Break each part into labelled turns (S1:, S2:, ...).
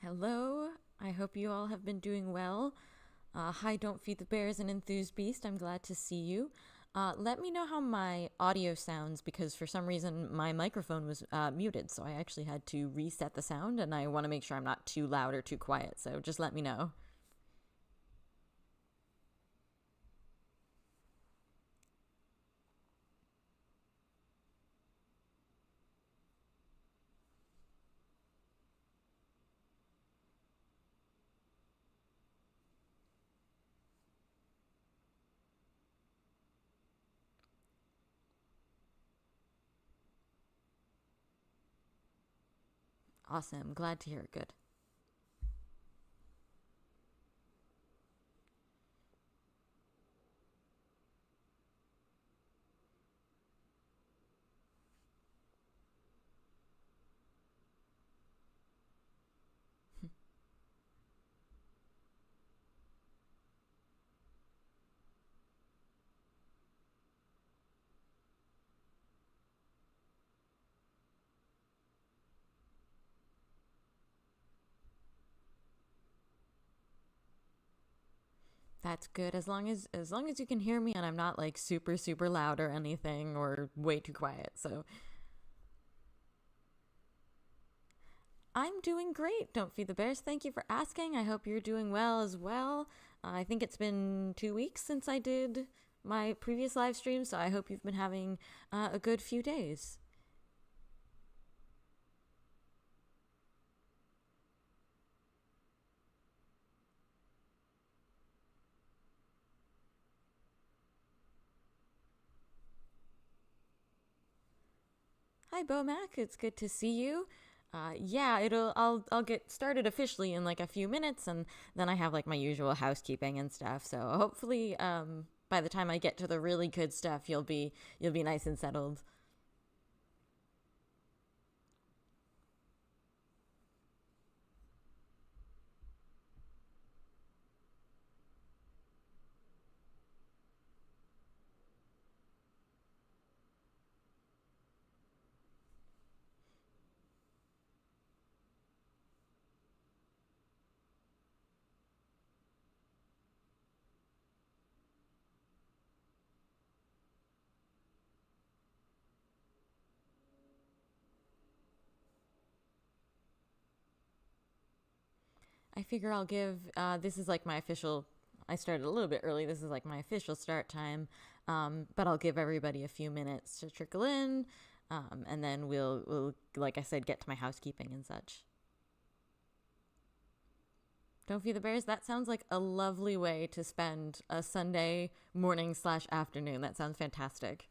S1: Hello, I hope you all have been doing well. Hi, Don't Feed the Bears and Enthused Beast. I'm glad to see you. Let me know how my audio sounds because for some reason my microphone was muted, so I actually had to reset the sound and I want to make sure I'm not too loud or too quiet, so just let me know. Awesome, glad to hear it. Good. That's good as long as you can hear me and I'm not like super loud or anything or way too quiet. So I'm doing great. Don't feed the bears. Thank you for asking. I hope you're doing well as well. I think it's been 2 weeks since I did my previous live stream, so I hope you've been having a good few days. Hi, Bomac. It's good to see you. Yeah, I'll get started officially in like a few minutes, and then I have like my usual housekeeping and stuff. So hopefully, by the time I get to the really good stuff, you'll be nice and settled. I figure I'll give this is like my official. I started a little bit early. This is like my official start time, but I'll give everybody a few minutes to trickle in, and then we'll like I said get to my housekeeping and such. Don't feed the bears. That sounds like a lovely way to spend a Sunday morning slash afternoon. That sounds fantastic.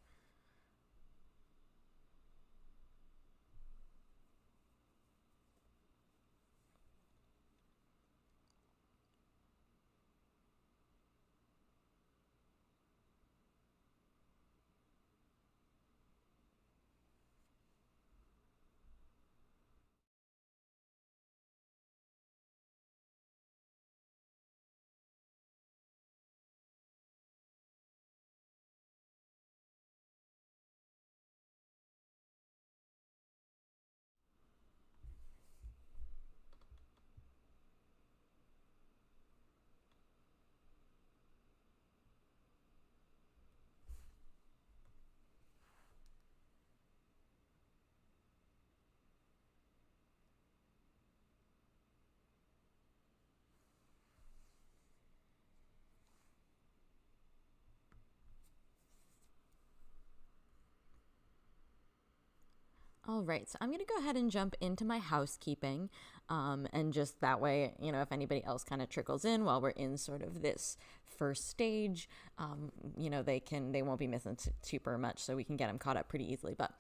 S1: All right, so I'm going to go ahead and jump into my housekeeping. And just that way, if anybody else kind of trickles in while we're in sort of this first stage, they won't be missing super much, so we can get them caught up pretty easily. But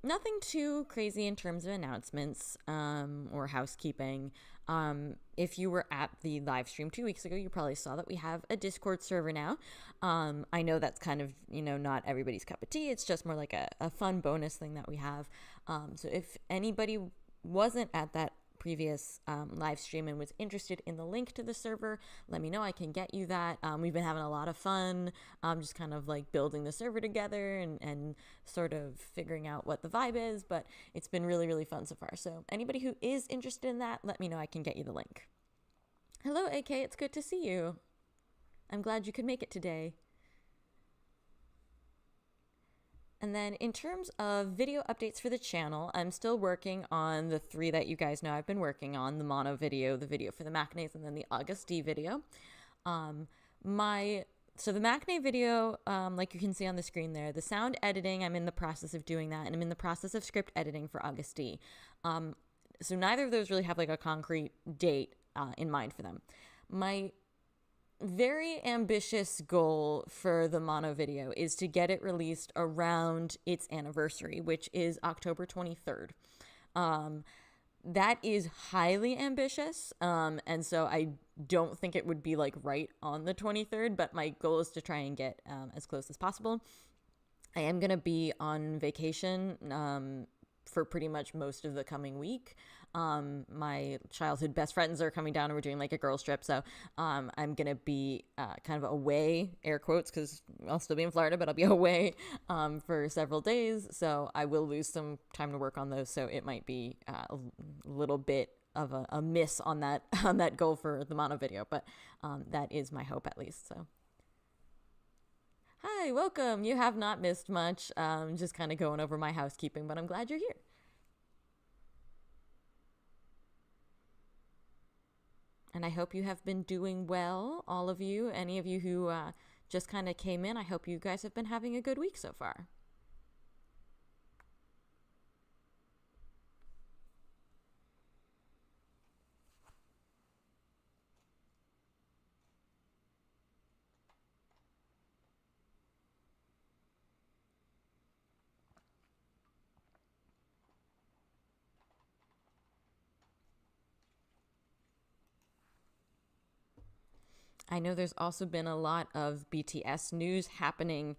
S1: nothing too crazy in terms of announcements or housekeeping. If you were at the live stream 2 weeks ago, you probably saw that we have a Discord server now. I know that's kind of, not everybody's cup of tea. It's just more like a fun bonus thing that we have. So if anybody wasn't at that previous live stream and was interested in the link to the server, let me know. I can get you that. We've been having a lot of fun, just kind of like building the server together and sort of figuring out what the vibe is, but it's been really, really fun so far. So anybody who is interested in that, let me know. I can get you the link. Hello, AK. It's good to see you. I'm glad you could make it today. And then in terms of video updates for the channel, I'm still working on the 3 that you guys know I've been working on, the mono video, the video for the Machinaes, and then the August D video. So the Machinee video, like you can see on the screen there, the sound editing, I'm in the process of doing that, and I'm in the process of script editing for August D. So neither of those really have like a concrete date in mind for them. My very ambitious goal for the mono video is to get it released around its anniversary, which is October 23rd. That is highly ambitious, and so I don't think it would be like right on the 23rd, but my goal is to try and get as close as possible. I am going to be on vacation for pretty much most of the coming week. My childhood best friends are coming down and we're doing like a girls trip. So I'm going to be kind of away, air quotes, because I'll still be in Florida, but I'll be away for several days. So I will lose some time to work on those. So it might be a little bit of a miss on that goal for the mono video, but that is my hope at least. So hi, welcome. You have not missed much. Just kind of going over my housekeeping, but I'm glad you're here. And I hope you have been doing well, all of you. Any of you who just kind of came in, I hope you guys have been having a good week so far. I know there's also been a lot of BTS news happening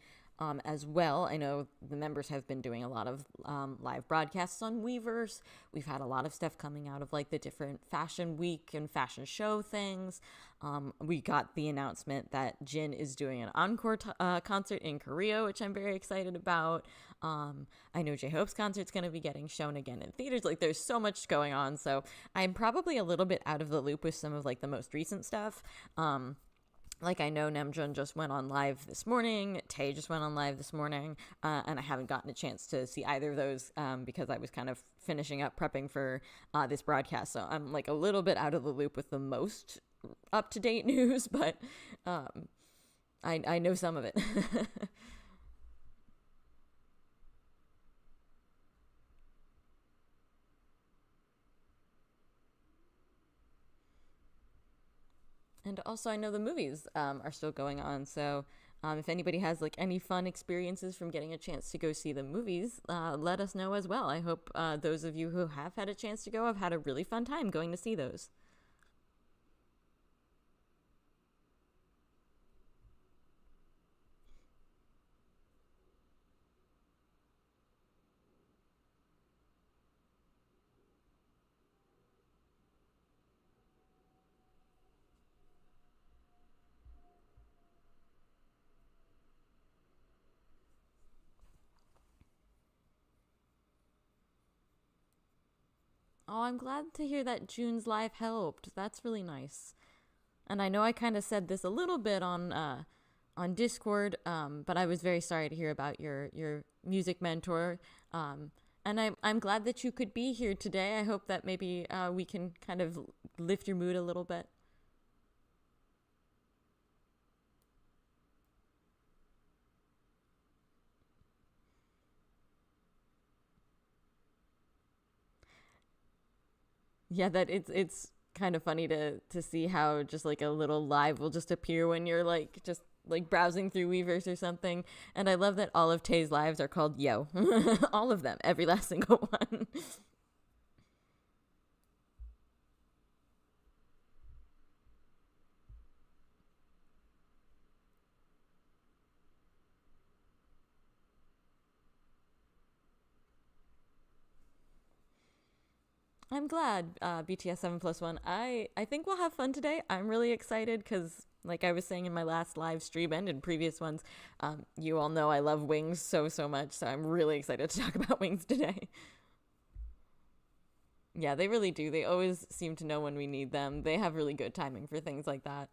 S1: as well. I know the members have been doing a lot of live broadcasts on HYYH. We've had a lot of stuff coming out of like the different fashion week and fashion show things. We got the announcement that Jin is doing an encore concert in Korea, which I'm very excited about. I know J-Hope's concert's going to be getting shown again in theaters. Like there's so much going on. So I'm probably a little bit out of the loop with some of like the most recent stuff. Like I know Namjoon just went on live this morning, Tae just went on live this morning, and I haven't gotten a chance to see either of those because I was kind of finishing up prepping for this broadcast. So I'm like a little bit out of the loop with the most up-to-date news, but I know some of it. And also, I know the movies are still going on. So if anybody has like any fun experiences from getting a chance to go see the movies, let us know as well. I hope those of you who have had a chance to go have had a really fun time going to see those. Oh, I'm glad to hear that June's live helped. That's really nice. And I know I kind of said this a little bit on Discord, but I was very sorry to hear about your music mentor. And I'm glad that you could be here today. I hope that maybe we can kind of lift your mood a little bit. Yeah, that it's kind of funny to see how just like a little live will just appear when you're like just like browsing through Weverse or something. And I love that all of Tay's lives are called Yo. All of them, every last single one. I'm glad, BTS 7+1. I think we'll have fun today. I'm really excited because, like I was saying in my last live stream and in previous ones, you all know I love Wings so much. So I'm really excited to talk about Wings today. Yeah, they really do. They always seem to know when we need them. They have really good timing for things like that.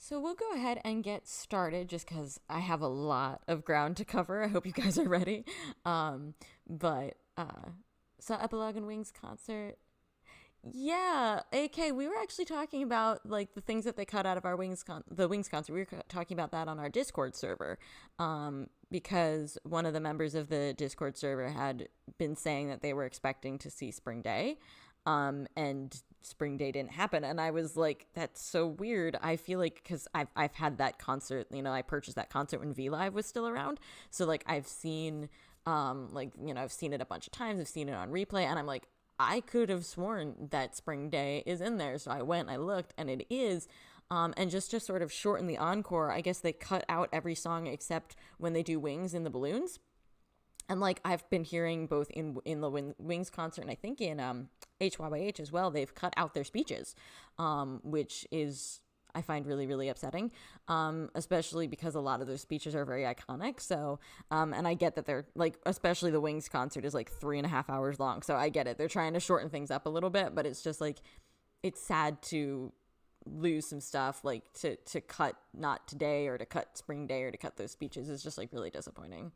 S1: So we'll go ahead and get started just because I have a lot of ground to cover. I hope you guys are ready. But so Epilogue and Wings concert. Yeah, AK, we were actually talking about like the things that they cut out of our the Wings concert. We were talking about that on our Discord server, because one of the members of the Discord server had been saying that they were expecting to see Spring Day, and Spring Day didn't happen, and I was like, that's so weird. I feel like because I've had that concert, I purchased that concert when V Live was still around, so like I've seen, I've seen it a bunch of times. I've seen it on replay, and I'm like, I could have sworn that Spring Day is in there. So I went, I looked, and it is. And just to sort of shorten the encore, I guess they cut out every song except when they do Wings in the balloons. And like I've been hearing both in the Wings concert and I think in HYYH as well, they've cut out their speeches, which is I find really, really upsetting, especially because a lot of those speeches are very iconic. So, and I get that they're like, especially the Wings concert is like 3.5 hours long. So I get it. They're trying to shorten things up a little bit, but it's just like, it's sad to lose some stuff, like to cut Not Today or to cut Spring Day or to cut those speeches is just like really disappointing.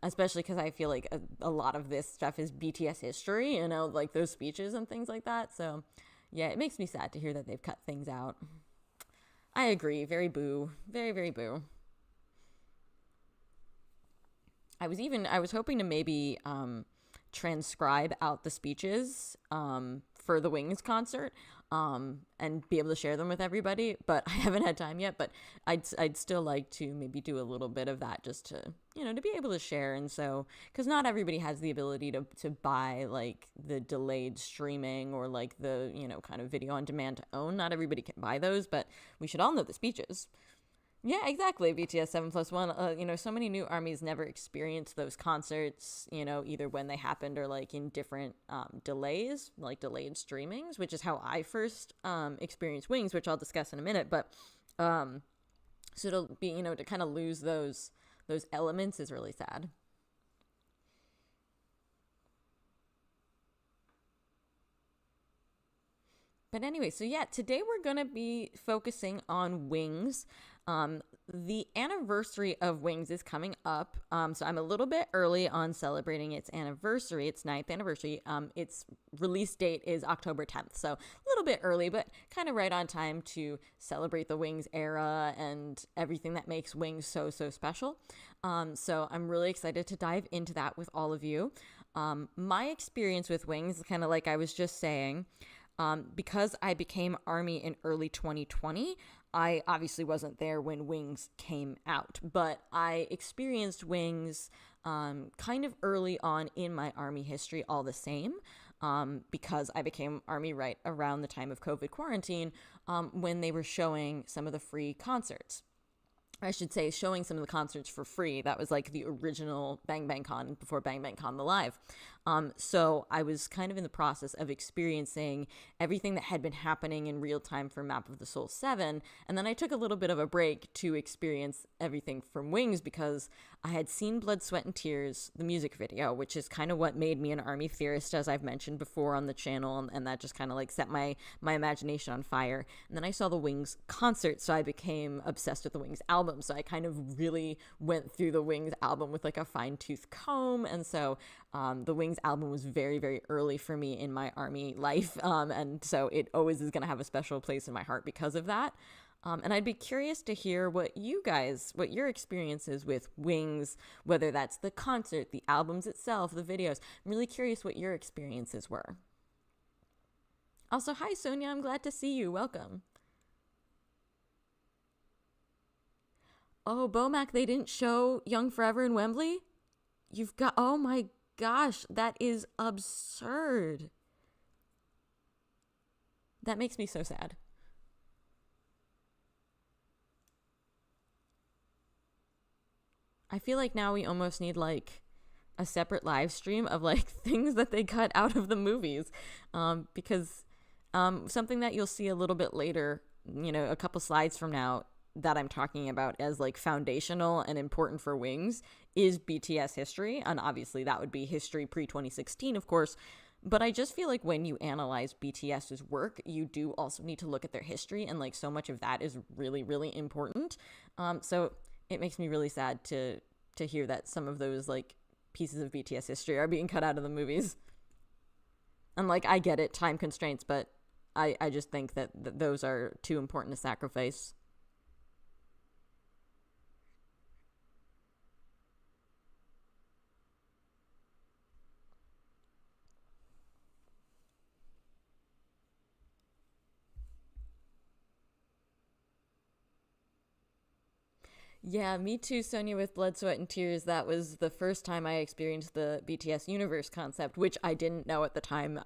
S1: Especially because I feel like a lot of this stuff is BTS history, like those speeches and things like that. So yeah, it makes me sad to hear that they've cut things out. I agree. Very boo. Very, very boo. I was hoping to maybe transcribe out the speeches for the Wings concert, and be able to share them with everybody, but I haven't had time yet. But I'd still like to maybe do a little bit of that just to to be able to share. And so because not everybody has the ability to buy like the delayed streaming or like the kind of video on demand to own. Not everybody can buy those, but we should all know the speeches. Yeah, exactly. BTS 7+1. So many new armies never experienced those concerts, either when they happened or like in different delays, like delayed streamings, which is how I first experienced Wings, which I'll discuss in a minute. But so to be, to kind of lose those elements is really sad. But anyway, so yeah, today we're going to be focusing on Wings. The anniversary of Wings is coming up. So I'm a little bit early on celebrating its anniversary, its 9th anniversary. Its release date is October 10th. So a little bit early, but kind of right on time to celebrate the Wings era and everything that makes Wings so special. So I'm really excited to dive into that with all of you. My experience with Wings, kind of like I was just saying, because I became ARMY in early 2020, I obviously wasn't there when Wings came out, but I experienced Wings kind of early on in my ARMY history all the same, because I became ARMY right around the time of COVID quarantine, when they were showing some of the free concerts. I should say showing some of the concerts for free. That was like the original Bang Bang Con before Bang Bang Con the Live. So I was kind of in the process of experiencing everything that had been happening in real time for Map of the Soul 7. And then I took a little bit of a break to experience everything from Wings because I had seen Blood, Sweat, and Tears, the music video, which is kind of what made me an ARMY theorist, as I've mentioned before on the channel. And that just kind of like set my imagination on fire. And then I saw the Wings concert, so I became obsessed with the Wings album. So I kind of really went through the Wings album with like a fine-tooth comb. And so the Wings album was very, very early for me in my ARMY life. And so it always is going to have a special place in my heart because of that. And I'd be curious to hear what your experiences with Wings, whether that's the concert, the albums itself, the videos. I'm really curious what your experiences were. Also, hi, Sonia. I'm glad to see you. Welcome. Oh, Bomac, they didn't show Young Forever in Wembley? You've got, oh my gosh, that is absurd. That makes me so sad. I feel like now we almost need like a separate live stream of like things that they cut out of the movies, because something that you'll see a little bit later, a couple slides from now, that I'm talking about as like foundational and important for Wings is BTS history. And obviously that would be history pre 2016, of course. But I just feel like when you analyze BTS's work, you do also need to look at their history. And like so much of that is really, really important. So it makes me really sad to hear that some of those like pieces of BTS history are being cut out of the movies. And like, I get it, time constraints, but I just think that those are too important to sacrifice. Yeah, me too, Sonia, with Blood, Sweat, and Tears. That was the first time I experienced the BTS universe concept, which I didn't know at the time.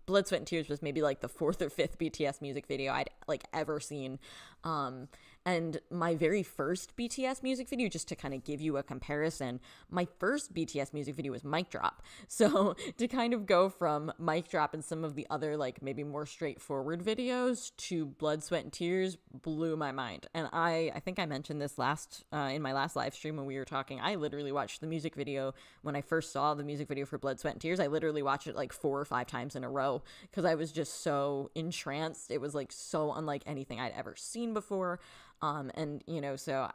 S1: Blood, Sweat, and Tears was maybe like the fourth or fifth BTS music video I'd like ever seen. Um, and my very first BTS music video, just to kind of give you a comparison, my first BTS music video was Mic Drop. So to kind of go from Mic Drop and some of the other like maybe more straightforward videos to Blood, Sweat, and Tears blew my mind. And I think I mentioned this in my last live stream when we were talking. I literally watched the music video when I first saw the music video for Blood, Sweat, and Tears. I literally watched it like 4 or 5 times in a row because I was just so entranced. It was like so unlike anything I'd ever seen before. So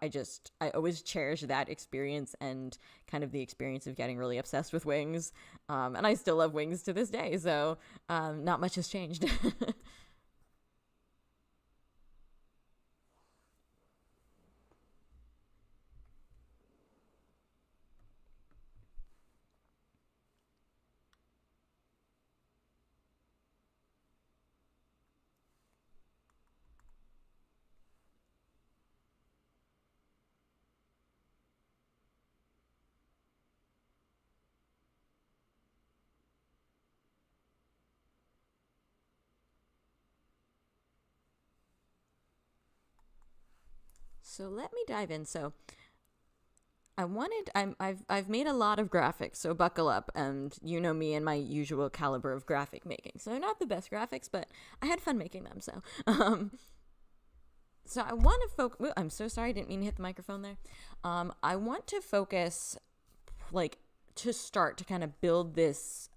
S1: I always cherish that experience and kind of the experience of getting really obsessed with Wings. And I still love Wings to this day. So not much has changed. So let me dive in. So I've made a lot of graphics, so buckle up, and you know me and my usual caliber of graphic making. So they're not the best graphics, but I had fun making them. So I want to focus. I'm so sorry, I didn't mean to hit the microphone there. I want to focus, like, to start to kind of build this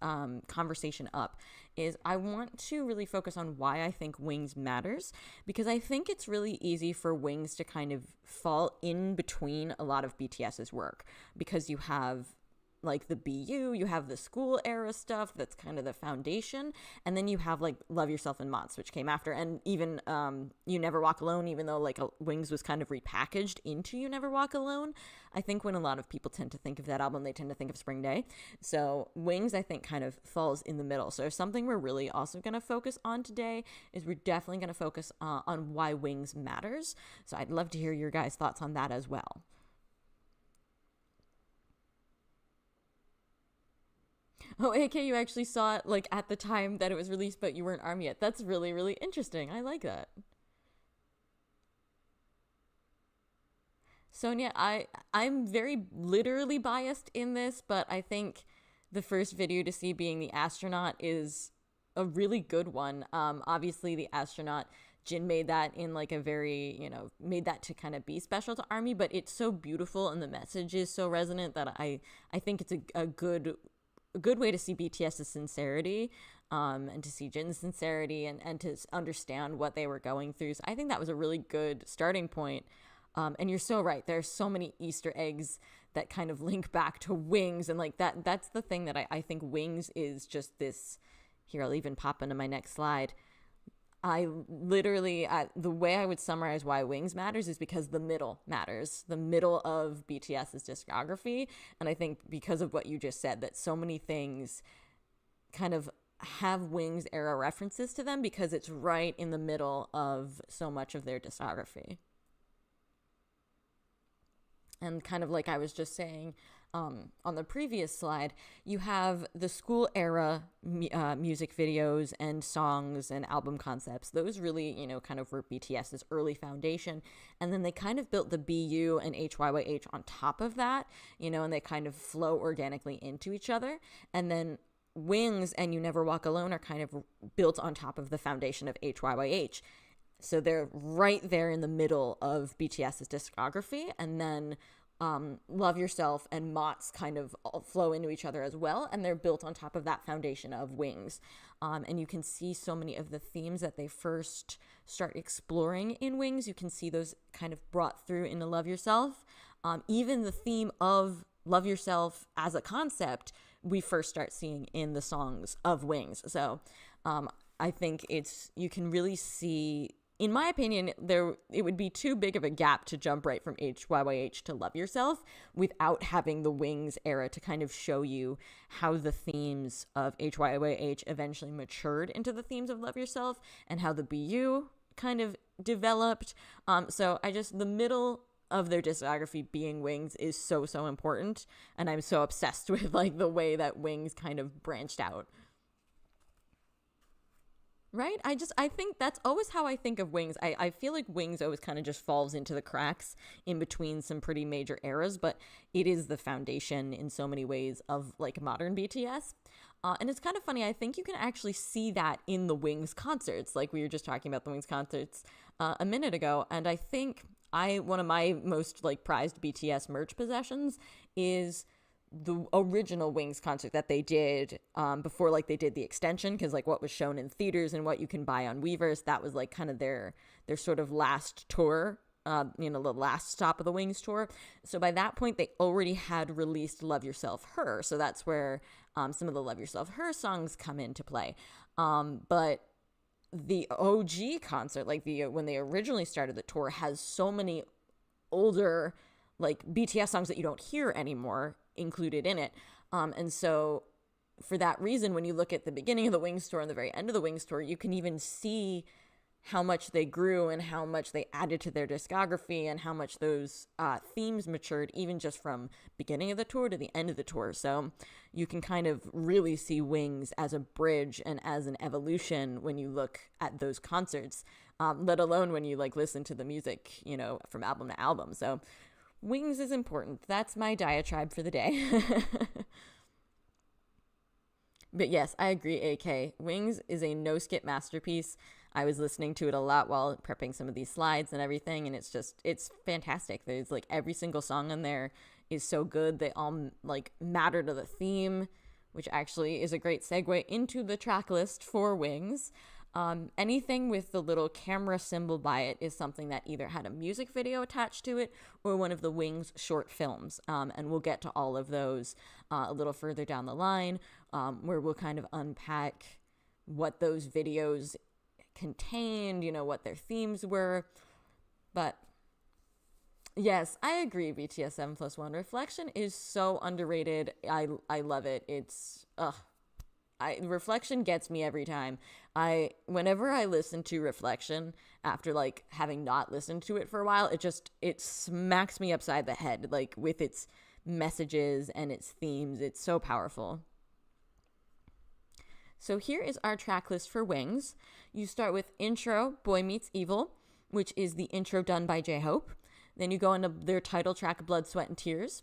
S1: conversation up. Is I want to really focus on why I think Wings matters, because I think it's really easy for Wings to kind of fall in between a lot of BTS's work, because you have like the BU, you have the school era stuff that's kind of the foundation, and then you have like Love Yourself and Mots, which came after, and even You Never Walk Alone, even though like Wings was kind of repackaged into You Never Walk Alone. I think when a lot of people tend to think of that album, they tend to think of Spring Day. So Wings, I think, kind of falls in the middle. So something we're really also going to focus on today is we're definitely going to focus on why Wings matters. So I'd love to hear your guys' thoughts on that as well. Oh, AK, you actually saw it like at the time that it was released, but you weren't ARMY yet. That's really, really interesting. I like that. Sonia, I'm very literally biased in this, but I think the first video to see being the astronaut is a really good one. Obviously the astronaut, Jin made that in like a very, made that to kind of be special to ARMY, but it's so beautiful and the message is so resonant that I think it's a good way to see BTS's sincerity, and to see Jin's sincerity, and to understand what they were going through. So I think that was a really good starting point. And you're so right. There's so many Easter eggs that kind of link back to Wings. And like that's the thing that I think Wings is just this. Here, I'll even pop into my next slide. I literally, the way I would summarize why Wings matters is because the middle matters, the middle of BTS's discography. And I think because of what you just said, that so many things kind of have Wings era references to them because it's right in the middle of so much of their discography. And kind of like I was just saying, on the previous slide, you have the school era music videos and songs and album concepts. Those really, kind of were BTS's early foundation. And then they kind of built the BU and HYYH on top of that, and they kind of flow organically into each other. And then Wings and You Never Walk Alone are kind of built on top of the foundation of HYYH. So they're right there in the middle of BTS's discography. And then Love Yourself and Mott's kind of all flow into each other as well, and they're built on top of that foundation of Wings. And you can see so many of the themes that they first start exploring in Wings. You can see those kind of brought through into Love Yourself. Even the theme of Love Yourself as a concept, we first start seeing in the songs of Wings. So I think you can really see, in my opinion, it would be too big of a gap to jump right from HYYH to Love Yourself without having the Wings era to kind of show you how the themes of HYYH eventually matured into the themes of Love Yourself and how the BU kind of developed. So the middle of their discography being Wings is so, so important. And I'm so obsessed with like the way that Wings kind of branched out. Right? I think that's always how I think of Wings. I feel like Wings always kind of just falls into the cracks in between some pretty major eras, but it is the foundation in so many ways of like modern BTS. And it's kind of funny. I think you can actually see that in the Wings concerts. Like we were just talking about the Wings concerts a minute ago. And I think one of my most like prized BTS merch possessions is the original Wings concert that they did before like they did the extension, because like what was shown in theaters and what you can buy on Weverse, that was like kind of their sort of last tour, the last stop of the Wings tour. So by that point they already had released Love Yourself Her, so that's where some of the Love Yourself Her songs come into play. But the OG concert, like when they originally started the tour, has so many older like BTS songs that you don't hear anymore included in it. And so for that reason, when you look at the beginning of the Wings tour and the very end of the Wings tour, you can even see how much they grew and how much they added to their discography and how much those themes matured, even just from beginning of the tour to the end of the tour. So you can kind of really see Wings as a bridge and as an evolution when you look at those concerts, let alone when you like listen to the music, from album to album. So Wings is important. That's my diatribe for the day. But yes, I agree, AK. Wings is a no-skip masterpiece. I was listening to it a lot while prepping some of these slides and everything, and it's fantastic. There's like every single song on there is so good. They all like matter to the theme, which actually is a great segue into the track list for Wings. Anything with the little camera symbol by it is something that either had a music video attached to it or one of the Wings short films. And we'll get to all of those a little further down the line, where we'll kind of unpack what those videos contained, what their themes were. But yes, I agree. BTS 7+1 Reflection is so underrated. I love it. It's Reflection gets me every time. Whenever I listen to Reflection after like having not listened to it for a while, it smacks me upside the head, like with its messages and its themes. It's so powerful. So here is our track list for Wings. You start with intro, Boy Meets Evil, which is the intro done by J-Hope. Then you go into their title track, Blood, Sweat, and Tears.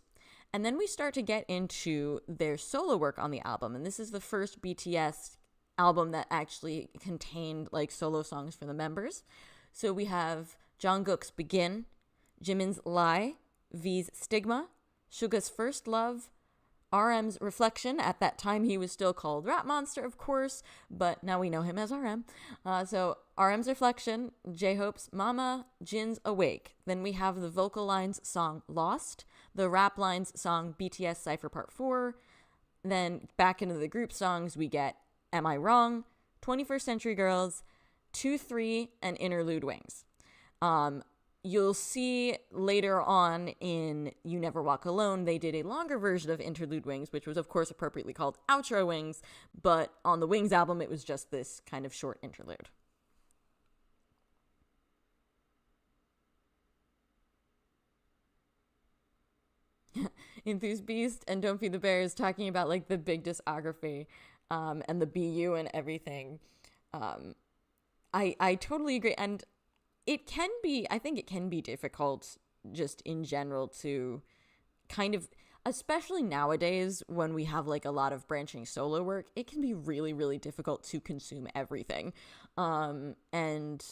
S1: And then we start to get into their solo work on the album. And this is the first BTS album that actually contained like solo songs for the members. So we have Jungkook's Begin, Jimin's Lie, V's Stigma, Suga's First Love, RM's Reflection. At that time, he was still called Rap Monster, of course, but now we know him as RM. So RM's Reflection, J-Hope's Mama, Jin's Awake. Then we have the vocal lines song Lost, the rap lines song BTS Cypher Part 4. Then back into the group songs, we get Am I Wrong, 21st Century Girls, 2-3, and Interlude Wings. You'll see later on in You Never Walk Alone, they did a longer version of Interlude Wings, which was, of course, appropriately called Outro Wings, but on the Wings album, it was just this kind of short interlude. Enthuse Beast and Don't Feed the Bears talking about like the big discography and the BU and everything. Um, I totally agree. And it can be, I think it can be difficult just in general to kind of, especially nowadays when we have like a lot of branching solo work, it can be really, really difficult to consume everything. And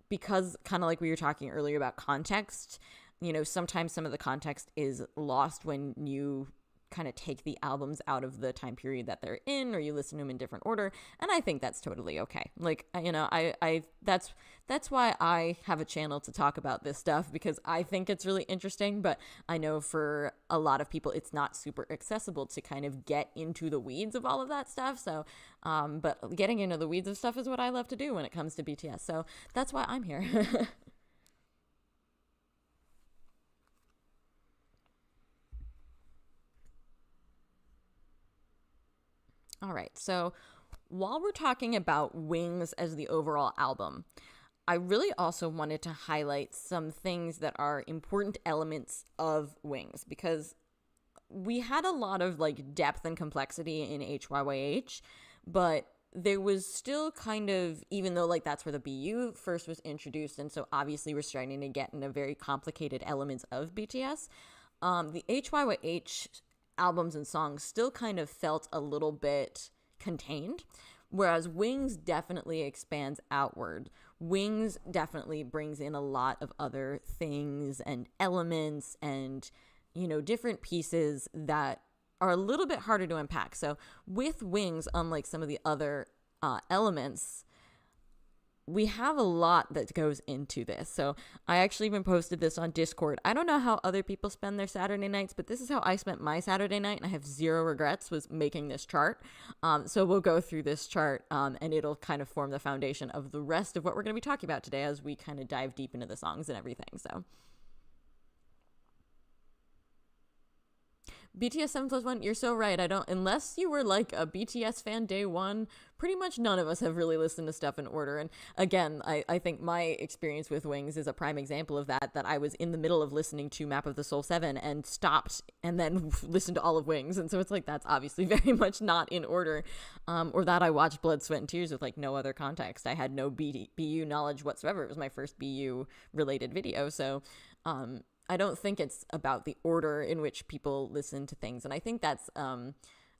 S1: because kind of like we were talking earlier about context, you know, sometimes some of the context is lost when you kind of take the albums out of the time period that they're in, or you listen to them in different order, and I think that's totally okay. Like, you know, I that's why I have a channel to talk about this stuff, because I think it's really interesting, but I know for a lot of people it's not super accessible to kind of get into the weeds of all of that stuff. So but getting into the weeds of stuff is what I love to do when it comes to BTS, so that's why I'm here. All right, so while we're talking about Wings as the overall album, I really also wanted to highlight some things that are important elements of Wings, because we had a lot of like depth and complexity in HYYH, but there was still kind of, even though like that's where the BU first was introduced, and so obviously we're starting to get into very complicated elements of BTS, the HYYH albums and songs still kind of felt a little bit contained, whereas Wings definitely expands outward. Wings definitely brings in a lot of other things and elements and, you know, different pieces that are a little bit harder to unpack. So with Wings, unlike some of the other elements, we have a lot that goes into this. So I actually even posted this on Discord. I don't know how other people spend their Saturday nights, but this is how I spent my Saturday night, and I have zero regrets, was making this chart. So we'll go through this chart, and it'll kind of form the foundation of the rest of what we're going to be talking about today as we kind of dive deep into the songs and everything. So BTS 7+1, you're so right. I don't, unless you were like a BTS fan day one, pretty much none of us have really listened to stuff in order. And again, I think my experience with Wings is a prime example of that I was in the middle of listening to Map of the Soul 7 and stopped and then listened to all of Wings. And so it's like, that's obviously very much not in order. Or that I watched Blood, Sweat, and Tears with like no other context. I had no BU knowledge whatsoever. It was my first BU related video. So, I don't think it's about the order in which people listen to things. And I think that's, I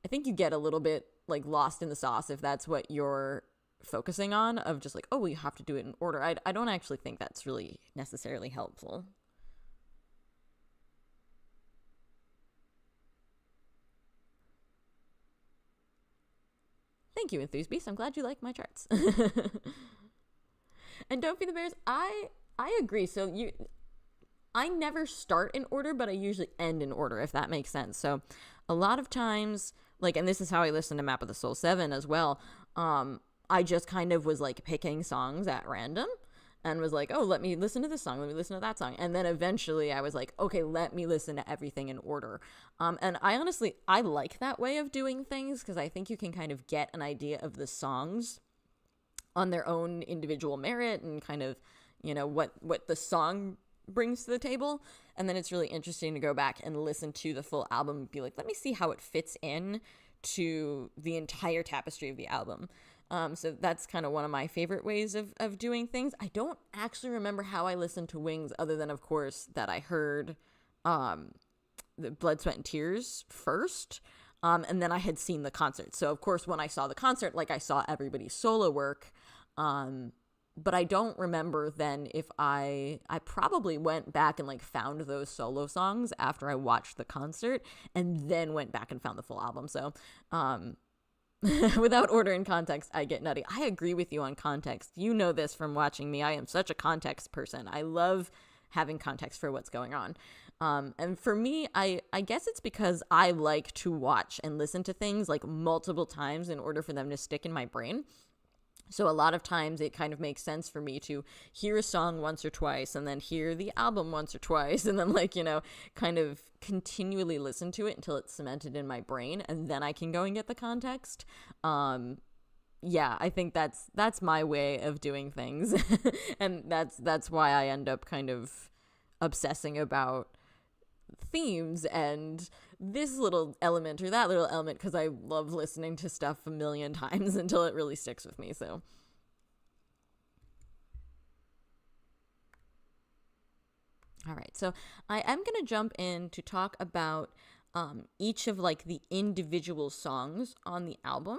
S1: think you get a little bit like lost in the sauce if that's what you're focusing on, of just like, oh, we have to do it in order. I don't actually think that's really necessarily helpful. Thank you, Enthuse Beast. I'm glad you like my charts. And Don't Feed the Bears, I agree. So I never start in order, but I usually end in order, if that makes sense. So a lot of times, like, and this is how I listen to Map of the Soul 7 as well, I just kind of was like picking songs at random and was like, oh, let me listen to this song, let me listen to that song. And then eventually I was like, okay, let me listen to everything in order. And I like that way of doing things, because I think you can kind of get an idea of the songs on their own individual merit and kind of, you know, what the song brings to the table. And then it's really interesting to go back and listen to the full album and be like, let me see how it fits in to the entire tapestry of the album. So that's kind of one of my favorite ways of doing things. I don't actually remember how I listened to Wings, other than, of course, that I heard the Blood, Sweat, and Tears first. And then I had seen the concert. So, of course, when I saw the concert, like, I saw everybody's solo work. But I don't remember then if I probably went back and like found those solo songs after I watched the concert and then went back and found the full album. So, without order and context, I get nutty. I agree with you on context. You know this from watching me. I am such a context person. I love having context for what's going on. And for me, I guess it's because I like to watch and listen to things like multiple times in order for them to stick in my brain. So a lot of times it kind of makes sense for me to hear a song once or twice and then hear the album once or twice and then, like, you know, kind of continually listen to it until it's cemented in my brain, and then I can go and get the context. Yeah, I think that's my way of doing things. And that's why I end up kind of obsessing about themes and this little element or that little element, because I love listening to stuff a million times until it really sticks with me. So all right, so I am going to jump in to talk about each of like the individual songs on the album.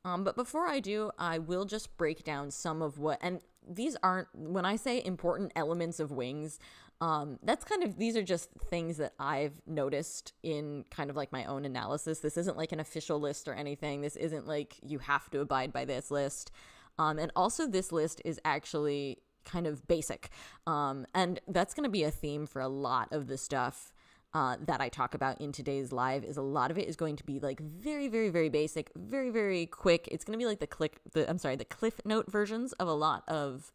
S1: But before I do, I will just break down some of what, and these aren't, when I say important elements of Wings, that's kind of, these are just things that I've noticed in kind of like my own analysis. This isn't like an official list or anything. This isn't like you have to abide by this list. And also this list is actually kind of basic. And that's going to be a theme for a lot of the stuff that I talk about in today's live. Is a lot of it is going to be like very, very, very basic, very, very quick. It's going to be like the Cliff Note versions of a lot of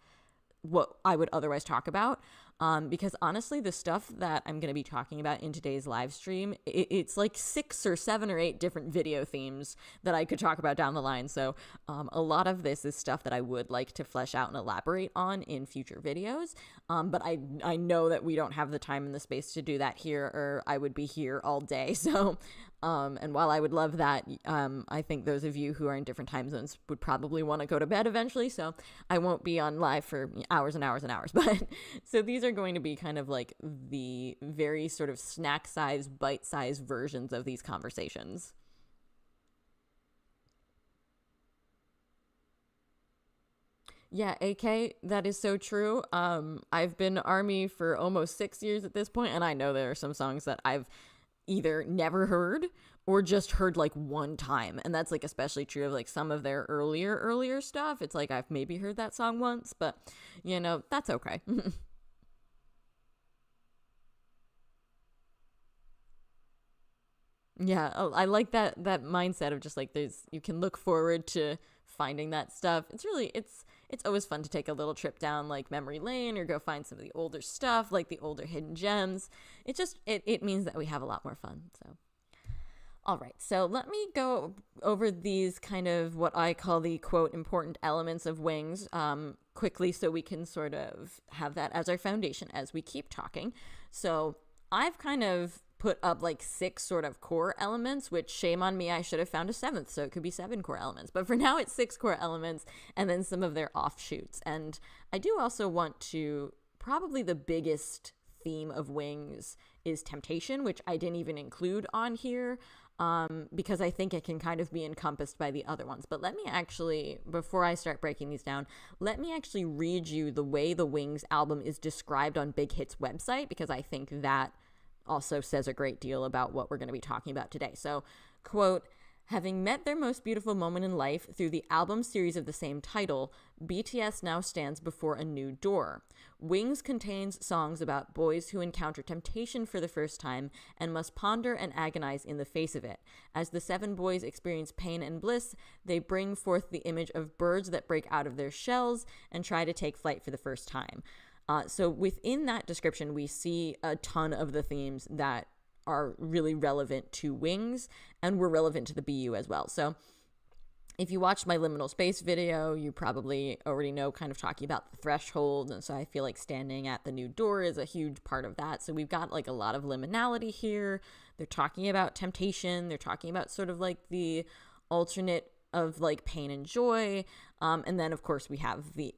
S1: what I would otherwise talk about. Because honestly, the stuff that I'm going to be talking about in today's live stream, it's like 6 or 7 or 8 different video themes that I could talk about down the line. So a lot of this is stuff that I would like to flesh out and elaborate on in future videos. But I know that we don't have the time and the space to do that here, or I would be here all day. So and while I would love that, I think those of you who are in different time zones would probably want to go to bed eventually. So I won't be on live for hours and hours and hours. But so these are going to be kind of like the very sort of snack size, bite size versions of these conversations. Yeah, AK, that is so true. I've been Army for almost 6 years at this point, and I know there are some songs that I've either never heard or just heard like one time, and that's like especially true of like some of their earlier stuff. It's like I've maybe heard that song once, but you know, that's okay. Yeah, I like that mindset of just like there's, you can look forward to finding that stuff. It's always fun to take a little trip down like memory lane or go find some of the older stuff, like the older hidden gems. It means that we have a lot more fun. So all right, so let me go over these kind of what I call the quote important elements of Wings quickly, so we can sort of have that as our foundation as we keep talking. So I've kind of put up like 6 sort of core elements, which shame on me, I should have found a 7th, so it could be 7 core elements. But for now, it's 6 core elements and then some of their offshoots. And I do also want to, probably the biggest theme of Wings is temptation, which I didn't even include on here because I think it can kind of be encompassed by the other ones. But let me actually, before I start breaking these down, let me actually read you the way the Wings album is described on Big Hit's website, because I think that also says a great deal about what we're going to be talking about today. So, quote, having met their most beautiful moment in life through the album series of the same title, BTS now stands before a new door. Wings contains songs about boys who encounter temptation for the first time and must ponder and agonize in the face of it. As the 7 boys experience pain and bliss, they bring forth the image of birds that break out of their shells and try to take flight for the first time. So within that description, we see a ton of the themes that are really relevant to Wings and were relevant to the BU as well. So if you watched my liminal space video, you probably already know kind of talking about the threshold. And so I feel like standing at the new door is a huge part of that. So we've got like a lot of liminality here. They're talking about temptation. They're talking about sort of like the alternate of like pain and joy. And then of course we have the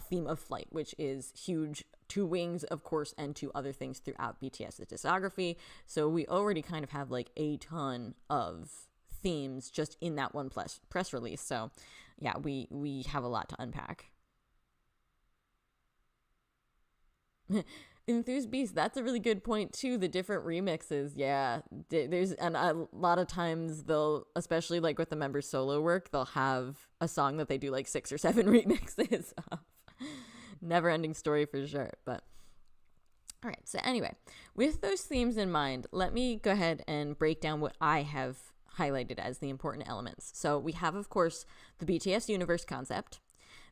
S1: theme of flight, which is huge to Wings, of course, and to other things throughout BTS's discography. So we already kind of have like a ton of themes just in that one press release. So yeah, we have a lot to unpack. Enthused Beast, that's a really good point too. The different remixes, yeah, there's, and a lot of times they'll, especially like with the members' solo work, they'll have a song that they do like 6 or 7 remixes of. Never ending story for sure. But all right, so anyway, with those themes in mind, let me go ahead and break down what I have highlighted as the important elements. So we have, of course, the BTS universe concept.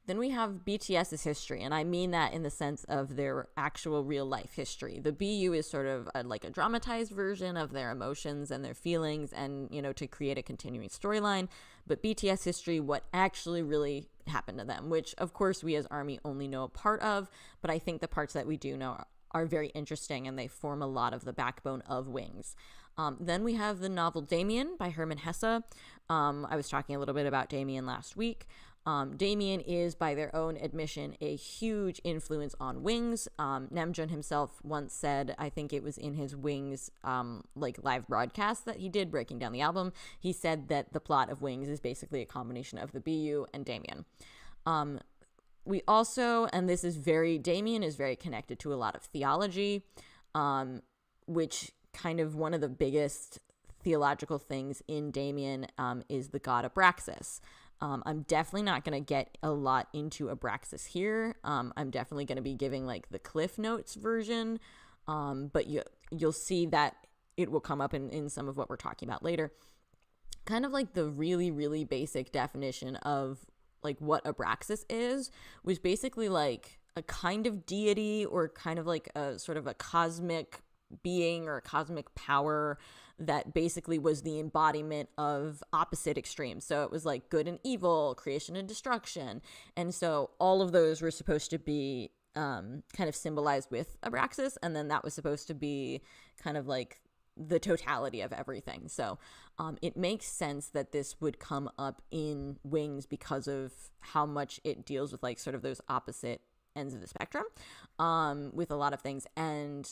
S1: Then we have BTS's history, and I mean that in the sense of their actual real life history. The BU is sort of like a dramatized version of their emotions and their feelings, and, you know, to create a continuing storyline. But BTS history, what actually really happened to them, which of course we as ARMY only know a part of, but I think the parts that we do know are very interesting, and they form a lot of the backbone of Wings. Then we have the novel Damien by Hermann Hesse. I was talking a little bit about Damien last week. Damien is, by their own admission, a huge influence on Wings. Namjoon himself once said, I think it was in his Wings live broadcast that he did breaking down the album, he said that the plot of Wings is basically a combination of the BU and Damien. We also, and this is Damien is very connected to a lot of theology, which kind of one of the biggest theological things in Damien is the god Abraxas. I'm definitely not going to get a lot into Abraxas here. I'm definitely going to be giving like the Cliff Notes version, but you'll see that it will come up in some of what we're talking about later. Kind of like the really, really basic definition of like what Abraxas is, was basically like a kind of deity or kind of like a sort of a cosmic being or a cosmic power that basically was the embodiment of opposite extremes. So it was like good and evil, creation and destruction. And so all of those were supposed to be kind of symbolized with Abraxas. And then that was supposed to be kind of like the totality of everything. So it makes sense that this would come up in Wings because of how much it deals with like sort of those opposite ends of the spectrum with a lot of things. And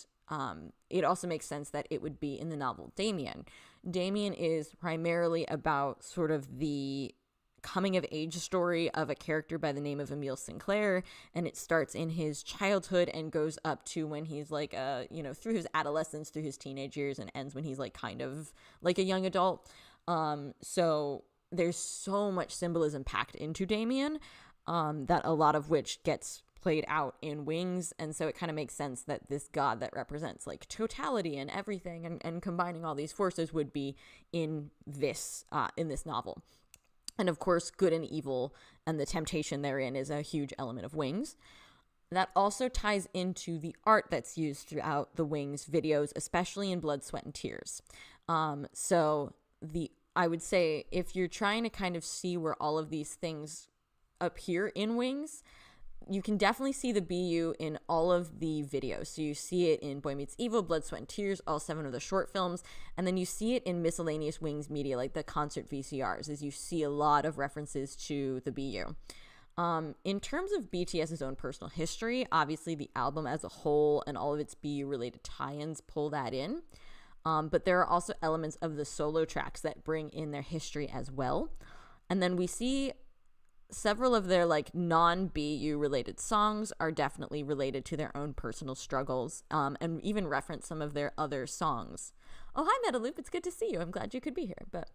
S1: it also makes sense that it would be in the novel Damien. Damien is primarily about sort of the coming of age story of a character by the name of Emile Sinclair, and it starts in his childhood and goes up to when he's like through his adolescence, through his teenage years, and ends when he's like kind of like a young adult. So there's so much symbolism packed into Damien that a lot of which gets played out in Wings, and so it kind of makes sense that this god that represents like totality and everything and combining all these forces would be in this novel. And of course, good and evil and the temptation therein is a huge element of Wings. That also ties into the art that's used throughout the Wings videos, especially in Blood, Sweat, and Tears. I would say if you're trying to kind of see where all of these things appear in Wings, you can definitely see the BU in all of the videos. So you see it in Boy Meets Evil, Blood, Sweat, and Tears, all 7 of the short films. And then you see it in miscellaneous Wings media, like the concert VCRs, as you see a lot of references to the BU. In terms of BTS's own personal history, obviously the album as a whole and all of its BU-related tie-ins pull that in. But there are also elements of the solo tracks that bring in their history as well. And then we see several of their like non-BU related songs are definitely related to their own personal struggles, and even reference some of their other songs. Oh, hi Metaloop, it's good to see you. I'm glad you could be here. But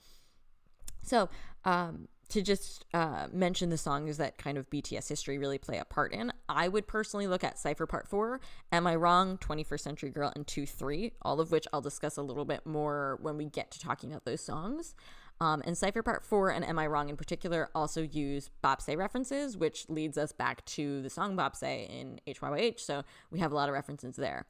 S1: so to just mention the songs that kind of BTS history really play a part in, I would personally look at Cypher Part 4, Am I Wrong, 21st Century Girl, and 2-3, all of which I'll discuss a little bit more when we get to talking about those songs. And Cypher Part 4 and Am I Wrong in particular also use Bopsay references, which leads us back to the song Bopsay in HYYH, so we have a lot of references there.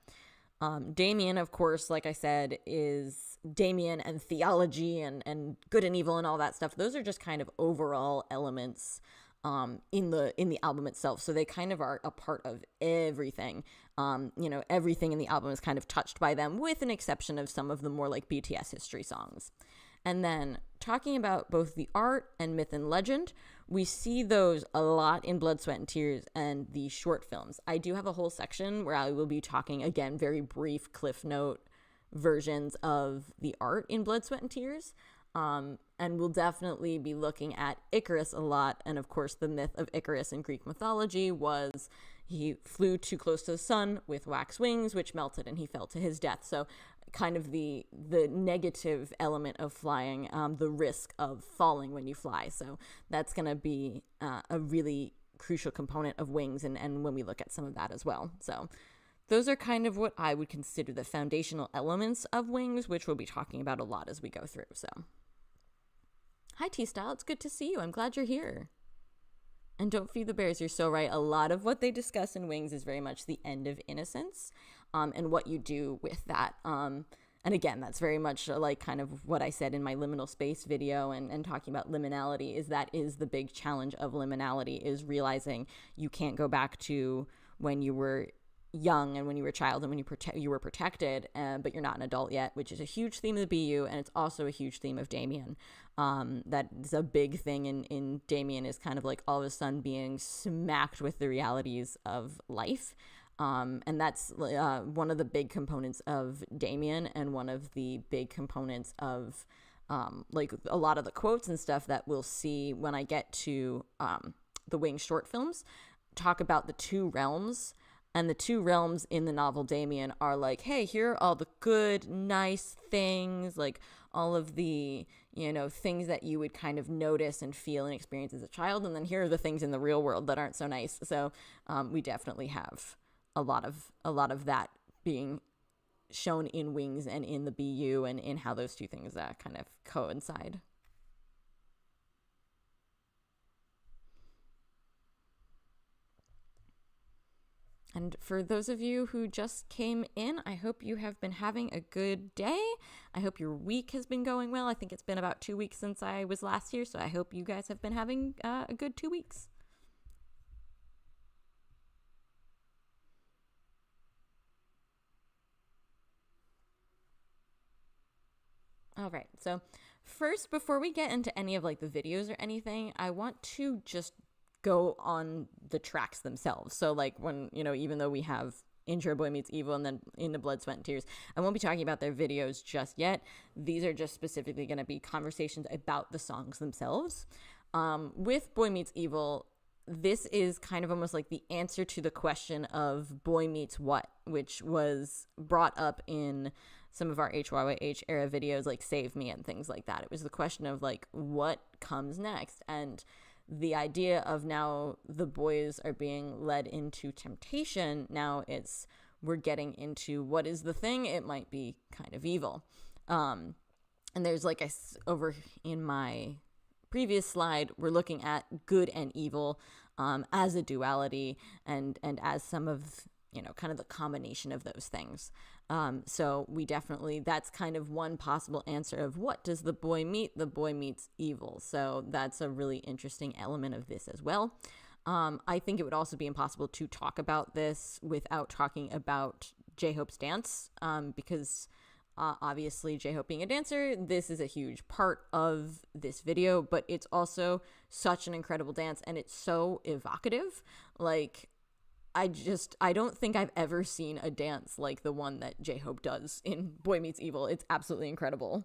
S1: Damien, of course, like I said, is Damien and theology and good and evil and all that stuff. Those are just kind of overall elements in the album itself. So they kind of are a part of everything. Everything in the album is kind of touched by them, with an exception of some of the more like BTS history songs. And then talking about both the art and myth and legend, we see those a lot in Blood, Sweat, and Tears and the short films. I do have a whole section where I will be talking, again, very brief Cliff Note versions of the art in Blood, Sweat, and Tears. And we'll definitely be looking at Icarus a lot. And of course, the myth of Icarus in Greek mythology was he flew too close to the sun with wax wings, which melted and he fell to his death. So kind of the negative element of flying, the risk of falling when you fly. So that's going to be a really crucial component of Wings, and when we look at some of that as well. So those are kind of what I would consider the foundational elements of Wings, which we'll be talking about a lot as we go through. So hi T-Style, it's good to see you. I'm glad you're here. And don't feed the bears, you're so right. A lot of what they discuss in Wings is very much the end of innocence, and what you do with that. And again, that's very much like kind of what I said in my liminal space video and talking about liminality, is that is the big challenge of liminality, is realizing you can't go back to when you were young and when you were a child and when you were protected, but you're not an adult yet, which is a huge theme of the BU, and it's also a huge theme of Damien. That is a big thing in Damien, is kind of like all of a sudden being smacked with the realities of life. And that's one of the big components of Damien, and one of the big components of like a lot of the quotes and stuff that we'll see when I get to the Wing short films, talk about the two realms. And the two realms in the novel Damien are like, hey, here are all the good, nice things, like all of the, things that you would kind of notice and feel and experience as a child. And then here are the things in the real world that aren't so nice. So we definitely have a lot of that being shown in Wings and in the BU, and in how those two things kind of coincide. And for those of you who just came in, I hope you have been having a good day. I hope your week has been going well. I think it's been about 2 weeks since I was last here, so I hope you guys have been having a good 2 weeks. All right, so first, before we get into any of like the videos or anything, I want to just go on the tracks themselves. So like when, even though we have Intro, Boy Meets Evil, and then Into Blood, Sweat, and Tears, I won't be talking about their videos just yet. These are just specifically going to be conversations about the songs themselves. With Boy Meets Evil, this is kind of almost like the answer to the question of boy meets what, which was brought up in some of our HYYH era videos, like Save Me and things like that. It was the question of like, what comes next? And the idea of now the boys are being led into temptation. Now we're getting into what is the thing. It might be kind of evil. And there's like over in my previous slide, we're looking at good and evil as a duality, and as some of, kind of the combination of those things. So we definitely, that's kind of one possible answer of what does the boy meet? The boy meets evil. So that's a really interesting element of this as well. I think it would also be impossible to talk about this without talking about J-Hope's dance, because obviously J-Hope being a dancer, this is a huge part of this video, but it's also such an incredible dance, and it's so evocative. Like, I don't think I've ever seen a dance like the one that J-Hope does in Boy Meets Evil. It's absolutely incredible.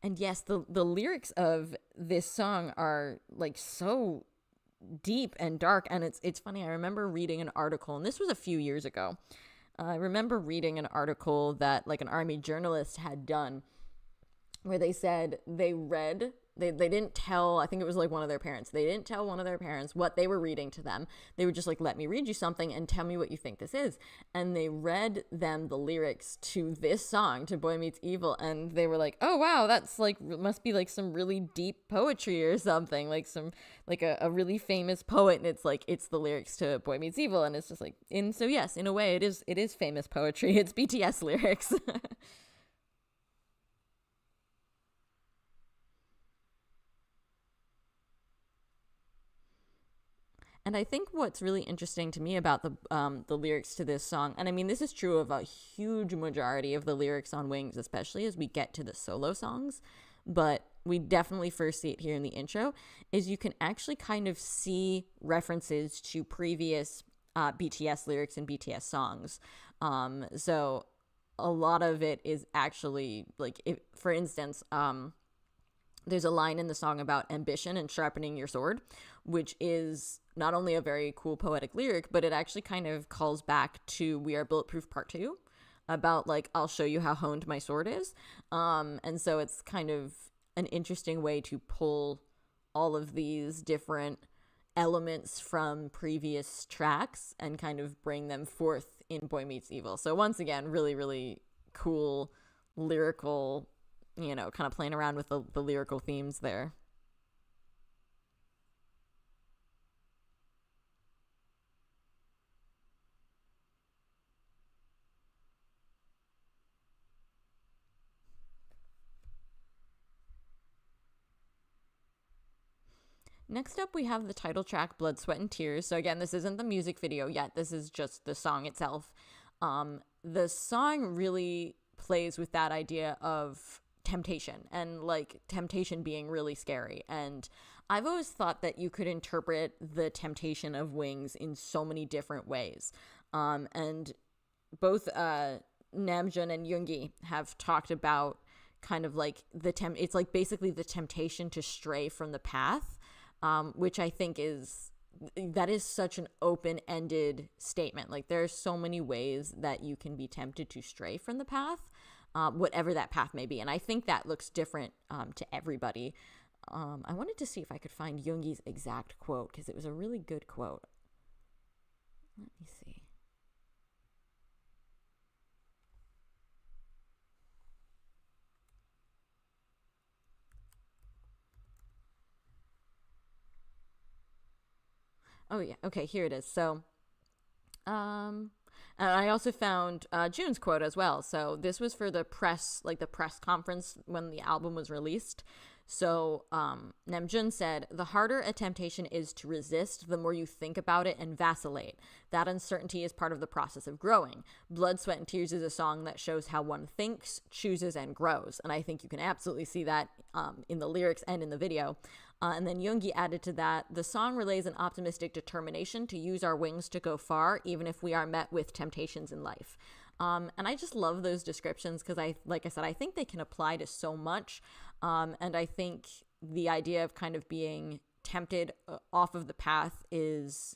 S1: And yes, the lyrics of this song are like so deep and dark, and it's funny. I remember reading an article, and this was a few years ago. I remember reading an article that like an army journalist had done, where they said they didn't tell, I think it was like one of their parents, they didn't tell one of their parents what they were reading to them. They were just like, let me read you something and tell me what you think this is. And they read them the lyrics to this song, to Boy Meets Evil, and they were like, oh wow, that's like, must be like some really deep poetry or something, like some, like a really famous poet, and it's like, it's the lyrics to Boy Meets Evil. And it's just like, so yes, in a way it is famous poetry. It's BTS lyrics. And I think what's really interesting to me about the lyrics to this song, and I mean, this is true of a huge majority of the lyrics on Wings, especially as we get to the solo songs, but we definitely first see it here in the intro, is you can actually kind of see references to previous BTS lyrics and BTS songs. So a lot of it is actually, like, if, for instance, there's a line in the song about ambition and sharpening your sword, which is not only a very cool poetic lyric, but it actually kind of calls back to We Are Bulletproof Part 2, about like, I'll show you how honed my sword is. And so it's kind of an interesting way to pull all of these different elements from previous tracks and kind of bring them forth in Boy Meets Evil. So once again, really, really cool lyrical, kind of playing around with the lyrical themes there. Next up, we have the title track, Blood, Sweat, and Tears. So again, this isn't the music video yet. This is just the song itself. The song really plays with that idea of temptation and like temptation being really scary. And I've always thought that you could interpret the temptation of Wings in so many different ways. And both Namjoon and Yoongi have talked about kind of like it's like basically the temptation to stray from the path, which I think is such an open-ended statement. Like there are so many ways that you can be tempted to stray from the path, whatever that path may be. And I think that looks different to everybody. I wanted to see if I could find Yoongi's exact quote because it was a really good quote. Let me see. Oh yeah, okay, here it is. So, and I also found June's quote as well. So this was for the press conference when the album was released. So Namjoon said, "The harder a temptation is to resist, the more you think about it and vacillate. That uncertainty is part of the process of growing. Blood, Sweat, and Tears is a song that shows how one thinks, chooses, and grows." And I think you can absolutely see that in the lyrics and in the video. And then Yoongi added to that, "The song relays an optimistic determination to use our wings to go far, even if we are met with temptations in life." And I just love those descriptions because like I said, I think they can apply to so much. And I think the idea of kind of being tempted off of the path is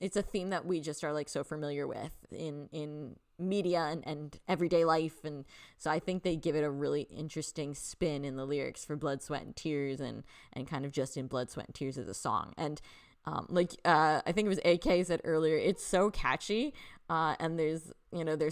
S1: it's a theme that we just are like so familiar with in media and everyday life. And so I think they give it a really interesting spin in the lyrics for Blood, Sweat, and Tears and kind of just in Blood, Sweat, and Tears as a song. And I think it was AK said earlier, it's so catchy. And there's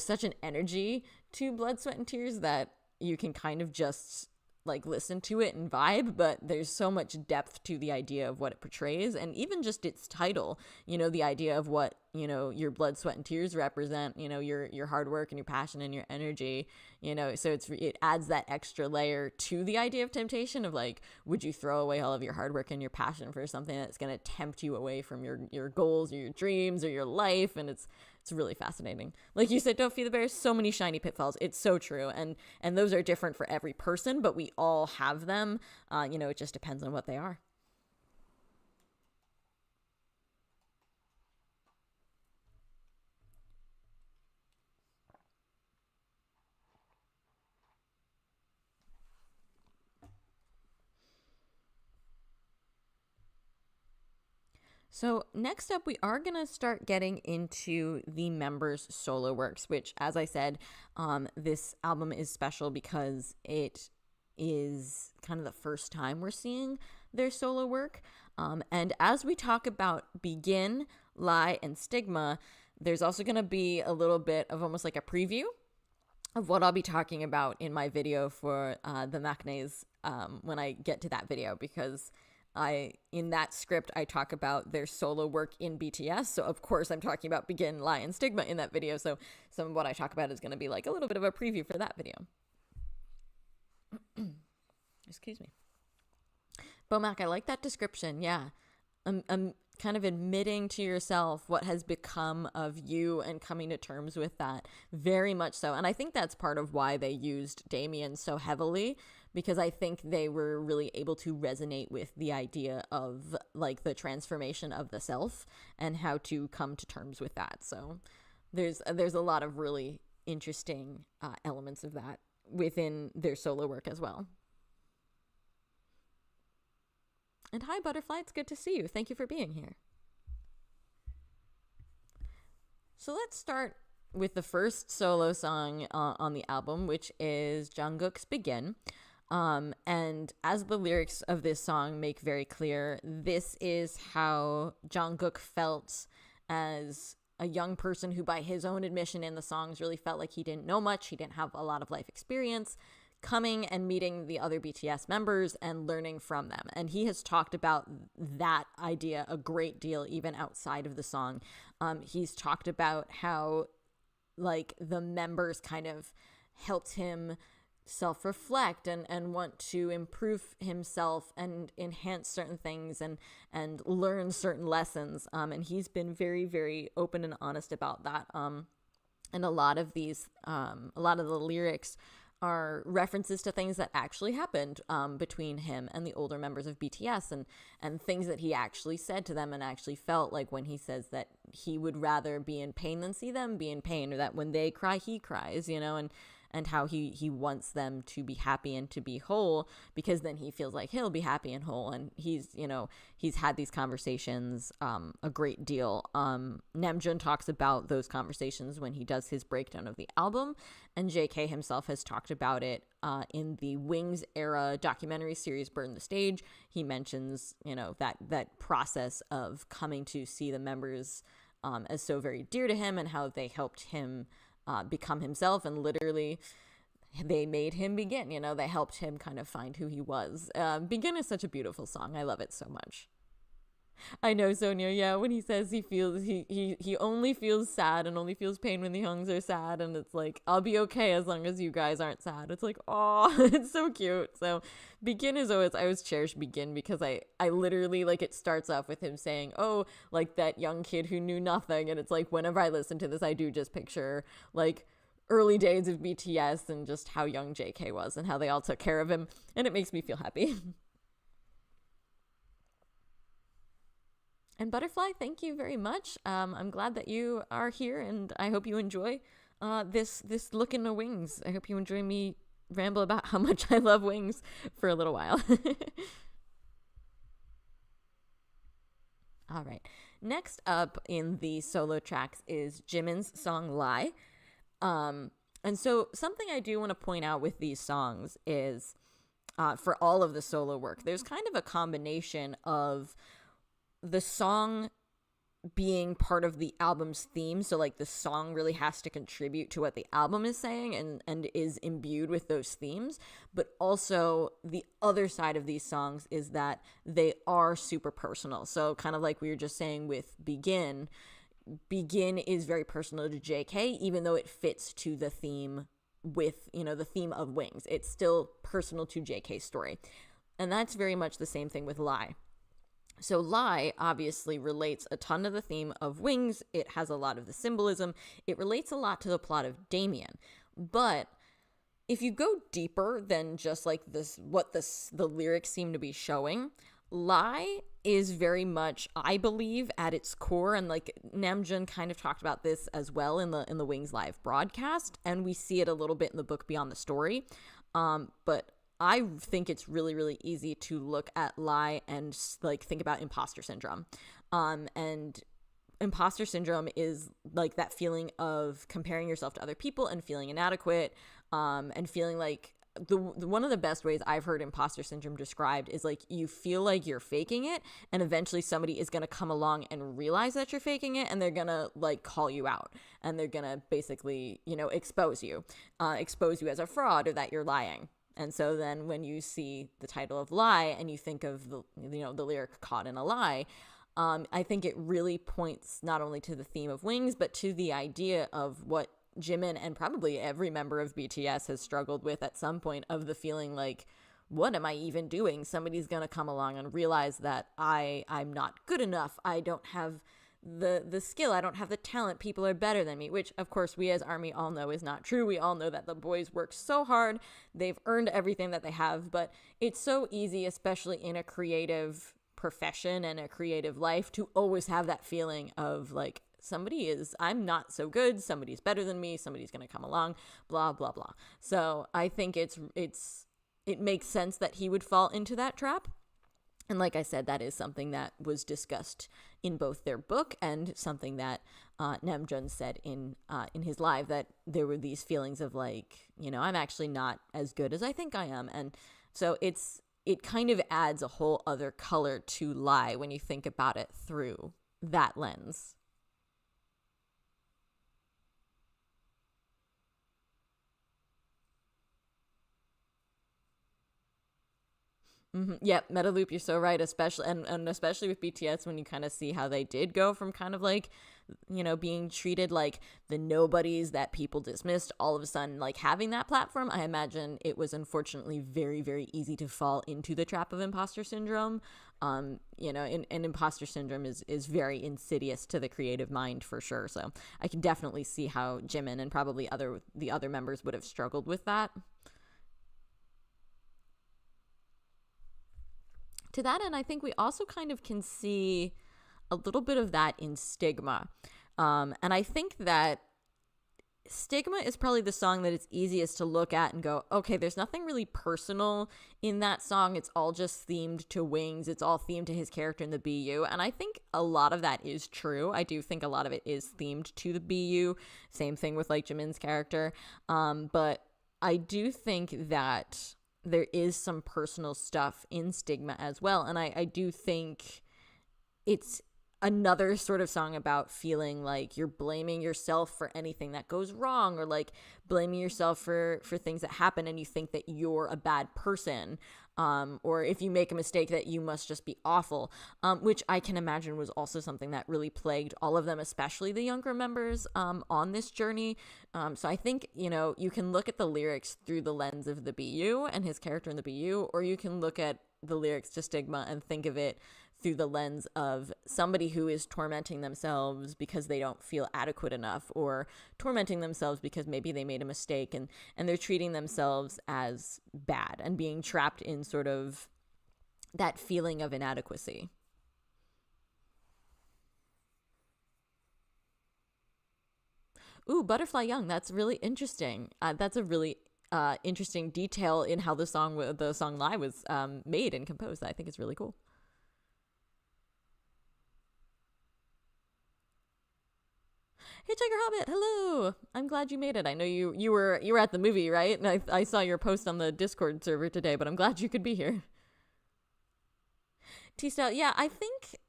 S1: such an energy to Blood, Sweat, and Tears that you can kind of just like listen to it and vibe, but there's so much depth to the idea of what it portrays. And even just its title, the idea of what, your blood, sweat, and tears represent, your hard work and your passion and your energy, so it adds that extra layer to the idea of temptation of like, would you throw away all of your hard work and your passion for something that's going to tempt you away from your goals or your dreams or your life? And it's really fascinating. Like you said, don't feed the bear, so many shiny pitfalls. It's so true. And those are different for every person, but we all have them. It just depends on what they are. So next up, we are going to start getting into the members' solo works, which, as I said, this album is special because it is kind of the first time we're seeing their solo work. And as we talk about Begin, Lie, and Stigma, there's also going to be a little bit of almost like a preview of what I'll be talking about in my video for the Maknaes when I get to that video, because in that script, I talk about their solo work in BTS. So of course I'm talking about Begin, Lie, and Stigma in that video. So some of what I talk about is going to be like a little bit of a preview for that video. Excuse me. Bomac, I like that description. Yeah. I'm kind of admitting to yourself what has become of you and coming to terms with that, very much so. And I think that's part of why they used Damien so heavily, because I think they were really able to resonate with the idea of like the transformation of the self and how to come to terms with that. So there's a lot of really interesting elements of that within their solo work as well. And hi, Butterfly, it's good to see you. Thank you for being here. So let's start with the first solo song on the album, which is Jungkook's Begin. And as the lyrics of this song make very clear, this is how Jungkook felt as a young person who, by his own admission in the songs, really felt like he didn't know much. He didn't have a lot of life experience, coming and meeting the other BTS members and learning from them. And he has talked about that idea a great deal, even outside of the song. He's talked about how like the members kind of helped him self-reflect and want to improve himself and enhance certain things and learn certain lessons. And he's been very, very open and honest about that. And a lot of the lyrics are references to things that actually happened between him and the older members of BTS, and things that he actually said to them and actually felt, like when he says that he would rather be in pain than see them be in pain, or that when they cry, he cries, and how he wants them to be happy and to be whole, because then he feels like he'll be happy and whole. And he's had these conversations a great deal. Namjoon talks about those conversations when he does his breakdown of the album, and JK himself has talked about it in the Wings era documentary series Burn the Stage. He mentions that process of coming to see the members as so very dear to him, and how they helped him become himself, and literally they made him Begin. They helped him kind of find who he was. Begin is such a beautiful song. I love it so much. I know, Sonia. Yeah, when he says he only feels sad and only feels pain when the Hungs are sad, and it's like, I'll be okay as long as you guys aren't sad. It's like, oh, it's so cute. So Begin is always, I always cherish Begin, because I literally, like, it starts off with him saying, oh, like that young kid who knew nothing, and it's like, whenever I listen to this, I do just picture like early days of BTS and just how young JK was and how they all took care of him, and it makes me feel happy. And Butterfly, thank you very much. I'm glad that you are here, and I hope you enjoy this look into Wings. I hope you enjoy me ramble about how much I love Wings for a little while. All right. Next up in the solo tracks is Jimin's song Lie. And so something I do want to point out with these songs is for all of the solo work, there's kind of a combination of the song being part of the album's theme. So like the song really has to contribute to what the album is saying and is imbued with those themes. But also the other side of these songs is that they are super personal. So kind of like we were just saying with Begin is very personal to JK, even though it fits to the theme with, the theme of Wings. It's still personal to JK's story. And that's very much the same thing with Lie. So Lie obviously relates a ton to the theme of Wings. It has a lot of the symbolism. It relates a lot to the plot of Damien. But if you go deeper than just like this, what the lyrics seem to be showing, Lie is very much, I believe, at its core, and like Namjoon kind of talked about this as well in the Wings live broadcast, and we see it a little bit in the book Beyond the Story. But I think it's really, really easy to look at Lie and like think about imposter syndrome. And imposter syndrome is like that feeling of comparing yourself to other people and feeling inadequate, and feeling like one of the best ways I've heard imposter syndrome described is like you feel like you're faking it, and eventually somebody is going to come along and realize that you're faking it, and they're going to like call you out, and they're going to basically, expose you as a fraud, or that you're lying. And so then when you see the title of Lie and you think of the lyric Caught in a Lie, I think it really points not only to the theme of Wings, but to the idea of what Jimin and probably every member of BTS has struggled with at some point, of the feeling like, what am I even doing? Somebody's going to come along and realize that I'm not good enough. I don't have the skill. I don't have the talent. People are better than me, which of course we as ARMY all know is not true. We all know that the boys work so hard. They've earned everything that they have, but it's so easy, especially in a creative profession and a creative life, to always have that feeling of like, I'm not so good. Somebody's better than me. Somebody's going to come along, blah, blah, blah. So I think it makes sense that he would fall into that trap. And like I said, that is something that was discussed in both their book and something that Namjoon said in his live, that there were these feelings of like, I'm actually not as good as I think I am. And so it kind of adds a whole other color to Lie when you think about it through that lens. Mm-hmm. Yep, Metaloop, you're so right, especially and especially with BTS, when you kind of see how they did go from kind of like being treated like the nobodies that people dismissed, all of a sudden, like, having that platform, I imagine it was unfortunately very, very easy to fall into the trap of imposter syndrome. And imposter syndrome is very insidious to the creative mind for sure. So I can definitely see how Jimin and probably the other members would have struggled with that. To that end, I think we also kind of can see a little bit of that in Stigma. And I think that Stigma is probably the song that it's easiest to look at and go, okay, there's nothing really personal in that song. It's all just themed to Wings. It's all themed to his character in the BU. And I think a lot of that is true. I do think a lot of it is themed to the BU. Same thing with like Jimin's character. But I do think that there is some personal stuff in Stigma as well. And I do think it's another sort of song about feeling like you're blaming yourself for anything that goes wrong, or like blaming yourself for things that happen, and you think that you're a bad person, or if you make a mistake that you must just be awful, which I can imagine was also something that really plagued all of them, especially the younger members on this journey. So I think, you can look at the lyrics through the lens of the BU and his character in the BU, or you can look at the lyrics to Stigma and think of it through the lens of somebody who is tormenting themselves because they don't feel adequate enough, or tormenting themselves because maybe they made a mistake, and they're treating themselves as bad and being trapped in sort of that feeling of inadequacy. Ooh, Butterfly Young. That's really interesting. That's a really interesting detail in how the song live was made and composed. I think it's really cool. Hitchhiker Hobbit, hello. I'm glad you made it. I know you were at the movie, right? And I saw your post on the Discord server today, but I'm glad you could be here. T-Style, yeah, I think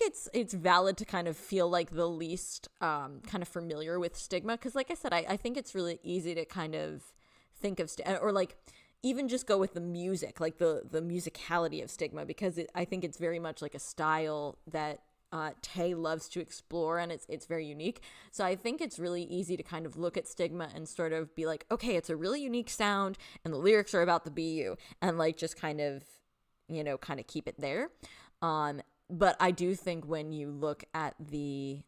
S1: it's valid to kind of feel like the least kind of familiar with Stigma, because like I said, I think it's really easy to kind of think of or like even just go with the music, like the musicality of Stigma, because I think it's very much like a style that Tay loves to explore, and it's very unique. So I think it's really easy to kind of look at Stigma and sort of be like, okay, it's a really unique sound, and the lyrics are about the BU, and like just kind of keep it there. But I do think when you look at the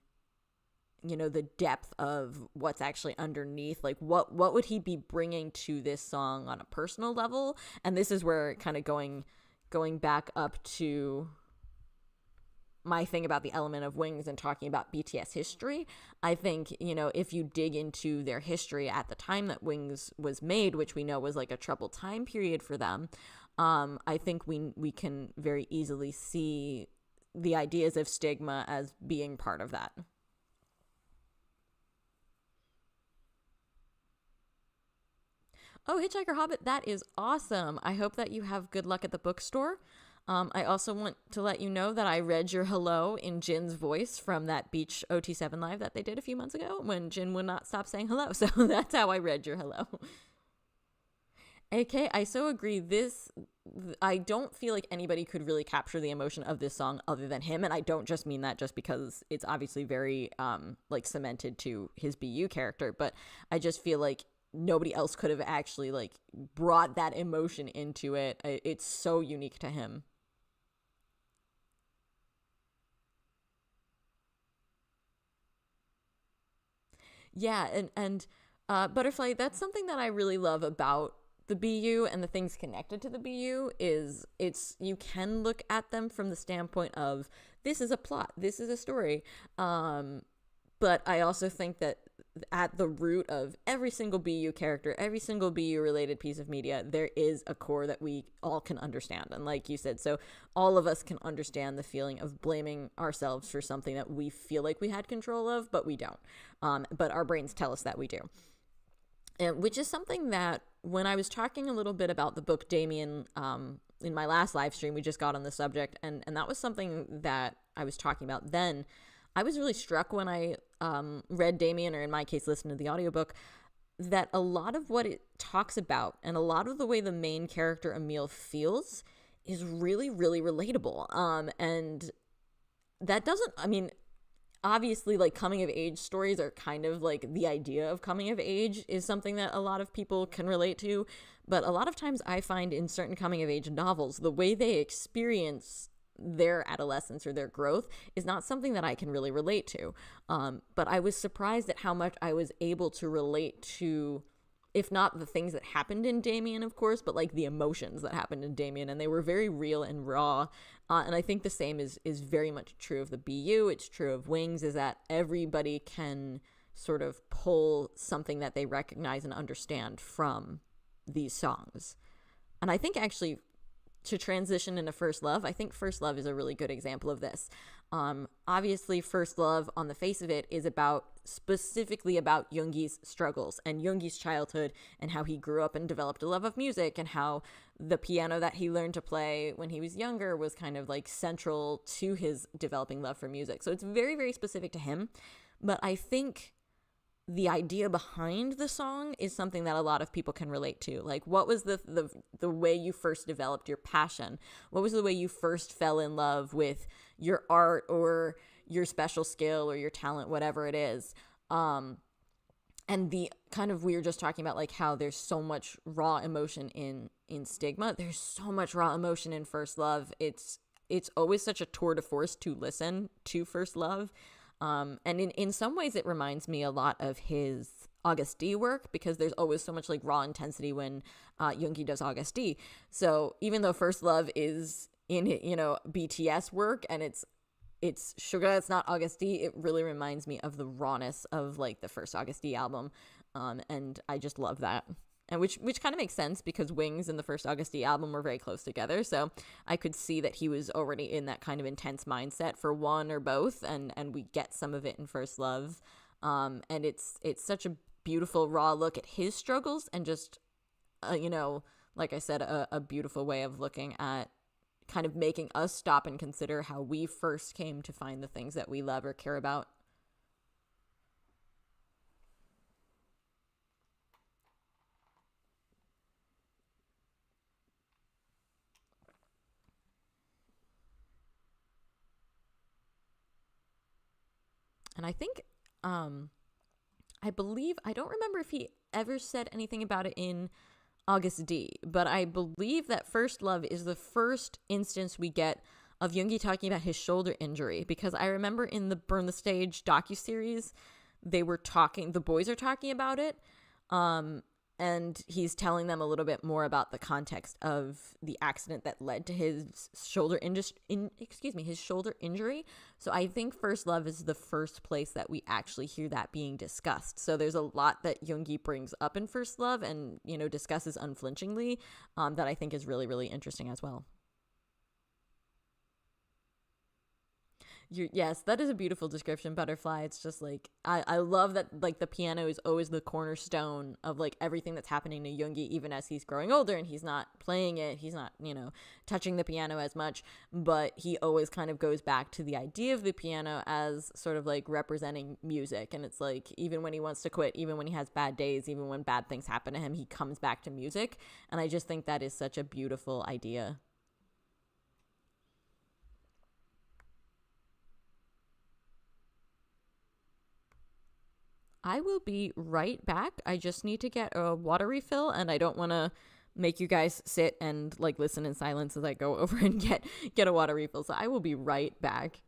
S1: depth of what's actually underneath, like what would he be bringing to this song on a personal level? And this is where kind of going back up to my thing about the element of Wings and talking about BTS history. I think, if you dig into their history at the time that Wings was made, which we know was like a troubled time period for them, I think we can very easily see the ideas of Stigma as being part of that. Oh, Hitchhiker Hobbit, that is awesome. I hope that you have good luck at the bookstore. I also want to let you know that I read your hello in Jin's voice from that Beach OT7 live that they did a few months ago when Jin would not stop saying hello. So that's how I read your hello. AK, I so agree. I don't feel like anybody could really capture the emotion of this song other than him. And I don't just mean that just because it's obviously very like cemented to his BU character, but I just feel like nobody else could have actually like brought that emotion into it. It's so unique to him. Yeah, and Butterfly, that's something that I really love about the BU and the things connected to the BU is you can look at them from the standpoint of this is a plot, this is a story. But I also think that at the root of every single BU character, every single BU related piece of media, there is a core that we all can understand. And like you said, so all of us can understand the feeling of blaming ourselves for something that we feel like we had control of, but we don't. But our brains tell us that we do. And which is something that when I was talking a little bit about the book Damien in my last live stream, we just got on the subject, and that was something that I was talking about then. I was really struck when I read Damien, or in my case, listened to the audiobook, that a lot of what it talks about and a lot of the way the main character, Emil, feels is really, really relatable. And that doesn't, I mean, obviously, like, coming of age stories are kind of like the idea of coming of age is something that a lot of people can relate to. But a lot of times I find in certain coming of age novels, the way they experience their adolescence or their growth is not something that I can really relate to. But I was surprised at how much I was able to relate to, if not the things that happened in Damien, of course, but like the emotions that happened in Damien, and they were very real and raw. And I think the same is very much true of the BU. It's true of Wings, is that everybody can sort of pull something that they recognize and understand from these songs. And I think actually, to transition into First Love, I think First Love is a really good example of this. Obviously, First Love, on the face of it, is about specifically about Yoongi's struggles and Yoongi's childhood and how he grew up and developed a love of music, and how the piano that he learned to play when he was younger was kind of like central to his developing love for music. So it's very, very specific to him. But I think the idea behind the song is something that a lot of people can relate to. Like, what was the way you first developed your passion? What was the way you first fell in love with your art or your special skill or your talent, whatever it is? And the kind of, we were just talking about like how there's so much raw emotion in Stigma. There's so much raw emotion in First Love. It's always such a tour de force to listen to First Love. And in some ways it reminds me a lot of his August D work, because there's always so much like raw intensity when Yoongi does August D. So even though First Love is in, BTS work, and it's Suga, it's not August D, it really reminds me of the rawness of like the first August D album. And I just love that. And which kind of makes sense, because Wings and the first August D album were very close together. So I could see that he was already in that kind of intense mindset for one or both, and we get some of it in First Love. And it's such a beautiful raw look at his struggles, and just like I said, a beautiful way of looking at kind of making us stop and consider how we first came to find the things that we love or care about. And I think, I believe, I don't remember if he ever said anything about it in August D, but I believe that First Love is the first instance we get of Yoongi talking about his shoulder injury, because I remember in the Burn the Stage docuseries, the boys are talking about it. And he's telling them a little bit more about the context of the accident that led to his his shoulder injury. So I think First Love is the first place that we actually hear that being discussed. So there's a lot that Yoongi brings up in First Love and, discusses unflinchingly, that I think is really, really interesting as well. Yes, that is a beautiful description, Butterfly. It's just like, I love that, like, the piano is always the cornerstone of like everything that's happening to Yoongi, even as he's growing older and he's not playing it, he's not, touching the piano as much, but he always kind of goes back to the idea of the piano as sort of like representing music. And it's like, even when he wants to quit, even when he has bad days, even when bad things happen to him, he comes back to music. And I just think that is such a beautiful idea. I will be right back. I just need to get a water refill, and I don't want to make you guys sit and like listen in silence as I go over and get a water refill. So I will be right back.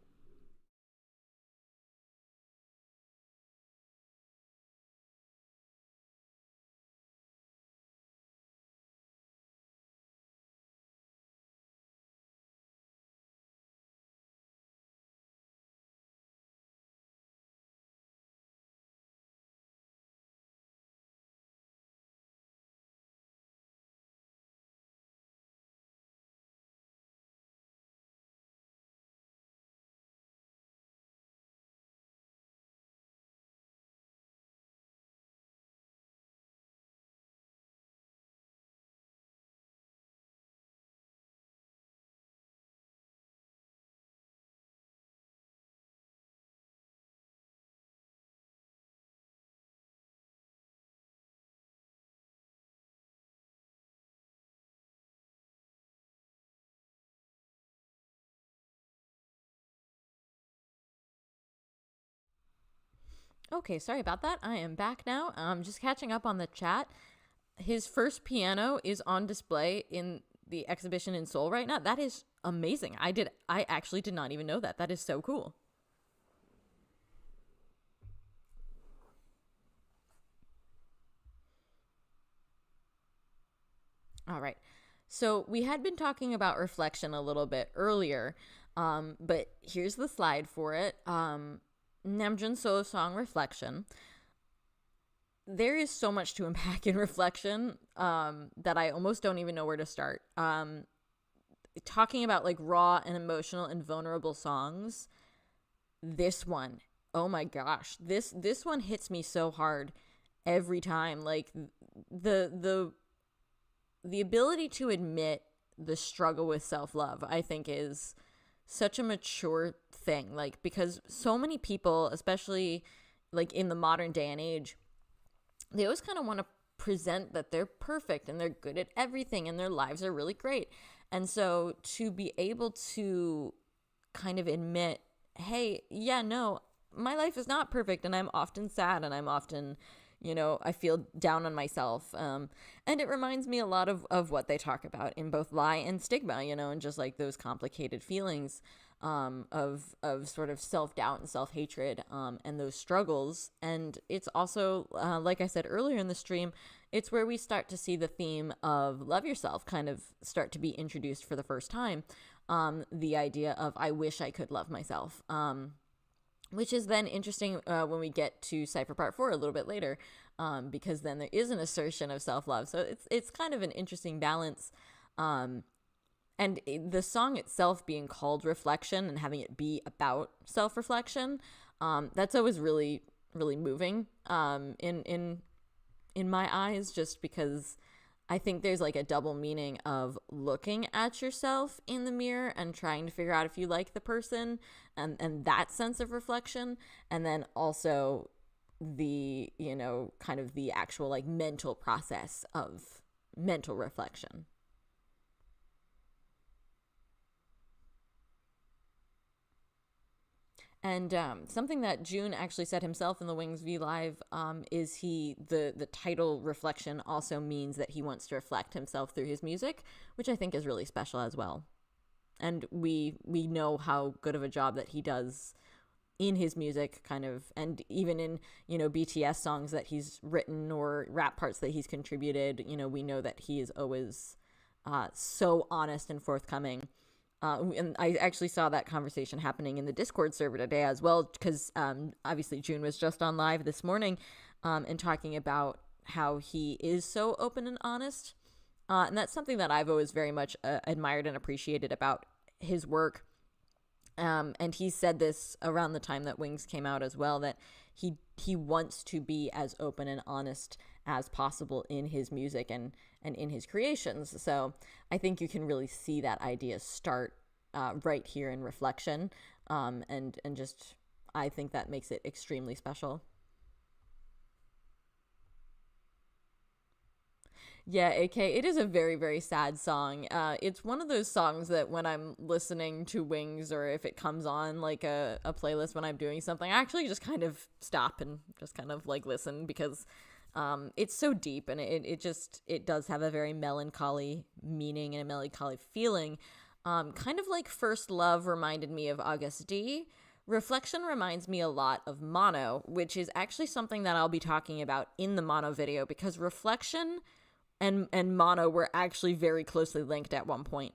S1: Okay, sorry about that. I am back now. Just catching up on the chat. His first piano is on display in the exhibition in Seoul right now. That is amazing. I actually did not even know that. That is so cool. All right. So we had been talking about reflection a little bit earlier, but here's the slide for it. Namjoon solo song Reflection. There is so much to unpack in Reflection that I almost don't even know where to start. Talking about like raw and emotional and vulnerable songs, this one, oh my gosh, this one hits me so hard every time. Like the the ability to admit the struggle with self-love, I think, is such a mature thing. Like, because so many people, especially like in the modern day and age, they always kind of want to present that they're perfect and they're good at everything and their lives are really great. And so to be able to kind of admit, hey, yeah, no, my life is not perfect and I'm often sad and I'm often, I feel down on myself. And it reminds me a lot of what they talk about in both Lie and Stigma, and just like those complicated feelings of sort of self-doubt and self-hatred, and those struggles. And it's also, like I said earlier in the stream, it's where we start to see the theme of love yourself kind of start to be introduced for the first time. The idea of I wish I could love myself. Which is then interesting when we get to Cypher Part 4 a little bit later, because then there is an assertion of self-love. So it's kind of an interesting balance. And the song itself being called Reflection and having it be about self-reflection, that's always really, really moving in my eyes, just because I think there's like a double meaning of looking at yourself in the mirror and trying to figure out if you like the person, and that sense of reflection. And then also the, kind of the actual like mental process of mental reflection. And something that June actually said himself in the Wings V Live, is the title Reflection also means that he wants to reflect himself through his music, which I think is really special as well. And we know how good of a job that he does in his music, kind of, and even in, BTS songs that he's written or rap parts that he's contributed, we know that he is always so honest and forthcoming. And I actually saw that conversation happening in the Discord server today as well, because obviously June was just on live this morning, and talking about how he is so open and honest. And that's something that I've always very much admired and appreciated about his work. And he said this around the time that Wings came out as well, that he wants to be as open and honest as possible in his music and in his creations. So I think you can really see that idea start right here in Reflection, and just I think that makes it extremely special. Yeah, AK, it is a very, very sad song. It's one of those songs that when I'm listening to Wings, or if it comes on like a playlist when I'm doing something, I actually just kind of stop and just kind of like listen, because it's so deep, and it does have a very melancholy meaning and a melancholy feeling. Kind of like First Love reminded me of August D. Reflection reminds me a lot of Mono, which is actually something that I'll be talking about in the Mono video, because Reflection and Mono were actually very closely linked at one point.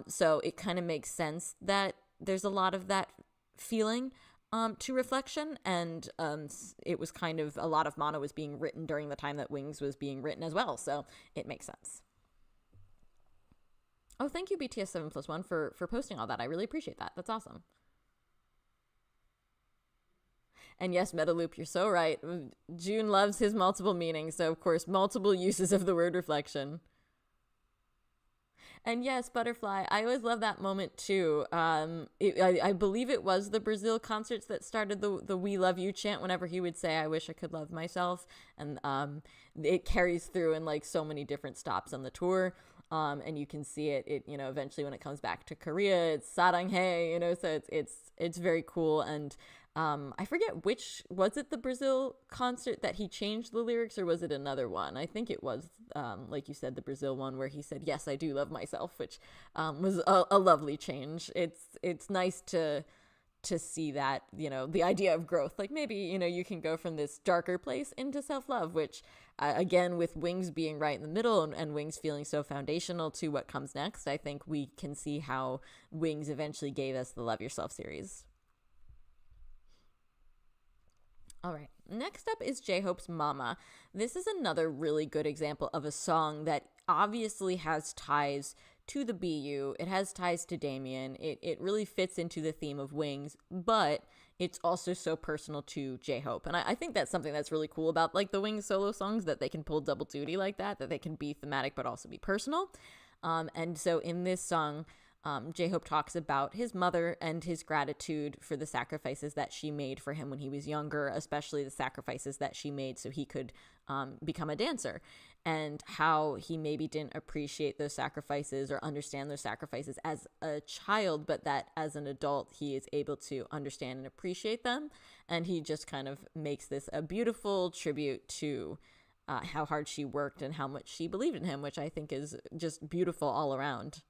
S1: So it kind of makes sense that there's a lot of that feeling to Reflection, and it was kind of a lot of Mono was being written during the time that Wings was being written as well, so it makes sense. Oh, thank you, BTS7+1, for posting all that. I really appreciate that. That's awesome. And yes, Metaloop, you're so right. June loves his multiple meanings, so of course, multiple uses of the word reflection. And yes, Butterfly, I always love that moment too. I believe it was the Brazil concerts that started the "We Love You" chant whenever he would say, "I wish I could love myself," and it carries through in like so many different stops on the tour. And you can see it, eventually when it comes back to Korea, it's Saranghae, so it's very cool. And I forget which, was it the Brazil concert that he changed the lyrics, or was it another one? I think it was, like you said, the Brazil one where he said, "Yes, I do love myself," which was a lovely change. It's nice to see that, the idea of growth, like maybe, you can go from this darker place into self-love, which again, with Wings being right in the middle, and Wings feeling so foundational to what comes next, I think we can see how Wings eventually gave us the Love Yourself series. All right, next up is J-Hope's Mama. This is another really good example of a song that obviously has ties to the BU. It has ties to Damien. It really fits into the theme of Wings, but it's also so personal to J-Hope. And I think that's something that's really cool about like the Wings solo songs, that they can pull double duty like that they can be thematic but also be personal. And so in this song, J-Hope talks about his mother and his gratitude for the sacrifices that she made for him when he was younger, especially the sacrifices that she made so he could become a dancer, and how he maybe didn't appreciate those sacrifices or understand those sacrifices as a child, but that as an adult he is able to understand and appreciate them. And he just kind of makes this a beautiful tribute to how hard she worked and how much she believed in him, which I think is just beautiful all around.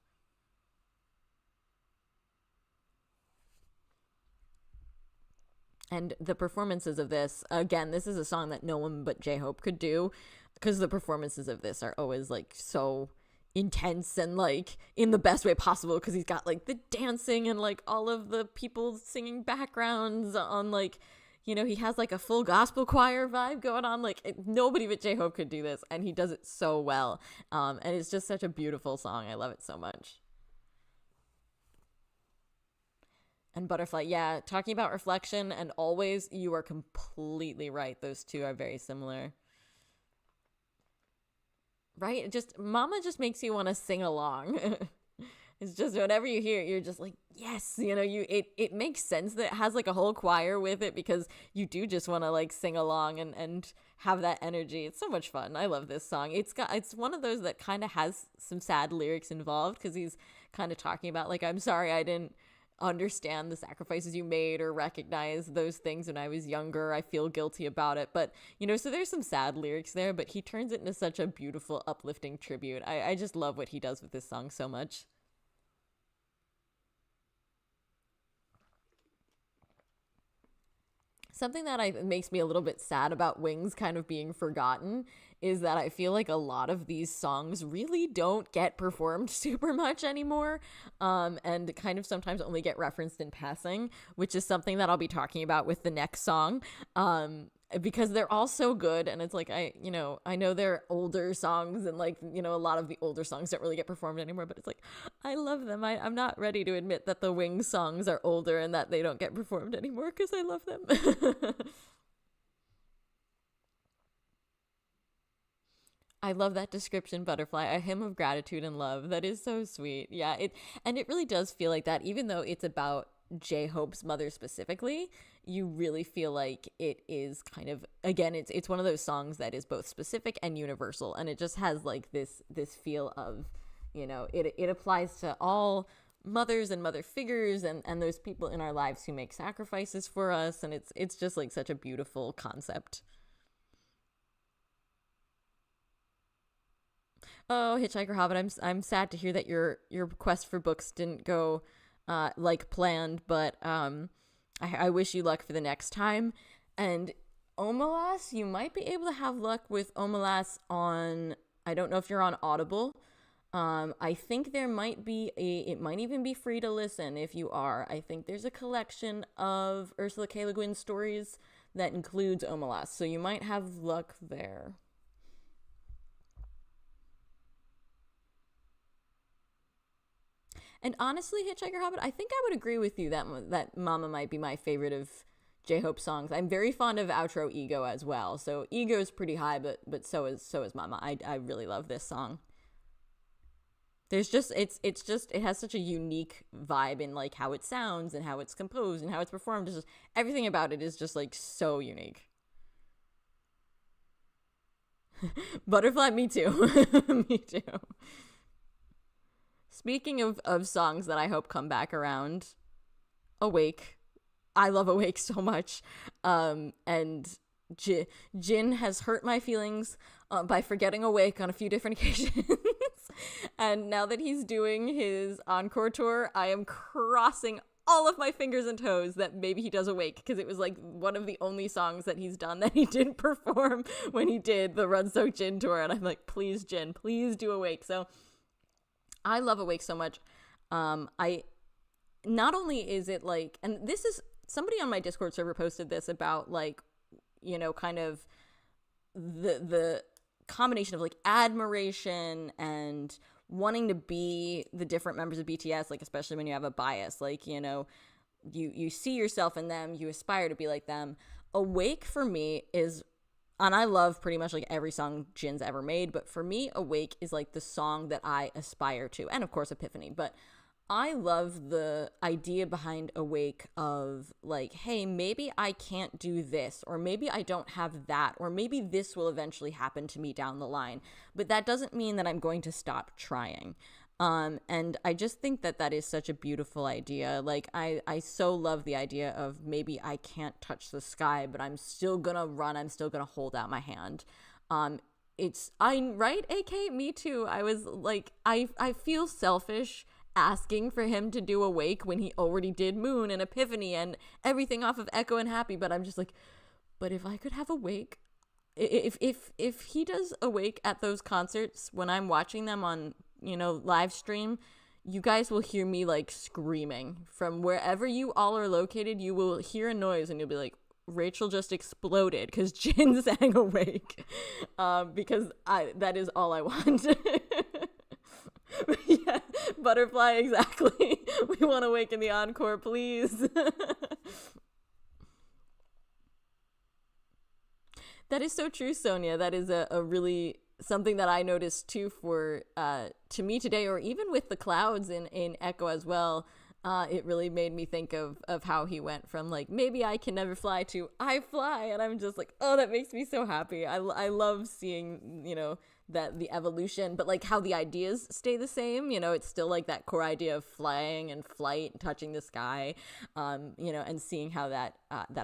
S1: And the performances of this, again, this is a song that no one but J-Hope could do, because the performances of this are always like so intense and like in the best way possible, because he's got like the dancing and like all of the people singing backgrounds on like, he has like a full gospel choir vibe going on. Like nobody but J-Hope could do this, and he does it so well. And it's just such a beautiful song. I love it so much. And Butterfly, yeah, talking about reflection and Always, you are completely right. Those two are very similar. Right? Mama just makes you want to sing along. It's just whenever you hear it, you're just like, yes, it makes sense that it has like a whole choir with it, because you do just want to like sing along and have that energy. It's so much fun. I love this song. It's one of those that kind of has some sad lyrics involved, because he's kind of talking about like, I'm sorry I didn't understand the sacrifices you made or recognize those things when I was younger. I feel guilty about it. But, so there's some sad lyrics there, but he turns it into such a beautiful, uplifting tribute. I just love what he does with this song so much. Something that makes me a little bit sad about Wings kind of being forgotten is that I feel like a lot of these songs really don't get performed super much anymore, and kind of sometimes only get referenced in passing, which is something that I'll be talking about with the next song, because they're all so good. And it's like, I know they're older songs, and like, a lot of the older songs don't really get performed anymore, but it's like, I love them. I'm not ready to admit that the Wings songs are older and that they don't get performed anymore, because I love them. I love that description, Butterfly, a hymn of gratitude and love. That is so sweet. Yeah, it really does feel like that, even though it's about J-Hope's mother specifically. You really feel like it is kind of, again, it's one of those songs that is both specific and universal, and it just has like this feel of, it applies to all mothers and mother figures, and those people in our lives who make sacrifices for us, and it's just like such a beautiful concept. Oh, Hitchhiker Hobbit, I'm sad to hear that your quest for books didn't go like planned, but I wish you luck for the next time. And Omelas, you might be able to have luck with Omelas on, I don't know if you're on Audible. I think there might be it might even be free to listen if you are. I think there's a collection of Ursula K. Le Guin stories that includes Omelas, so you might have luck there. And honestly, Hitchhiker Hobbit, I think I would agree with you that Mama might be my favorite of J-Hope songs. I'm very fond of Outro Ego as well. So Ego is pretty high, but so is Mama. I really love this song. There's just it has such a unique vibe in like how it sounds and how it's composed and how it's performed. It's just, everything about it is just like so unique. Butterfly, me too. Me too. Speaking of songs that I hope come back around, Awake. I love Awake so much. And Jin has hurt my feelings by forgetting Awake on a few different occasions. And now that he's doing his encore tour, I am crossing all of my fingers and toes that maybe he does Awake, because it was like one of the only songs that he's done that he didn't perform when he did the Run So Jin tour. And I'm like, please, Jin, please do Awake. So I love Awake so much. I not only is it like, and this is somebody on my Discord server posted this about like, you know, kind of the combination of like admiration and wanting to be the different members of BTS, like especially when you have a bias, like, you know, you see yourself in them, you aspire to be like them. Awake for me is, and I love pretty much like every song Jin's ever made, but for me Awake is like the song that I aspire to, and of course Epiphany. But I love the idea behind Awake of like, hey, maybe I can't do this, or maybe I don't have that, or maybe this will eventually happen to me down the line. But that doesn't mean that I'm going to stop trying. And I just think that that is such a beautiful idea. Like, I so love the idea of maybe I can't touch the sky, but I'm still gonna run. I'm still gonna hold out my hand. Right, AK, me too. I was like, I feel selfish asking for him to do Awake when he already did Moon and Epiphany and everything off of Echo and Happy, but I'm just like, but if I could have Awake, if he does Awake at those concerts when I'm watching them on, you know, live stream, you guys will hear me like screaming from wherever you all are located. You will hear a noise and you'll be like, Rachel just exploded because Jin sang Awake, because that is all I want. Yeah, Butterfly, exactly. We want to Awake in the encore, please. That is so true, Sonia. That is a really something that I noticed too for to me today, or even with the clouds in Echo as well. It really made me think of how he went from like, maybe I can never fly to I fly, and I'm just like, oh, that makes me so happy. I love seeing, you know, that the evolution, but like how the ideas stay the same. You know, it's still like that core idea of flying and flight and touching the sky, you know, and seeing how that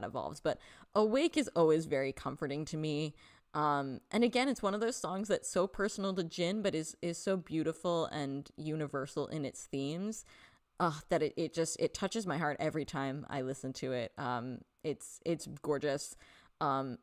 S1: evolves. But Awake is always very comforting to me. And again, it's one of those songs that's so personal to Jin, but is so beautiful and universal in its themes. That it touches my heart every time I listen to it. It's gorgeous. And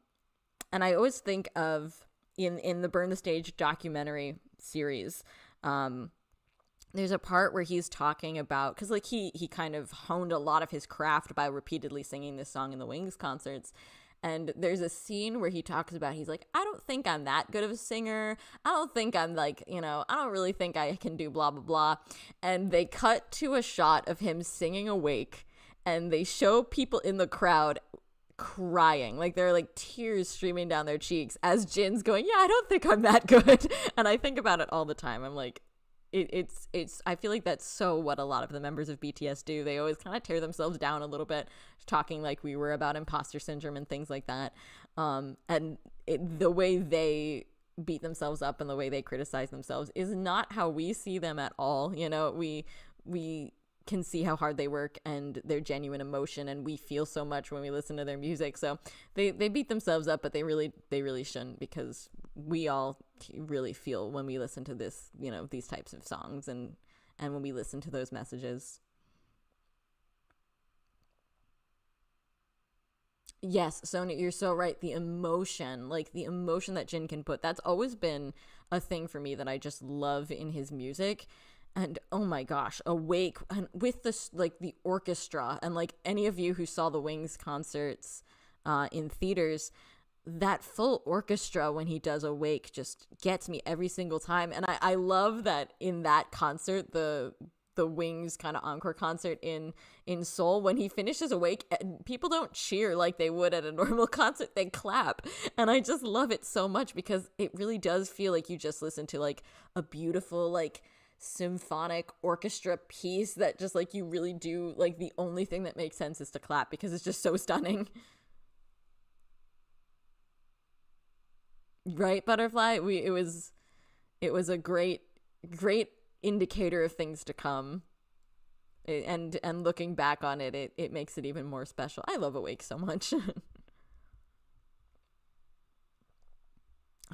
S1: I always think of in the Burn the Stage documentary series, there's a part where he's talking about, because like he kind of honed a lot of his craft by repeatedly singing this song in the Wings concerts. And there's a scene where he talks about, he's like, I don't think I'm that good of a singer. I don't think I'm like, you know, I don't really think I can do blah, blah, blah. And they cut to a shot of him singing Awake, and they show people in the crowd crying. Like, there are like tears streaming down their cheeks as Jin's going, yeah, I don't think I'm that good. And I think about it all the time. I'm like, it's I feel like that's so what a lot of the members of BTS do. They always kind of tear themselves down a little bit, talking like we were about imposter syndrome and things like that. And the way they beat themselves up and the way they criticize themselves is not how we see them at all. You know, we can see how hard they work and their genuine emotion, and we feel so much when we listen to their music. So they beat themselves up, but they really shouldn't, because we all really feel when we listen to this, you know, these types of songs, and when we listen to those messages. Yes, Sonia, you're so right. The emotion that Jin can put, that's always been a thing for me that I just love in his music. And oh my gosh, Awake, and with this, like the orchestra, and like any of you who saw the Wings concerts in theaters, that full orchestra when he does Awake just gets me every single time. And I love that in that concert, the Wings kind of encore concert in Seoul, when he finishes Awake, people don't cheer like they would at a normal concert, they clap. And I just love it so much, because it really does feel like you just listen to like a beautiful like symphonic orchestra piece that just like you really do, like the only thing that makes sense is to clap, because it's just so stunning. Right, Butterfly? It was a great indicator of things to come. And looking back on it, it makes it even more special. I love HYYH so much.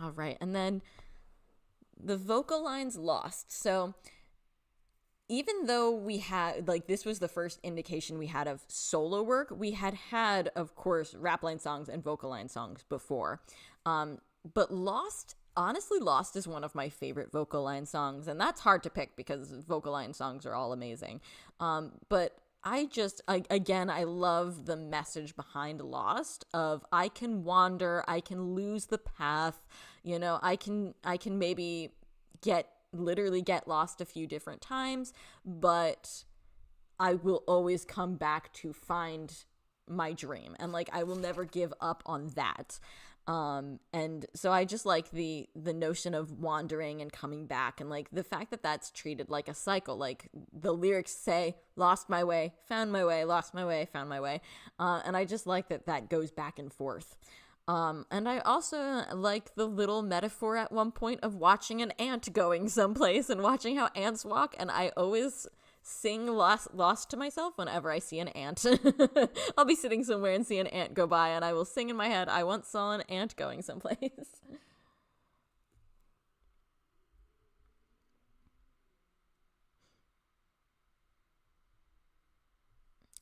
S1: All right, and then the vocal lines Lost. So even though we had, like, this was the first indication we had of solo work, we had, of course, rap line songs and vocal line songs before. But Lost, honestly, Lost is one of my favorite vocal line songs, and that's hard to pick because vocal line songs are all amazing. But again, I love the message behind Lost of I can wander, I can lose the path, I can maybe literally get lost a few different times, but I will always come back to find my dream, and like I will never give up on that. And so I just like the notion of wandering and coming back, and like the fact that that's treated like a cycle. Like the lyrics say, lost my way, found my way, lost my way, found my way. And I just like that goes back and forth. And I also like the little metaphor at one point of watching an ant going someplace and watching how ants walk. And I always sing lost to myself whenever I see an ant. I'll be sitting somewhere and see an ant go by, and I will sing in my head, I once saw an ant going someplace.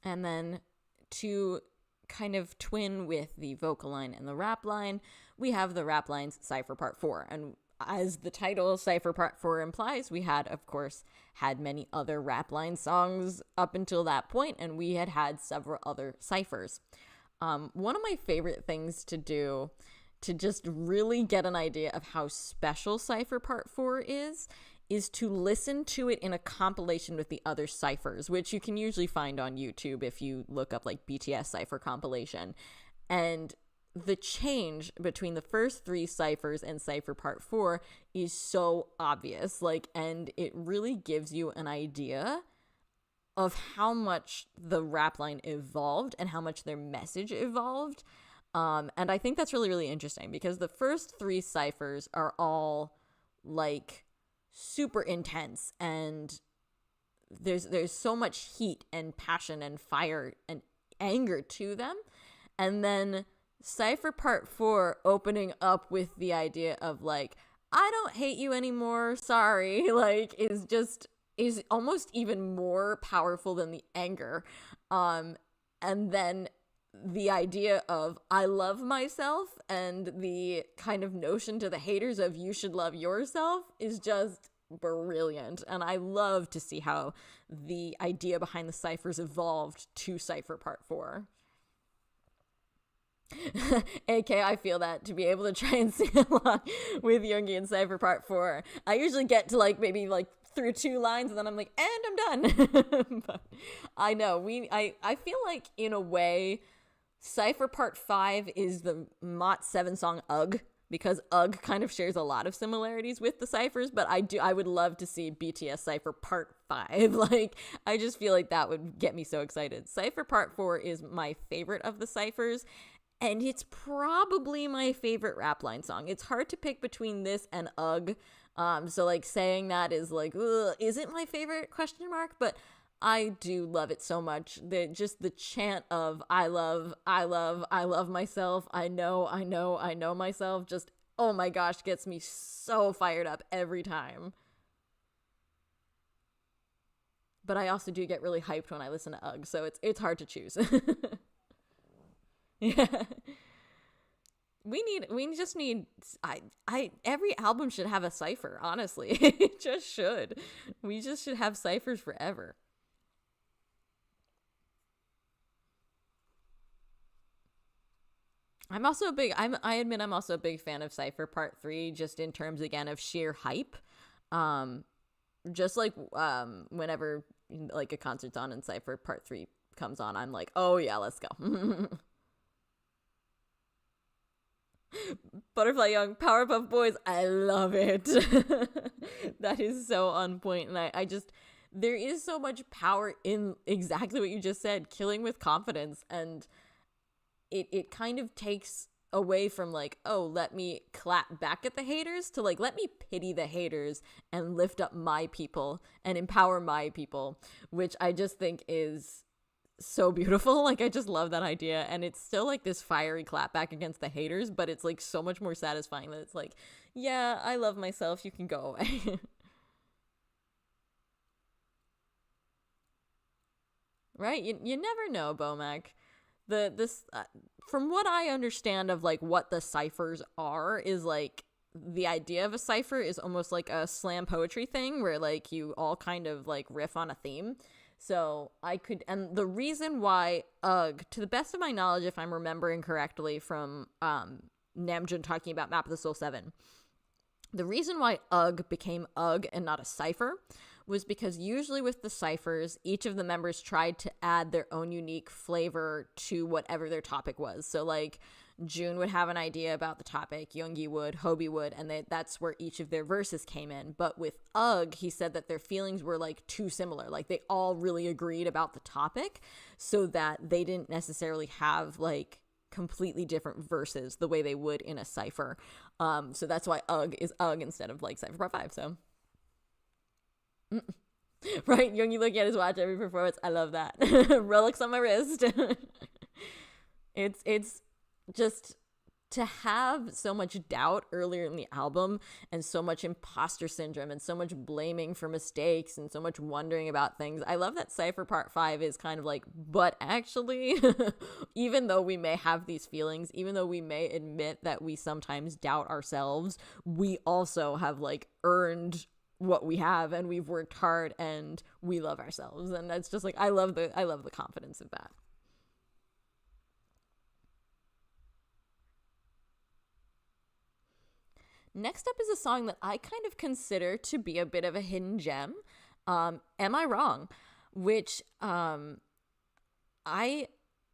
S1: And then to kind of twin with the vocal line and the rap line, we have the rap lines Cypher Part 4. And as the title Cypher Part 4 implies, we had, of course, had many other rap line songs up until that point, and we had several other ciphers. One of my favorite things to do to just really get an idea of how special Cypher Part 4 is to listen to it in a compilation with the other ciphers, which you can usually find on YouTube if you look up like BTS cipher compilation. And the change between the first three ciphers and Cypher Part 4 is so obvious, and it really gives you an idea of how much the rap line evolved and how much their message evolved. And I think that's really, really interesting because the first three ciphers are all like super intense, and there's so much heat and passion and fire and anger to them. And then Cypher Part 4 opening up with the idea of like, I don't hate you anymore, sorry, like is almost even more powerful than the anger. And then the idea of I love myself and the kind of notion to the haters of you should love yourself is just brilliant. And I love to see how the idea behind the ciphers evolved to Cypher Part 4. AK, I feel that to be able to try and sing along with Yoongi in Cypher Part 4. I usually get to maybe through 2 lines and then I'm like, and I'm done. But I know, I feel like in a way, Cypher Part 5 is the Mott 7 song Ugh, because Ugh kind of shares a lot of similarities with the ciphers, but I would love to see BTS Cypher Part 5. I just feel like that would get me so excited. Cypher Part 4 is my favorite of the ciphers, and it's probably my favorite rap line song. It's hard to pick between this and Ugh. So saying that is ugh, is it my favorite question mark? But I do love it so much. The chant of I love myself. I know myself. Just, oh my gosh, gets me so fired up every time. But I also do get really hyped when I listen to Ugh, so it's hard to choose. Yeah. We just need every album should have a cipher, honestly. It just should. We just should have ciphers forever. I admit I'm also a big fan of Cypher Part 3, just in terms again of sheer hype. Just whenever a concert's on and Cypher Part 3 comes on, I'm like, oh yeah, let's go. Butterfly Young, Powerpuff Boys, I love it. That is so on point, and I just, there is so much power in exactly what you just said, killing with confidence, and it kind of takes away from like, oh, let me clap back at the haters to like, let me pity the haters and lift up my people and empower my people, which I just think is so beautiful. Like, I just love that idea. And it's still like this fiery clap back against the haters, but it's like so much more satisfying that it's like, yeah, I love myself, you can go away. Right? You never know, Bomac. This from what I understand of like what the ciphers are is like, the idea of a cipher is almost like a slam poetry thing where like you all kind of like riff on a theme. So I could, and the reason why UGG, to the best of my knowledge, if I'm remembering correctly from Namjoon talking about Map of the Soul 7, the reason why UGG became UGG and not a cipher was because usually with the ciphers, each of the members tried to add their own unique flavor to whatever their topic was. So like June would have an idea about the topic, Yoongi would, Hobie would, and that's where each of their verses came in. But with UGG, he said that their feelings were like too similar. Like they all really agreed about the topic so that they didn't necessarily have like completely different verses the way they would in a cipher. So that's why UGG is UGG instead of like Cypher Part 5. So right, Yoongi looking at his watch every performance. I love that. Rolex on my wrist. It's just to have so much doubt earlier in the album and so much imposter syndrome and so much blaming for mistakes and so much wondering about things. I love that Cypher Part 5 is kind of like, but actually, even though we may have these feelings, even though we may admit that we sometimes doubt ourselves, we also have like earned what we have and we've worked hard and we love ourselves. And that's just like, I love the confidence of that. Next up is a song that I kind of consider to be a bit of a hidden gem. Am I Wrong? Which I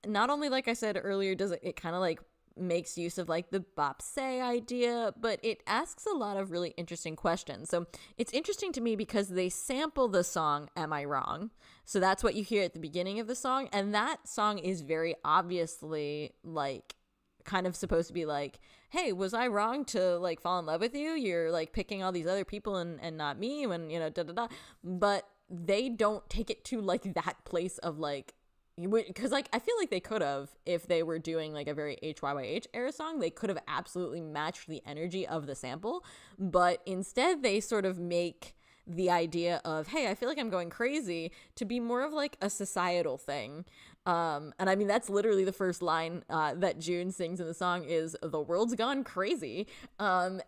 S1: not only, like I said earlier, does it kind of like makes use of like the bopse idea, but it asks a lot of really interesting questions. So it's interesting to me because they sample the song Am I Wrong? So that's what you hear at the beginning of the song, and that song is very obviously like kind of supposed to be like, hey, was I wrong to like fall in love with you? You're like picking all these other people and not me, when, you know, da da da. But they don't take it to like that place of like, because like I feel like they could have, if they were doing like a very HYYH era song, they could have absolutely matched the energy of the sample. But instead they sort of make the idea of, hey, I feel like I'm going crazy, to be more of like a societal thing. And I mean, that's literally the first line that June sings in the song is, the world's gone crazy. And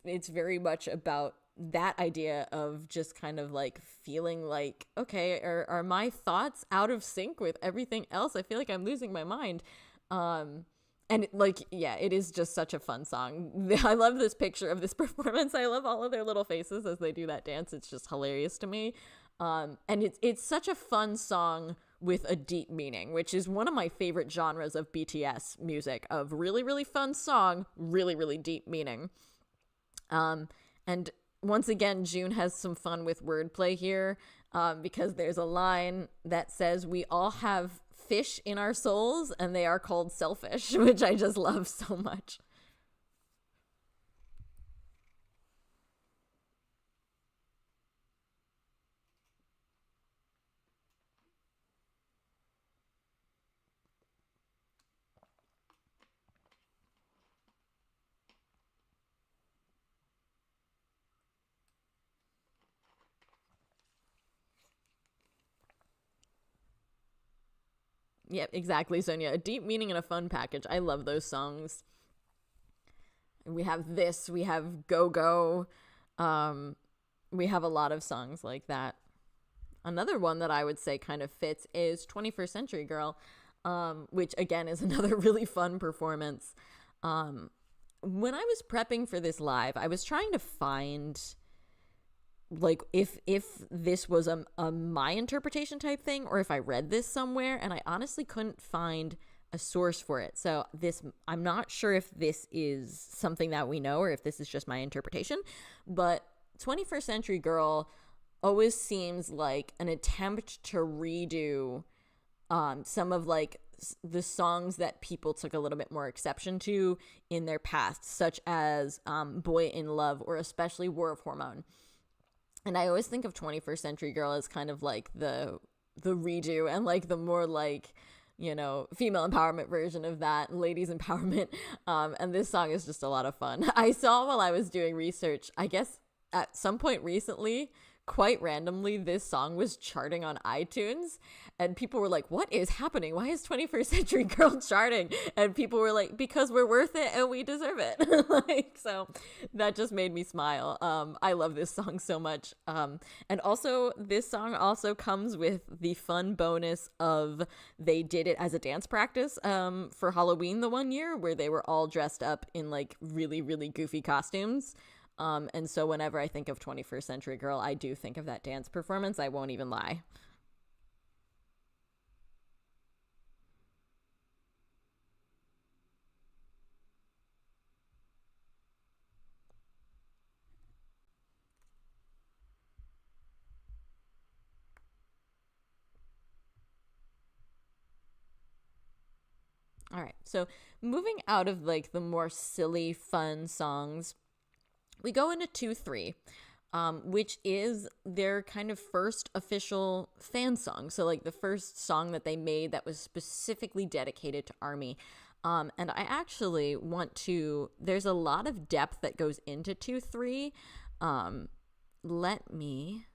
S1: it's very much about that idea of just kind of like feeling like, okay, are my thoughts out of sync with everything else? I feel like I'm losing my mind. And like, yeah, it is just such a fun song. I love this picture of this performance. I love all of their little faces as they do that dance. It's just hilarious to me. And it's such a fun song with a deep meaning, which is one of my favorite genres of BTS music, of really, really fun song, really, really deep meaning. And once again, June has some fun with wordplay here, because there's a line that says, we all have fish in our souls and they are called selfish, which I just love so much. Yep, exactly, Sonia. A deep meaning and a fun package. I love those songs. We have this, we have Go Go. We have a lot of songs like that. Another one that I would say kind of fits is 21st Century Girl, which again is another really fun performance. When I was prepping for this live, I was trying to find like if this was a my interpretation type thing, or if I read this somewhere, and I honestly couldn't find a source for it. So I'm not sure if this is something that we know or if this is just my interpretation, but 21st Century Girl always seems like an attempt to redo some of like the songs that people took a little bit more exception to in their past, such as Boy in Love, or especially War of Hormone. And I always think of 21st Century Girl as kind of like the redo, and like the more like, you know, female empowerment version of that, ladies empowerment. And this song is just a lot of fun. I saw while I was doing research, I guess at some point recently, quite randomly, this song was charting on iTunes, and people were like, what is happening? Why is 21st Century Girl charting? And people were like, because we're worth it and we deserve it. Like, so that just made me smile. I love this song so much. And also this song also comes with the fun bonus of they did it as a dance practice for Halloween the one year, where they were all dressed up in like really, really goofy costumes. And so whenever I think of 21st Century Girl, I do think of that dance performance. I won't even lie. All right. So moving out of like the more silly, fun songs, we go into 2-3, which is their kind of first official fan song. So like the first song that they made that was specifically dedicated to Army. And I actually want to, there's a lot of depth that goes into 2-3. Let me,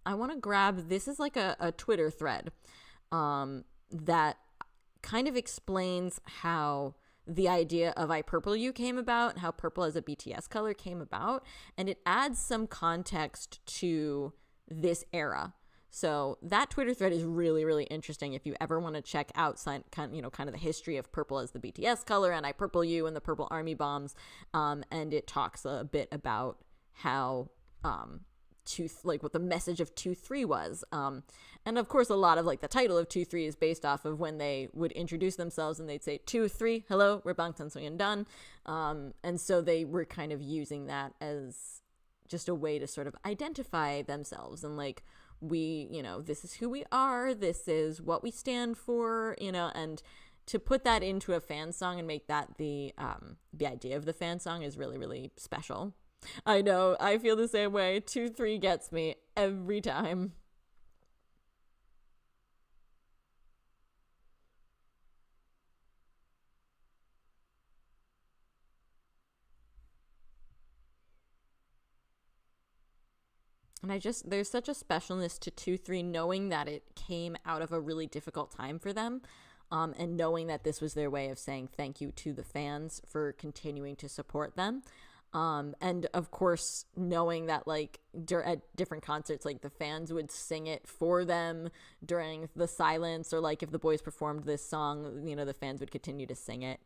S1: I want to grab, this is like a Twitter thread that kind of explains how the idea of I Purple You came about, how purple as a BTS color came about, and it adds some context to this era. So that Twitter thread is really, really interesting if you ever want to check out kind of the history of purple as the BTS color and I Purple You and the Purple Army bombs. And it talks a bit about how what the message of 2-3 was. And of course, a lot of like the title of 2-3 is based off of when they would introduce themselves and they'd say 2-3, hello, we're Bangtan Soyeondan. And so they were kind of using that as just a way to sort of identify themselves and like, we, you know, this is who we are, this is what we stand for, you know, and to put that into a fan song and make that the idea of the fan song is really, really special. I know, I feel the same way. 2-3 gets me every time. And there's such a specialness to 2-3, knowing that it came out of a really difficult time for them. And knowing that this was their way of saying thank you to the fans for continuing to support them. And of course, knowing that like at different concerts, like the fans would sing it for them during the silence, or like if the boys performed this song, you know, the fans would continue to sing it.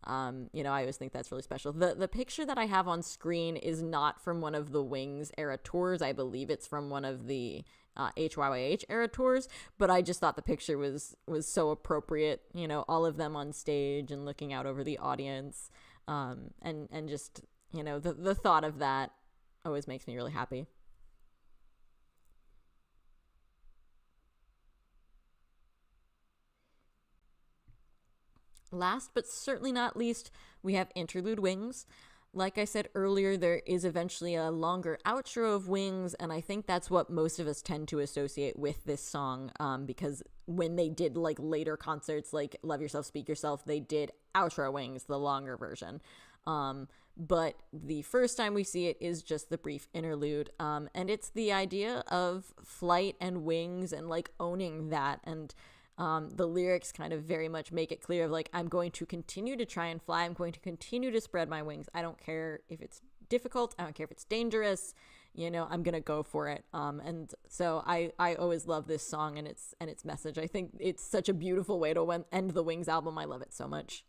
S1: I always think that's really special. The picture that I have on screen is not from one of the Wings era tours. I believe it's from one of the HYYH era tours, but I just thought the picture was so appropriate, you know, all of them on stage and looking out over the audience. And just, you know, the thought of that always makes me really happy. Last but certainly not least, we have Interlude Wings. Like I said earlier, there is eventually a longer outro of Wings, and I think that's what most of us tend to associate with this song, because when they did like later concerts like Love Yourself, Speak Yourself, they did outro Wings, the longer version. But the first time we see it is just the brief interlude, and it's the idea of flight and wings and like owning that. And the lyrics kind of very much make it clear of like, I'm going to continue to try and fly. I'm going to continue to spread my wings. I don't care if it's difficult. I don't care if it's dangerous. You know, I'm going to go for it. And so I always love this song and its message. I think it's such a beautiful way to end the Wings album. I love it so much.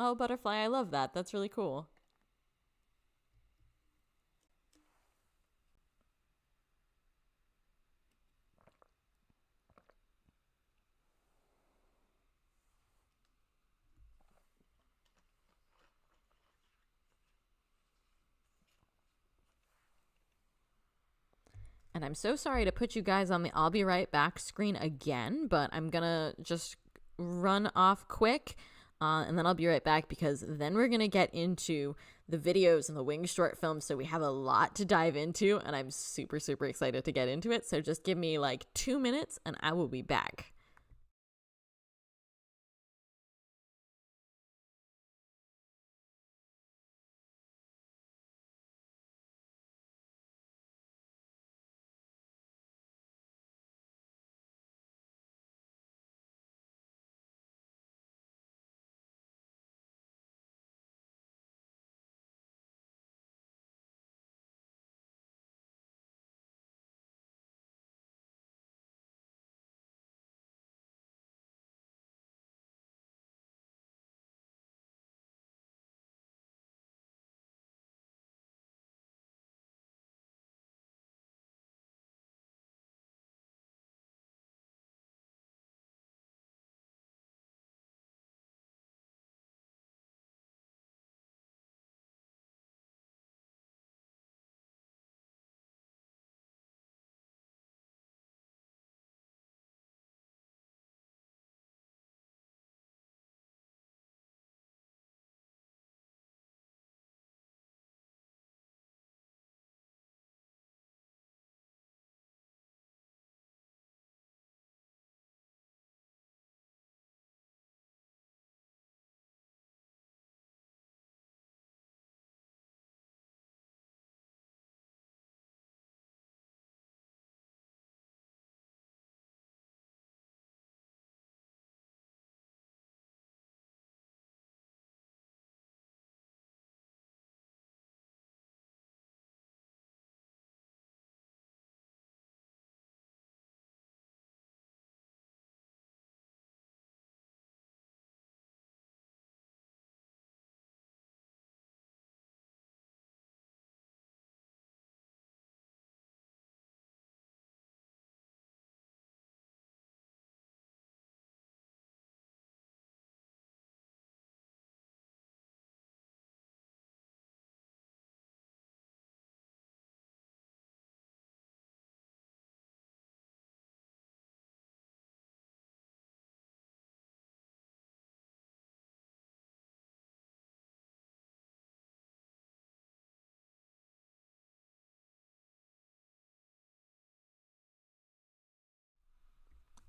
S1: Oh, Butterfly, I love that. That's really cool. And I'm so sorry to put you guys on the I'll be right back screen again, but I'm gonna just run off quick, and then I'll be right back, because then we're gonna get into the videos and the Wing short films. So we have a lot to dive into, and I'm super, super excited to get into it. So just give me like 2 minutes and I will be back.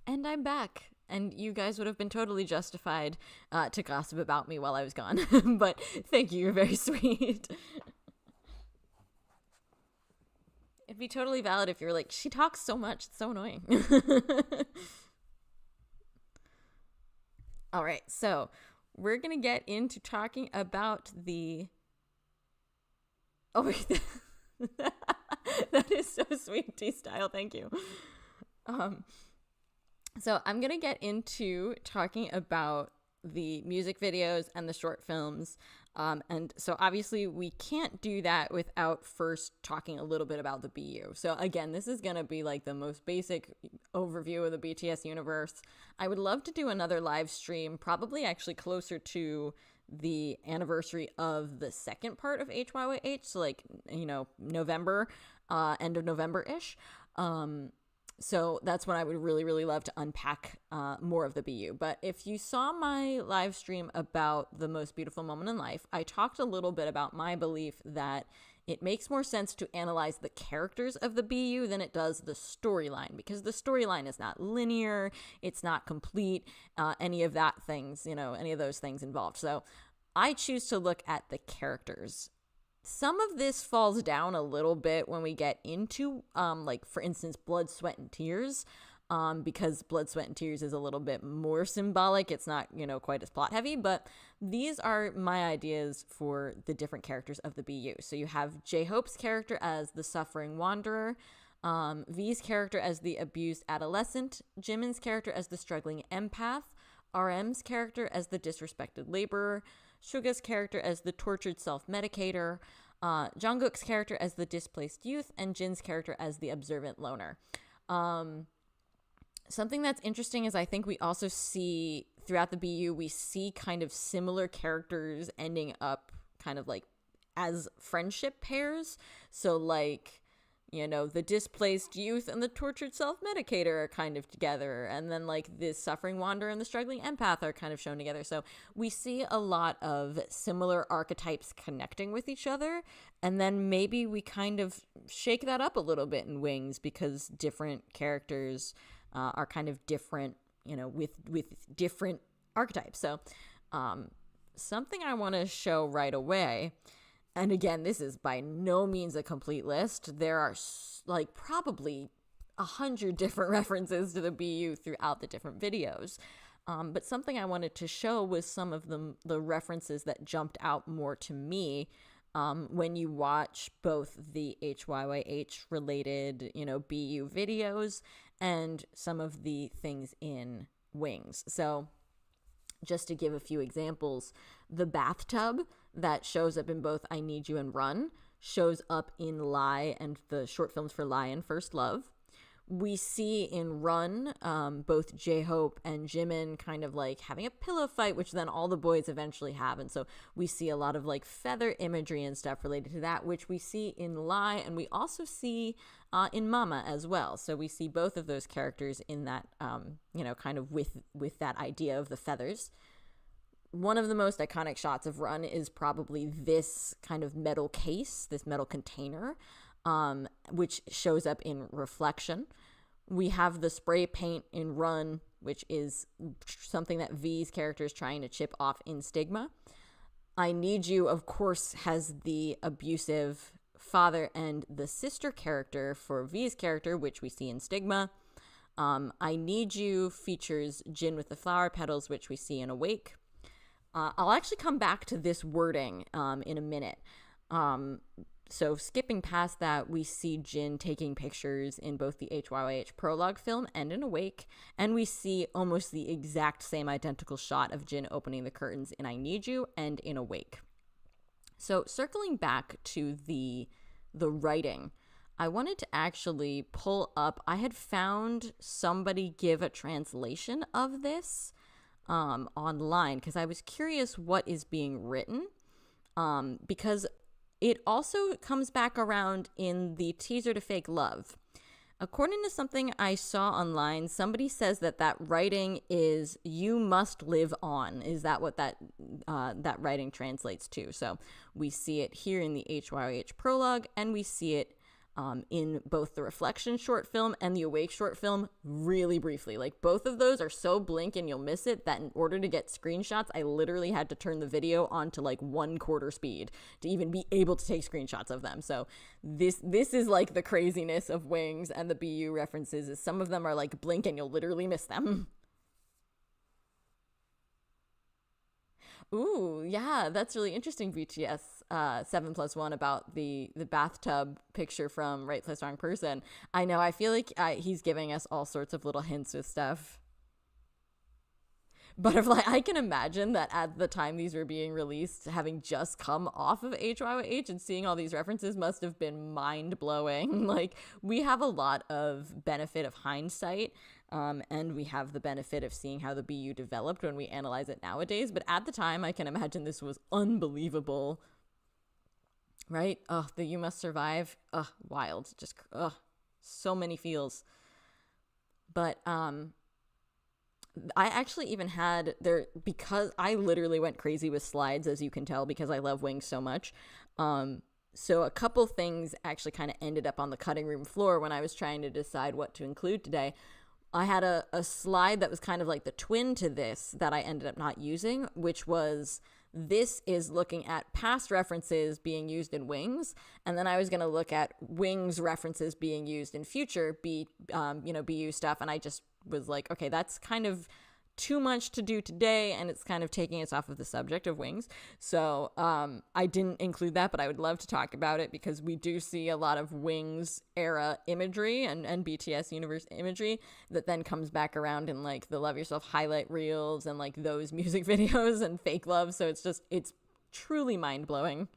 S1: And I'm back. And you guys would have been totally justified to gossip about me while I was gone. But thank you. You're very sweet. It'd be totally valid if you're like, she talks so much. It's so annoying. All right. So we're going to get into talking about the. Oh, wait. That is so sweet, T-Style. Thank you. So I'm going to get into talking about the music videos and the short films. And so obviously we can't do that without first talking a little bit about the BU. So again, this is going to be like the most basic overview of the BTS universe. I would love to do another live stream, probably actually closer to the anniversary of the second part of HYYH. So like, November, end of November-ish. So that's when I would really, really love to unpack more of the BU. But if you saw my live stream about the most beautiful moment in life, I talked a little bit about my belief that it makes more sense to analyze the characters of the BU than it does the storyline, because the storyline is not linear, it's not complete, any of those things involved. So I choose to look at the characters. Some of this falls down a little bit when we get into, like, for instance, Blood, Sweat, and Tears, because Blood, Sweat, and Tears is a little bit more symbolic. It's not, quite as plot heavy, but these are my ideas for the different characters of the BU. So you have J-Hope's character as the suffering wanderer, V's character as the abused adolescent, Jimin's character as the struggling empath, RM's character as the disrespected laborer, Suga's character as the tortured self-medicator, Jungkook's character as the displaced youth, and Jin's character as the observant loner. Something that's interesting is I think we also see throughout the BU, we see kind of similar characters ending up kind of like as friendship pairs. So like, the displaced youth and the tortured self-medicator are kind of together, and then like the suffering wanderer and the struggling empath are kind of shown together. So we see a lot of similar archetypes connecting with each other, and then maybe we kind of shake that up a little bit in Wings, because different characters are kind of different, with different archetypes. So something I want to show right away. And again, this is by no means a complete list. There are like probably 100 different references to the BU throughout the different videos. But something I wanted to show was some of the references that jumped out more to me when you watch both the HYYH related, BU videos and some of the things in Wings. So just to give a few examples, the bathtub that shows up in both I Need You and Run shows up in Lie and the short films for Lie and First Love. We see in Run both J-Hope and Jimin kind of like having a pillow fight, which then all the boys eventually have. And so we see a lot of like feather imagery and stuff related to that, which we see in Lie, and we also see in Mama as well. So we see both of those characters in that, kind of with that idea of the feathers. One of the most iconic shots of Run is probably this kind of metal case, this metal container, which shows up in Reflection. We have the spray paint in Run, which is something that V's character is trying to chip off in Stigma. I Need You, of course, has the abusive father and the sister character for V's character, which we see in Stigma. I Need You features Jin with the flower petals, which we see in Awake. I'll actually come back to this wording in a minute. So skipping past that, we see Jin taking pictures in both the HYYH prologue film and in Awake, and we see almost the exact same identical shot of Jin opening the curtains in I Need You and in Awake. So circling back to the writing, I wanted to actually pull up, I had found somebody give a translation of this online, because I was curious what is being written, because it also comes back around in the teaser to Fake Love. According to something I saw online, somebody says that writing is "you must live on." Is that what that writing translates to? So we see it here in the HYYH prologue, and we see it in both the Reflection short film and the Awake short film really briefly. Like, both of those are so blink and you'll miss it that in order to get screenshots, I literally had to turn the video on to like 1/4 speed to even be able to take screenshots of them. So this is like the craziness of Wings and the BU references, is some of them are like blink and you'll literally miss them. Ooh, yeah, that's really interesting, BTS 7+1, about the bathtub picture from Right Place Wrong Person. I know, I feel like he's giving us all sorts of little hints with stuff. Butterfly, I can imagine that at the time these were being released, having just come off of HYYH and seeing all these references must have been mind-blowing. Like, we have a lot of benefit of hindsight, and we have the benefit of seeing how the BU developed when we analyze it nowadays. But at the time, I can imagine this was unbelievable. Right? Oh, the You Must Survive. Wild. Just, so many feels. But, I actually even had there, because I literally went crazy with slides, as you can tell, because I love Wings so much. So a couple things actually kind of ended up on the cutting room floor when I was trying to decide what to include today. I had a slide that was kind of like the twin to this that I ended up not using, which was, this is looking at past references being used in Wings, and then I was going to look at Wings references being used in future BU stuff, and I just was like, okay, that's kind of too much to do today, and it's kind of taking us off of the subject of Wings. So I didn't include that, but I would love to talk about it, because we do see a lot of Wings era imagery and BTS universe imagery that then comes back around in like the Love Yourself highlight reels and like those music videos and Fake Love. So it's truly mind-blowing.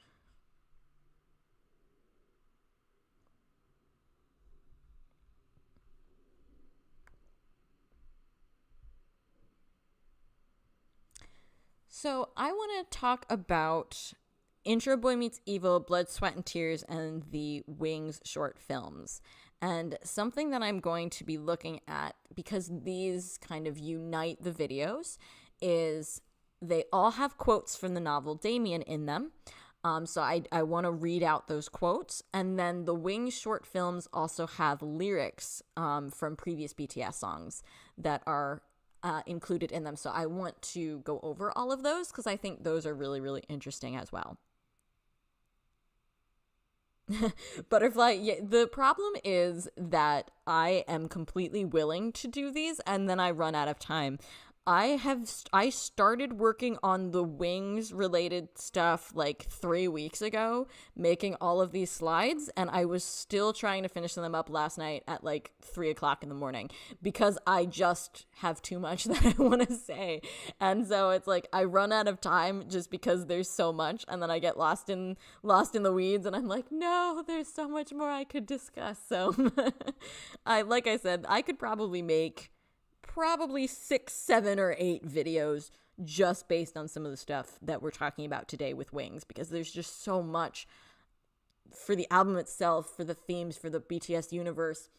S1: So I want to talk about Intro Boy Meets Evil, Blood, Sweat, and Tears, and the Wings short films. And something that I'm going to be looking at, because these kind of unite the videos, is they all have quotes from the novel Damien in them. So I want to read out those quotes. And then the Wings short films also have lyrics from previous BTS songs that are included in them. So I want to go over all of those because I think those are really, really interesting as well. Butterfly, yeah, the problem is that I am completely willing to do these and then I run out of time. I started working on the Wings related stuff like 3 weeks ago, making all of these slides, and I was still trying to finish them up last night at like 3 o'clock in the morning because I just have too much that I want to say. And so it's like I run out of time just because there's so much, and then I get lost in the weeds, and I'm like, no, there's so much more I could discuss. So like I said, I could probably make 6, 7, or 8 videos just based on some of the stuff that we're talking about today with Wings, because there's just so much for the album itself, for the themes, for the BTS universe,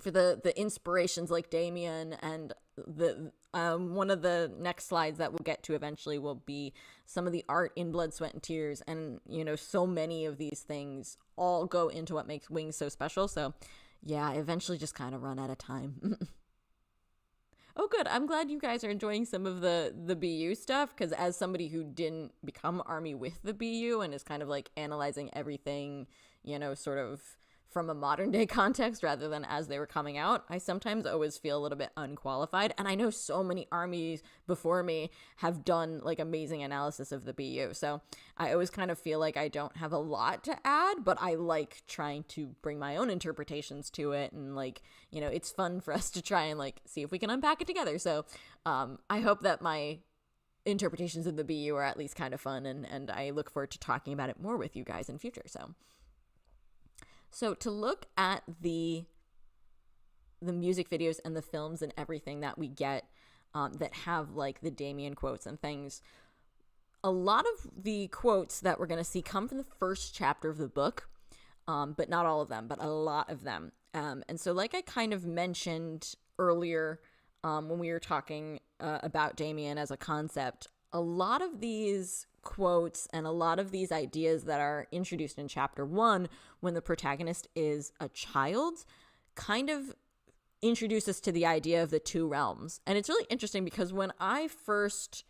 S1: for the inspirations like Damien, and the one of the next slides that we'll get to eventually will be some of the art in Blood, Sweat, and Tears, and so many of these things all go into what makes Wings so special. So yeah, I eventually just kind of run out of time. Oh, good. I'm glad you guys are enjoying some of the BU stuff, because as somebody who didn't become ARMY with the BU and is kind of like analyzing everything, sort of from a modern day context rather than as they were coming out, I sometimes always feel a little bit unqualified. And I know so many ARMYs before me have done like amazing analysis of the BU. So I always kind of feel like I don't have a lot to add, but I like trying to bring my own interpretations to it. And like, it's fun for us to try and like see if we can unpack it together. So I hope that my interpretations of the BU are at least kind of fun. And I look forward to talking about it more with you guys in future. So to look at the music videos and the films and everything that we get that have like the Damien quotes and things, a lot of the quotes that we're going to see come from the first chapter of the book, but not all of them, but a lot of them. And so like I kind of mentioned earlier when we were talking about Damien as a concept, a lot of these quotes and a lot of these ideas that are introduced in chapter 1 when the protagonist is a child kind of introduce us to the idea of the two realms. And it's really interesting because when I first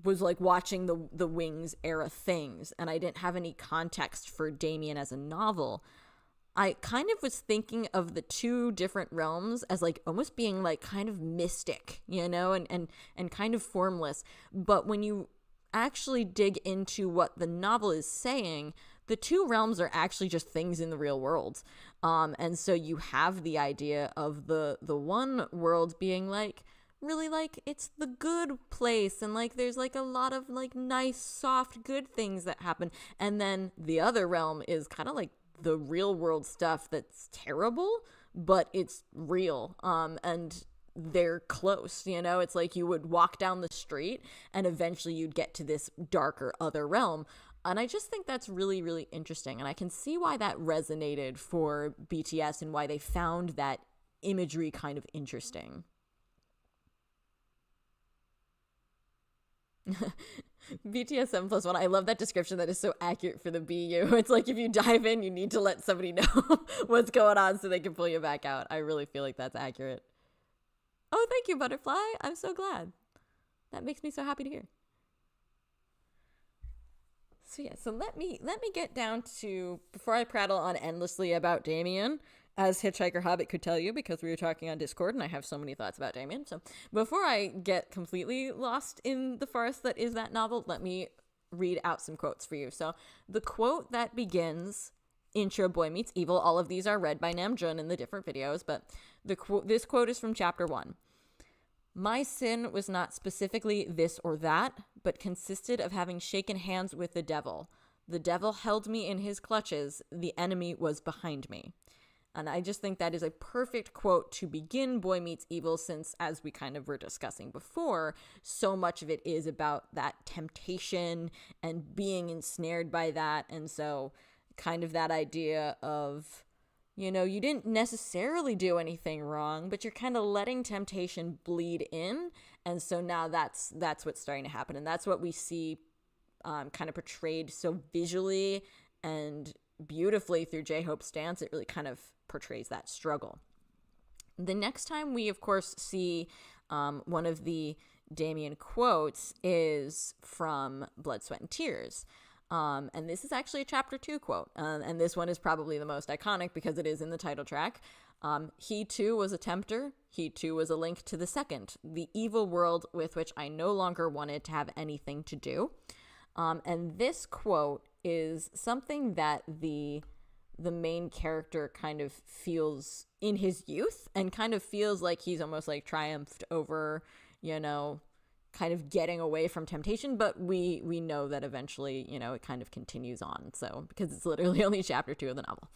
S1: was like watching the Wings era things and I didn't have any context for Damien as a novel, I kind of was thinking of the two different realms as like almost being like kind of mystic, and kind of formless. But when you actually dig into what the novel is saying, the two realms are actually just things in the real world. And so you have the idea of the one world being like really like it's the good place and like there's like a lot of like nice soft good things that happen, and then the other realm is kind of like the real world stuff that's terrible, but it's real. And they're close, it's like you would walk down the street and eventually you'd get to this darker other realm. And I just think that's really, really interesting. And I can see why that resonated for BTS and why they found that imagery kind of interesting. BTS 7+1. I love that description. That is so accurate for the BU. It's like if you dive in, you need to let somebody know what's going on so they can pull you back out. I really feel like that's accurate. Oh, thank you, Butterfly. I'm so glad. That makes me so happy to hear. So yeah, so let me get down to, before I prattle on endlessly about Damien, as Hitchhiker Hobbit could tell you, because we were talking on Discord and I have so many thoughts about Damien. So before I get completely lost in the forest that is that novel, let me read out some quotes for you. So the quote that begins Intro Boy Meets Evil, all of these are read by Namjoon in the different videos, but this quote is from chapter 1. My sin was not specifically this or that, but consisted of having shaken hands with the devil. The devil held me in his clutches. The enemy was behind me. And I just think that is a perfect quote to begin Boy Meets Evil, since, as we kind of were discussing before, so much of it is about that temptation and being ensnared by that. And so kind of that idea of, you know, you didn't necessarily do anything wrong, but you're kind of letting temptation bleed in. And so now that's what's starting to happen. And that's what we see kind of portrayed so visually and beautifully through J-Hope's dance. It really kind of portrays that struggle. The next time we, of course, see one of the Damien quotes is from Blood, Sweat, and Tears. And this is actually a chapter 2 quote. And this one is probably the most iconic because it is in the title track. He too was a tempter. He too was a link to the second, the evil world with which I no longer wanted to have anything to do. And this quote is something that the main character kind of feels in his youth, and kind of feels like he's almost like triumphed over, you know, kind of getting away from temptation. But we know that eventually, you know, it kind of continues on. So, because it's literally only chapter 2 of the novel.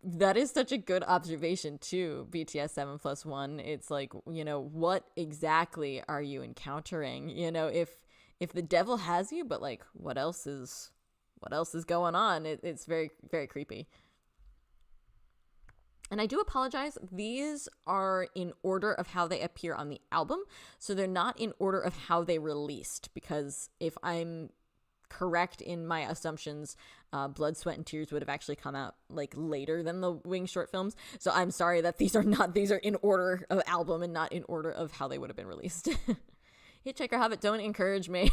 S1: That is such a good observation too, BTS 7+1. It's like, you know, what exactly are you encountering? You know, if the devil has you, but like, what else is going on? It's very, very creepy. And I do apologize. These are in order of how they appear on the album. So they're not in order of how they released, because if I'm correct in my assumptions, Blood, Sweat, and Tears would have actually come out like later than the Wing short films. So I'm sorry that these are in order of album and not in order of how they would have been released. Hitchhiker Hobbit, don't encourage me.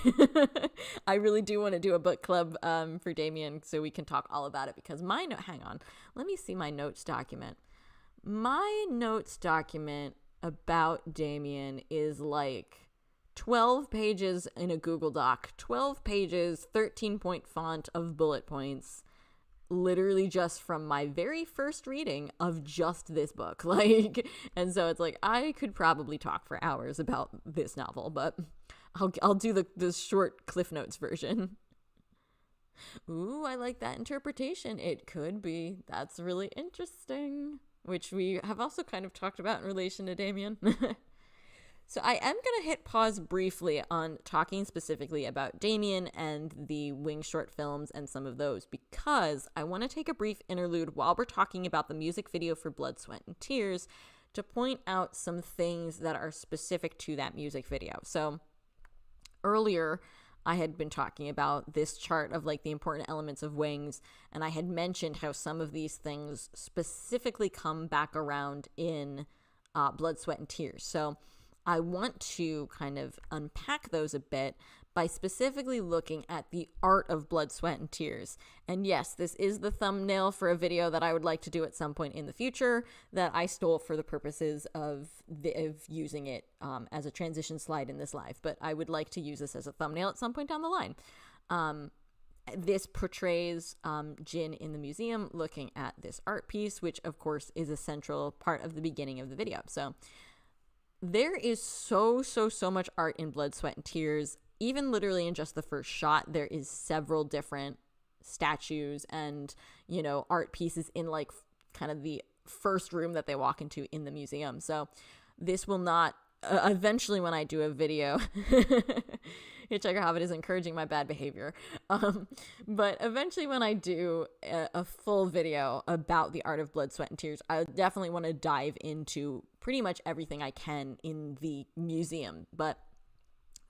S1: I really do want to do a book club for Damien so we can talk all about it, because hang on, let me see my notes document. My notes document about Damien is like 12 pages in a Google Doc, 12 pages, 13-point font of bullet points, literally just from my very first reading of just this book. Like, and so it's like, I could probably talk for hours about this novel, but I'll do the short Cliff Notes version. Ooh, I like that interpretation. It could be. That's really interesting, which we have also kind of talked about in relation to Damien. So I am going to hit pause briefly on talking specifically about Damien and the Wing short films and some of those, because I want to take a brief interlude while we're talking about the music video for Blood, Sweat, and Tears to point out some things that are specific to that music video. So earlier, I had been talking about this chart of like the important elements of Wings, and I had mentioned how some of these things specifically come back around in Blood, Sweat, and Tears. So I want to kind of unpack those a bit by specifically looking at the art of Blood, Sweat, and Tears. And yes, this is the thumbnail for a video that I would like to do at some point in the future that I stole for the purposes of using it as a transition slide in this live. But I would like to use this as a thumbnail at some point down the line. This portrays Jin in the museum looking at this art piece, which of course is a central part of the beginning of the video. So there is so much art in Blood, Sweat, and Tears. Even literally in just the first shot, there is several different statues and, you know, art pieces in like kind of the first room that they walk into in the museum. So this will not, eventually when I do a video, Hitchhiker Hobbit is encouraging my bad behavior. But eventually when I do a full video about the art of Blood, Sweat, and Tears, I definitely want to dive into pretty much everything I can in the museum. But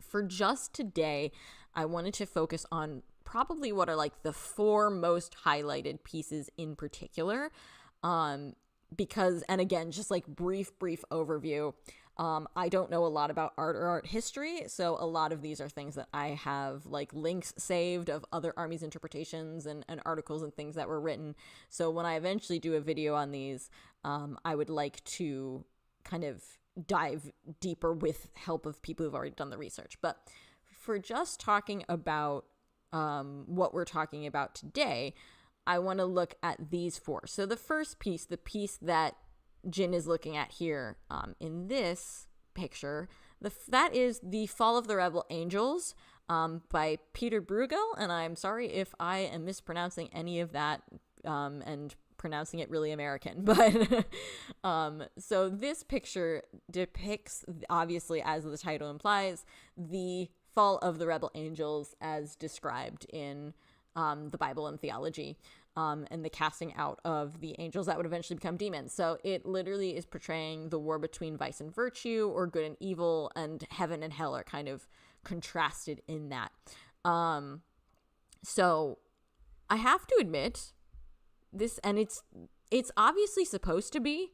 S1: for just today, I wanted to focus on probably what are like the 4 most highlighted pieces in particular. Because, and again, just like brief overview, I don't know a lot about art or art history, so a lot of these are things that I have like links saved of other armies' interpretations and articles and things that were written. So when I eventually do a video on these, I would like to kind of dive deeper with help of people who've already done the research. But for just talking about what we're talking about today, I want to look at these 4. So the first piece, the piece that Jin is looking at here in this picture, that is The Fall of the Rebel Angels by Peter Bruegel, and I'm sorry if I am mispronouncing any of that. and pronouncing it really American. But so this picture depicts, obviously, as the title implies, the fall of the rebel angels as described in the Bible and theology, and the casting out of the angels that would eventually become demons. So it literally is portraying the war between vice and virtue, or good and evil, and heaven and hell are kind of contrasted in that. So I have to admit this, and it's obviously supposed to be,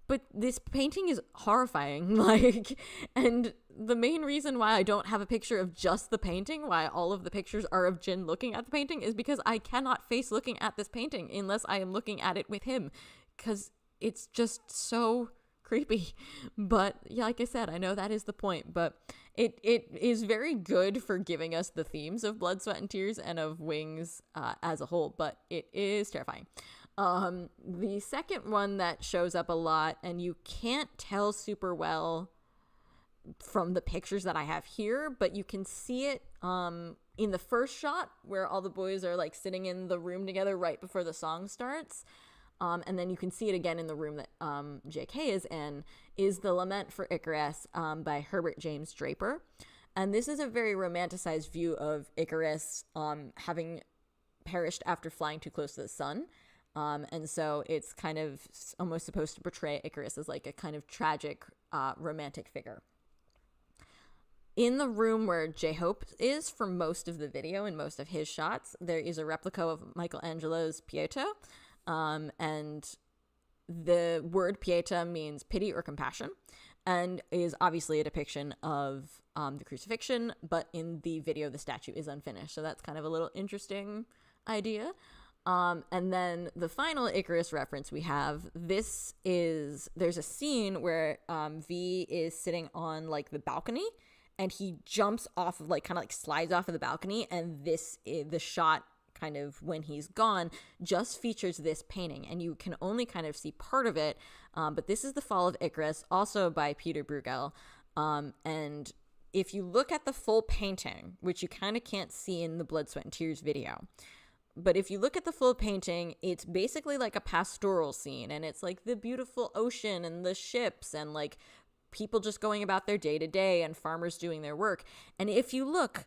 S1: but this painting is horrifying. Like, and the main reason why I don't have a picture of just the painting, why all of the pictures are of Jin looking at the painting, is because I cannot face looking at this painting unless I am looking at it with him, because it's just so creepy. But yeah, like I said, I know that is the point, but it is very good for giving us the themes of Blood, Sweat, and Tears and of Wings as a whole, but it is terrifying. The second one that shows up a lot, and you can't tell super well from the pictures that I have here, but you can see it in the first shot where all the boys are like sitting in the room together right before the song starts. And then you can see it again in the room that JK is in, is The Lament for Icarus by Herbert James Draper. And this is a very romanticized view of Icarus having perished after flying too close to the sun. And so it's kind of almost supposed to portray Icarus as like a kind of tragic romantic figure. In the room where J-Hope is for most of the video and most of his shots, there is a replica of Michelangelo's Pieta. And the word Pieta means pity or compassion, and is obviously a depiction of the crucifixion, but in the video the statue is unfinished, so that's kind of a little interesting idea. And then the final Icarus reference we have, there's a scene where V is sitting on like the balcony, and he jumps off of like, kind of like slides off of the balcony, and the shot kind of when he's gone just features this painting, and you can only kind of see part of it, but this is The Fall of Icarus, also by Peter Bruegel. And if you look at the full painting, which you kind of can't see in the Blood, Sweat, and Tears video, but if you look at the full painting, it's basically like a pastoral scene, and it's like the beautiful ocean and the ships and like people just going about their day to day and farmers doing their work. And if you look,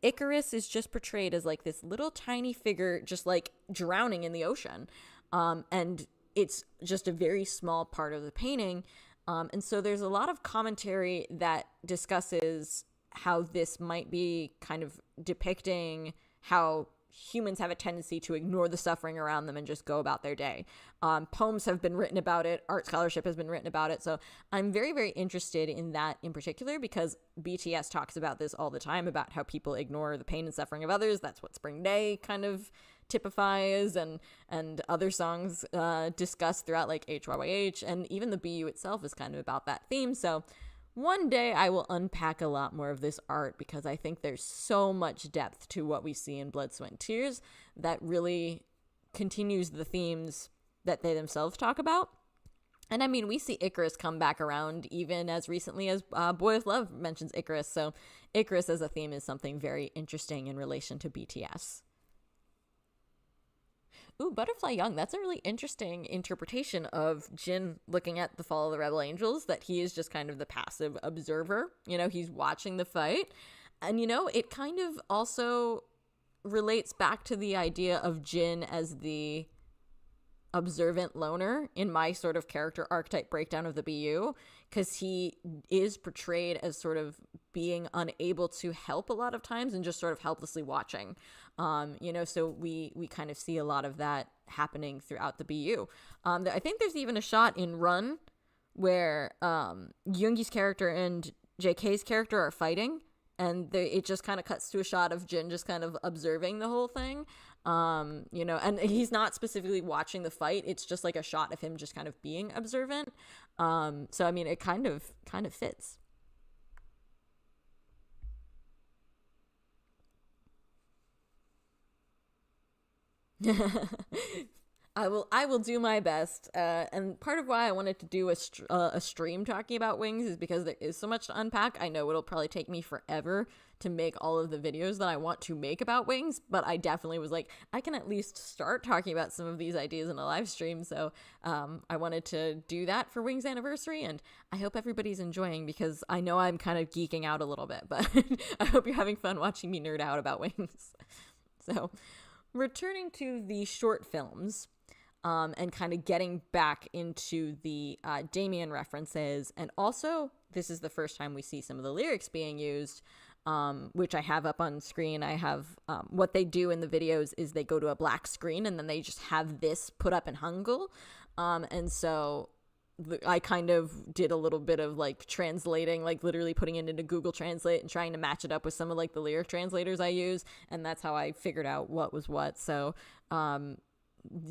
S1: Icarus is just portrayed as like this little tiny figure just like drowning in the ocean. And it's just a very small part of the painting. And so there's a lot of commentary that discusses how this might be kind of depicting how humans have a tendency to ignore the suffering around them and just go about their day. Poems have been written about it. Art scholarship has been written about it. So I'm very, very interested in that in particular, because BTS talks about this all the time, about how people ignore the pain and suffering of others. That's what Spring Day kind of typifies, and other songs discussed throughout, like HYYH, and even the BU itself is kind of about that theme. So one day I will unpack a lot more of this art, because I think there's so much depth to what we see in Blood, Sweat, and Tears that really continues the themes that they themselves talk about. And I mean, we see Icarus come back around even as recently as Boy With Love mentions Icarus. So Icarus as a theme is something very interesting in relation to BTS. Ooh, Butterfly Young. That's a really interesting interpretation of Jin looking at the fall of the Rebel Angels, that he is just kind of the passive observer. You know, he's watching the fight. And, you know, it kind of also relates back to the idea of Jin as the observant loner in my sort of character archetype breakdown of the BU, because he is portrayed as sort of being unable to help a lot of times and just sort of helplessly watching. You know, so we kind of see a lot of that happening throughout the BU. I think there's even a shot in Run where Yoongi's character and JK's character are fighting, and it just kind of cuts to a shot of Jin just kind of observing the whole thing. You know, and he's not specifically watching the fight. It's just like a shot of him just kind of being observant. So I mean, it kind of fits. I will do my best. And part of why I wanted to do a stream talking about Wings is because there is so much to unpack. I know it'll probably take me forever to make all of the videos that I want to make about Wings, but I definitely was like, I can at least start talking about some of these ideas in a live stream. So I wanted to do that for Wings anniversary, and I hope everybody's enjoying, because I know I'm kind of geeking out a little bit, but I hope you're having fun watching me nerd out about Wings. So returning to the short films, and kind of getting back into the Damien references, and also this is the first time we see some of the lyrics being used, which I have up on screen. I have what they do in the videos is they go to a black screen and then they just have this put up in Hangul, and so I kind of did a little bit of like translating, like literally putting it into Google Translate and trying to match it up with some of like the lyric translators I use, and that's how I figured out what was what. So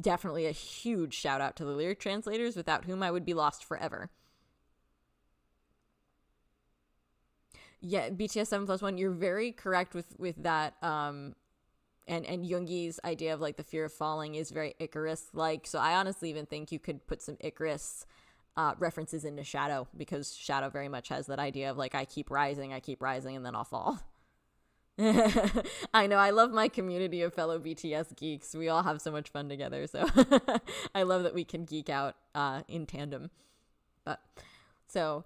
S1: definitely a huge shout out to the lyric translators, without whom I would be lost forever. Yeah, BTS 7+1, you're very correct with that. And Yoongi's idea of like the fear of falling is very Icarus like. So I honestly even think you could put some Icarus references into Shadow, because Shadow very much has that idea of like, I keep rising, and then I'll fall. I know, I love my community of fellow BTS geeks. We all have so much fun together, so I love that we can geek out in tandem. But so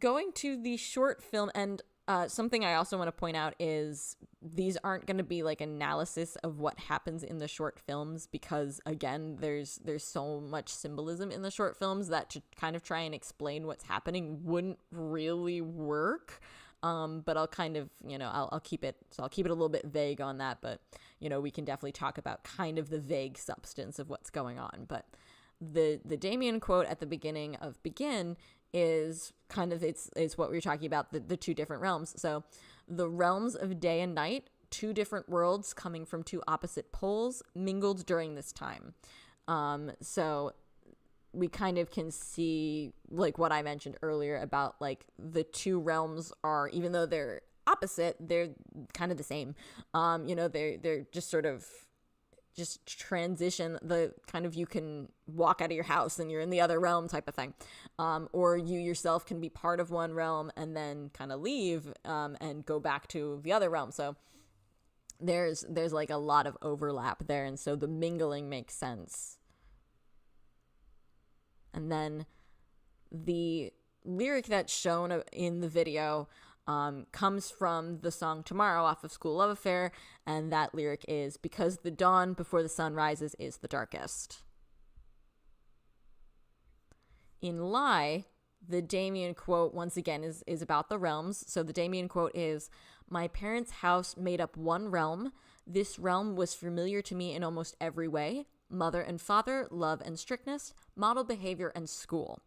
S1: going to the short film, and something I also want to point out is these aren't going to be like analysis of what happens in the short films, because again, there's so much symbolism in the short films that to kind of try and explain what's happening wouldn't really work. But I'll kind of, I'll keep it a little bit vague on that, but, we can definitely talk about kind of the vague substance of what's going on. But the Damien quote at the beginning of Begin is kind of, it's what we were talking about, the two different realms. So the realms of day and night, two different worlds coming from two opposite poles, mingled during this time. So we kind of can see like what I mentioned earlier about like the two realms are, even though they're opposite, they're kind of the same. They're just sort of just transition, the kind of, you can walk out of your house and you're in the other realm type of thing. Or you yourself can be part of one realm and then kind of leave and go back to the other realm. So there's like a lot of overlap there. And so the mingling makes sense. And then the lyric that's shown in the video comes from the song Tomorrow off of School Love Affair, and that lyric is, because the dawn before the sun rises is the darkest. In Lie, the Damien quote once again is about the realms. So the Damien quote is, my parents' house made up one realm. This realm was familiar to me in almost every way. Mother and father, love and strictness, model behavior, and school.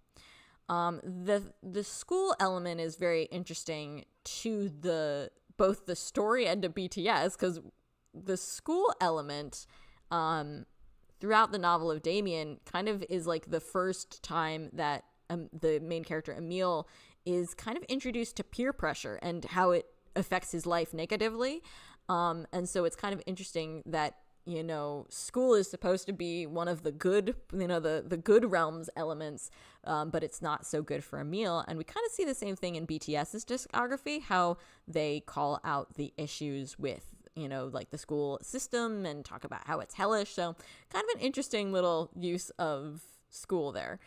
S1: The school element is very interesting to both the story and to BTS, because the school element throughout the novel of Damien kind of is like the first time that the main character Emil is kind of introduced to peer pressure and how it affects his life negatively. And so it's kind of interesting that school is supposed to be one of the good, the good realms elements, but it's not so good for Emil. And we kind of see the same thing in BTS's discography, how they call out the issues with, like the school system and talk about how it's hellish. So kind of an interesting little use of school there.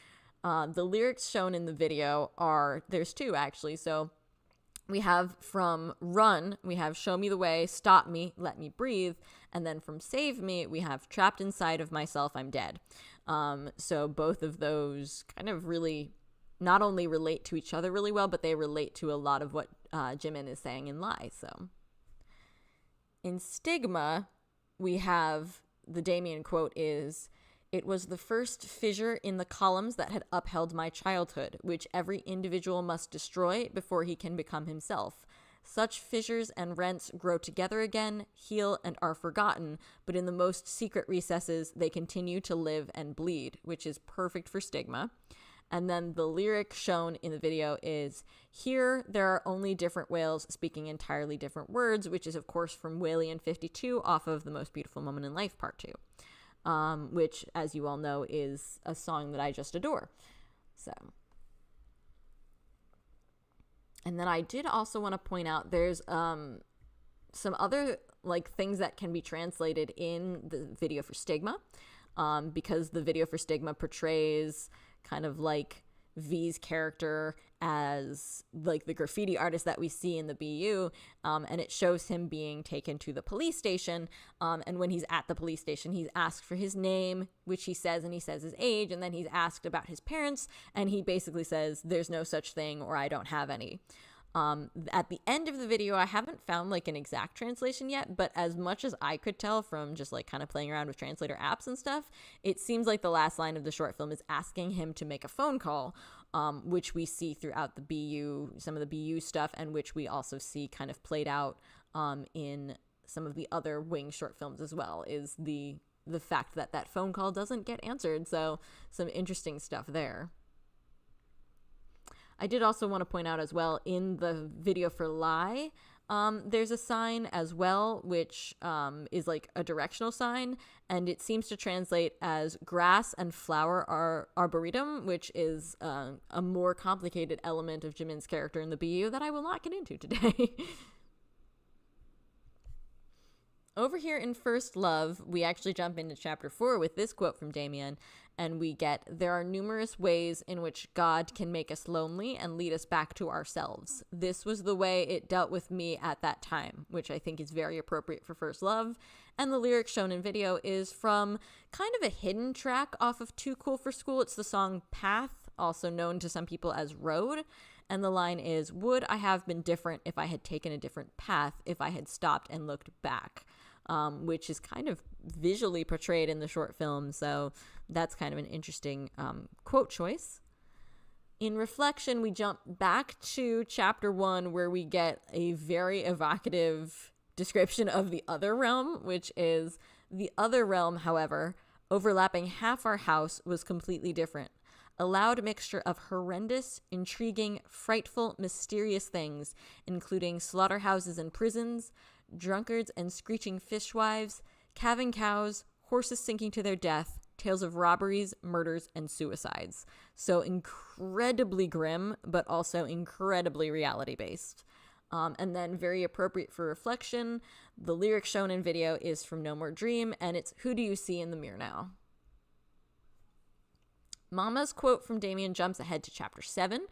S1: The lyrics shown in the video there's two actually. So we have from Run, we have Show Me the Way, Stop Me, Let Me Breathe. And then from Save Me, we have Trapped Inside of Myself, I'm Dead. So both of those kind of really not only relate to each other really well, but they relate to a lot of what Jimin is saying in Lie. So in Stigma, we have the Damien quote is, it was the first fissure in the columns that had upheld my childhood, which every individual must destroy before he can become himself. Such fissures and rents grow together again, heal, and are forgotten, but in the most secret recesses, they continue to live and bleed, which is perfect for Stigma. And then the lyric shown in the video is, here there are only different whales speaking entirely different words, which is of course from Whalian 52 off of The Most Beautiful Moment in Life Part 2. which, as you all know, is a song that I just adore. So, and then I did also want to point out there's some other like things that can be translated in the video for Stigma, because the video for Stigma portrays kind of like V's character as like the graffiti artist that we see in the BU, and it shows him being taken to the police station, and when he's at the police station, he's asked for his name, which he says, and he says his age, and then he's asked about his parents, and he basically says there's no such thing, or I don't have any. At the end of the video, I haven't found like an exact translation yet, but as much as I could tell from just like kind of playing around with translator apps and stuff, it seems like the last line of the short film is asking him to make a phone call, which we see throughout the BU, some of the BU stuff, and which we also see kind of played out in some of the other Wing short films as well, is the fact that that phone call doesn't get answered. So some interesting stuff there. I did also want to point out as well, in the video for Lie, there's a sign as well, which is like a directional sign, and it seems to translate as grass and flower arboretum, which is a more complicated element of Jimin's character in the BU that I will not get into today. Over here in First Love, we actually jump into chapter 4 with this quote from Damien, and we get, "There are numerous ways in which God can make us lonely and lead us back to ourselves. This was the way it dealt with me at that time," which I think is very appropriate for First Love. And the lyric shown in video is from kind of a hidden track off of Too Cool for School. It's the song Path, also known to some people as Road. And the line is, "Would I have been different if I had taken a different path, if I had stopped and looked back?" Which is kind of visually portrayed in the short film. So that's kind of an interesting quote choice. In Reflection, we jump back to chapter 1, where we get a very evocative description of the other realm, which is, "The other realm, however, overlapping half our house, was completely different. A loud mixture of horrendous, intriguing, frightful, mysterious things, including slaughterhouses and prisons, drunkards and screeching fishwives, calving cows, horses sinking to their death, tales of robberies, murders, and suicides." So incredibly grim, but also incredibly reality-based. And then very appropriate for Reflection, the lyric shown in video is from No More Dream, and it's, "Who do you see in the mirror now?" Mama's quote from Damien jumps ahead to chapter 7,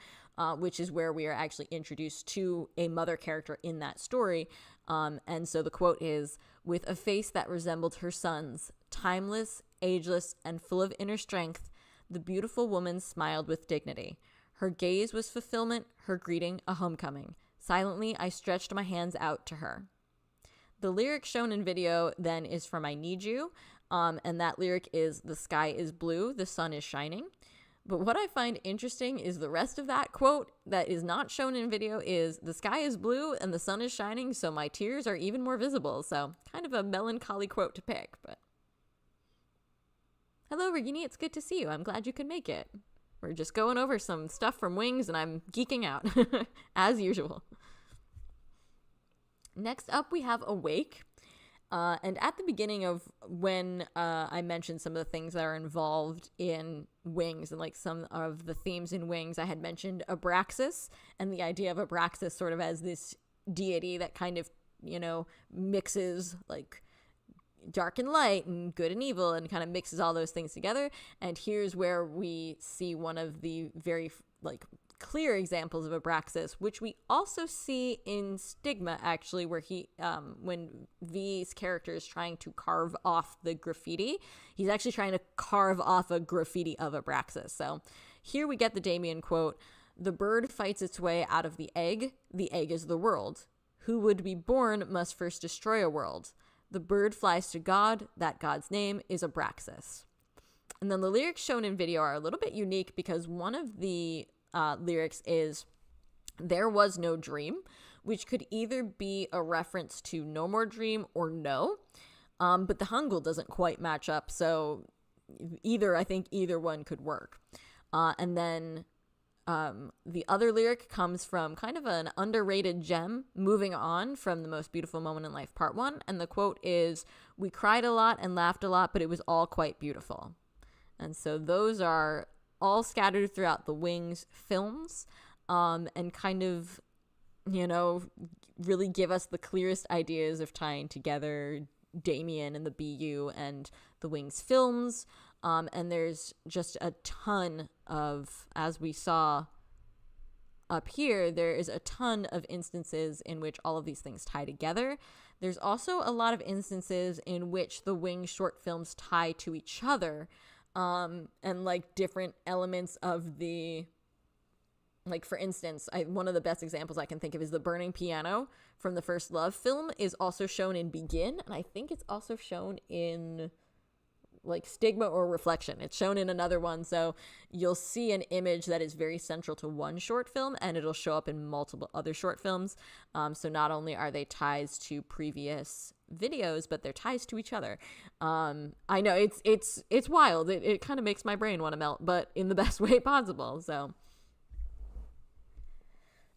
S1: which is where we are actually introduced to a mother character in that story. And so the quote is, "With a face that resembled her son's, timeless, ageless, and full of inner strength, the beautiful woman smiled with dignity. Her gaze was fulfillment, her greeting a homecoming. Silently, I stretched my hands out to her." The lyric shown in video then is from I Need You, and that lyric is, "The sky is blue, the sun is shining." But what I find interesting is the rest of that quote that is not shown in video is, "The sky is blue and the sun is shining, so my tears are even more visible." So kind of a melancholy quote to pick, but. Hello, Regini, it's good to see you. I'm glad you could make it. We're just going over some stuff from Wings, and I'm geeking out, as usual. Next up, we have Awake. And at the beginning of when I mentioned some of the things that are involved in Wings and like some of the themes in Wings, I had mentioned Abraxas and the idea of Abraxas sort of as this deity that kind of, mixes like dark and light and good and evil and kind of mixes all those things together. And here's where we see one of the very like clear examples of Abraxas, which we also see in Stigma, actually, where he when V's character is trying to carve off the graffiti, he's actually trying to carve off a graffiti of Abraxas. So here we get the Damien quote, "The bird fights its way out of the egg is the world. Who would be born must first destroy a world. The bird flies to God, that God's name is Abraxas." And then the lyrics shown in video are a little bit unique because one of the lyrics is, "There was no dream," which could either be a reference to No More Dream or No, but the Hangul doesn't quite match up, so I think either one could work. And then The other lyric comes from kind of an underrated gem, Moving On from The Most Beautiful Moment in Life, Part 1. And the quote is, "We cried a lot and laughed a lot, but it was all quite beautiful." And so those are all scattered throughout the Wings films, and kind of, really give us the clearest ideas of tying together Damien and the BU and the Wings films. And there's just a ton of, as we saw up here, there is a ton of instances in which all of these things tie together. There's also a lot of instances in which the Wings short films tie to each other, and like different elements of the, like, for instance, one of the best examples I can think of is the burning piano from the First Love film is also shown in Begin, and I think it's also shown in like Stigma or Reflection. It's shown in another one, so you'll see an image that is very central to one short film, and it'll show up in multiple other short films. So not only are they ties to previous videos, but they're ties to each other. I know it's wild. It kind of makes my brain want to melt, but in the best way possible. So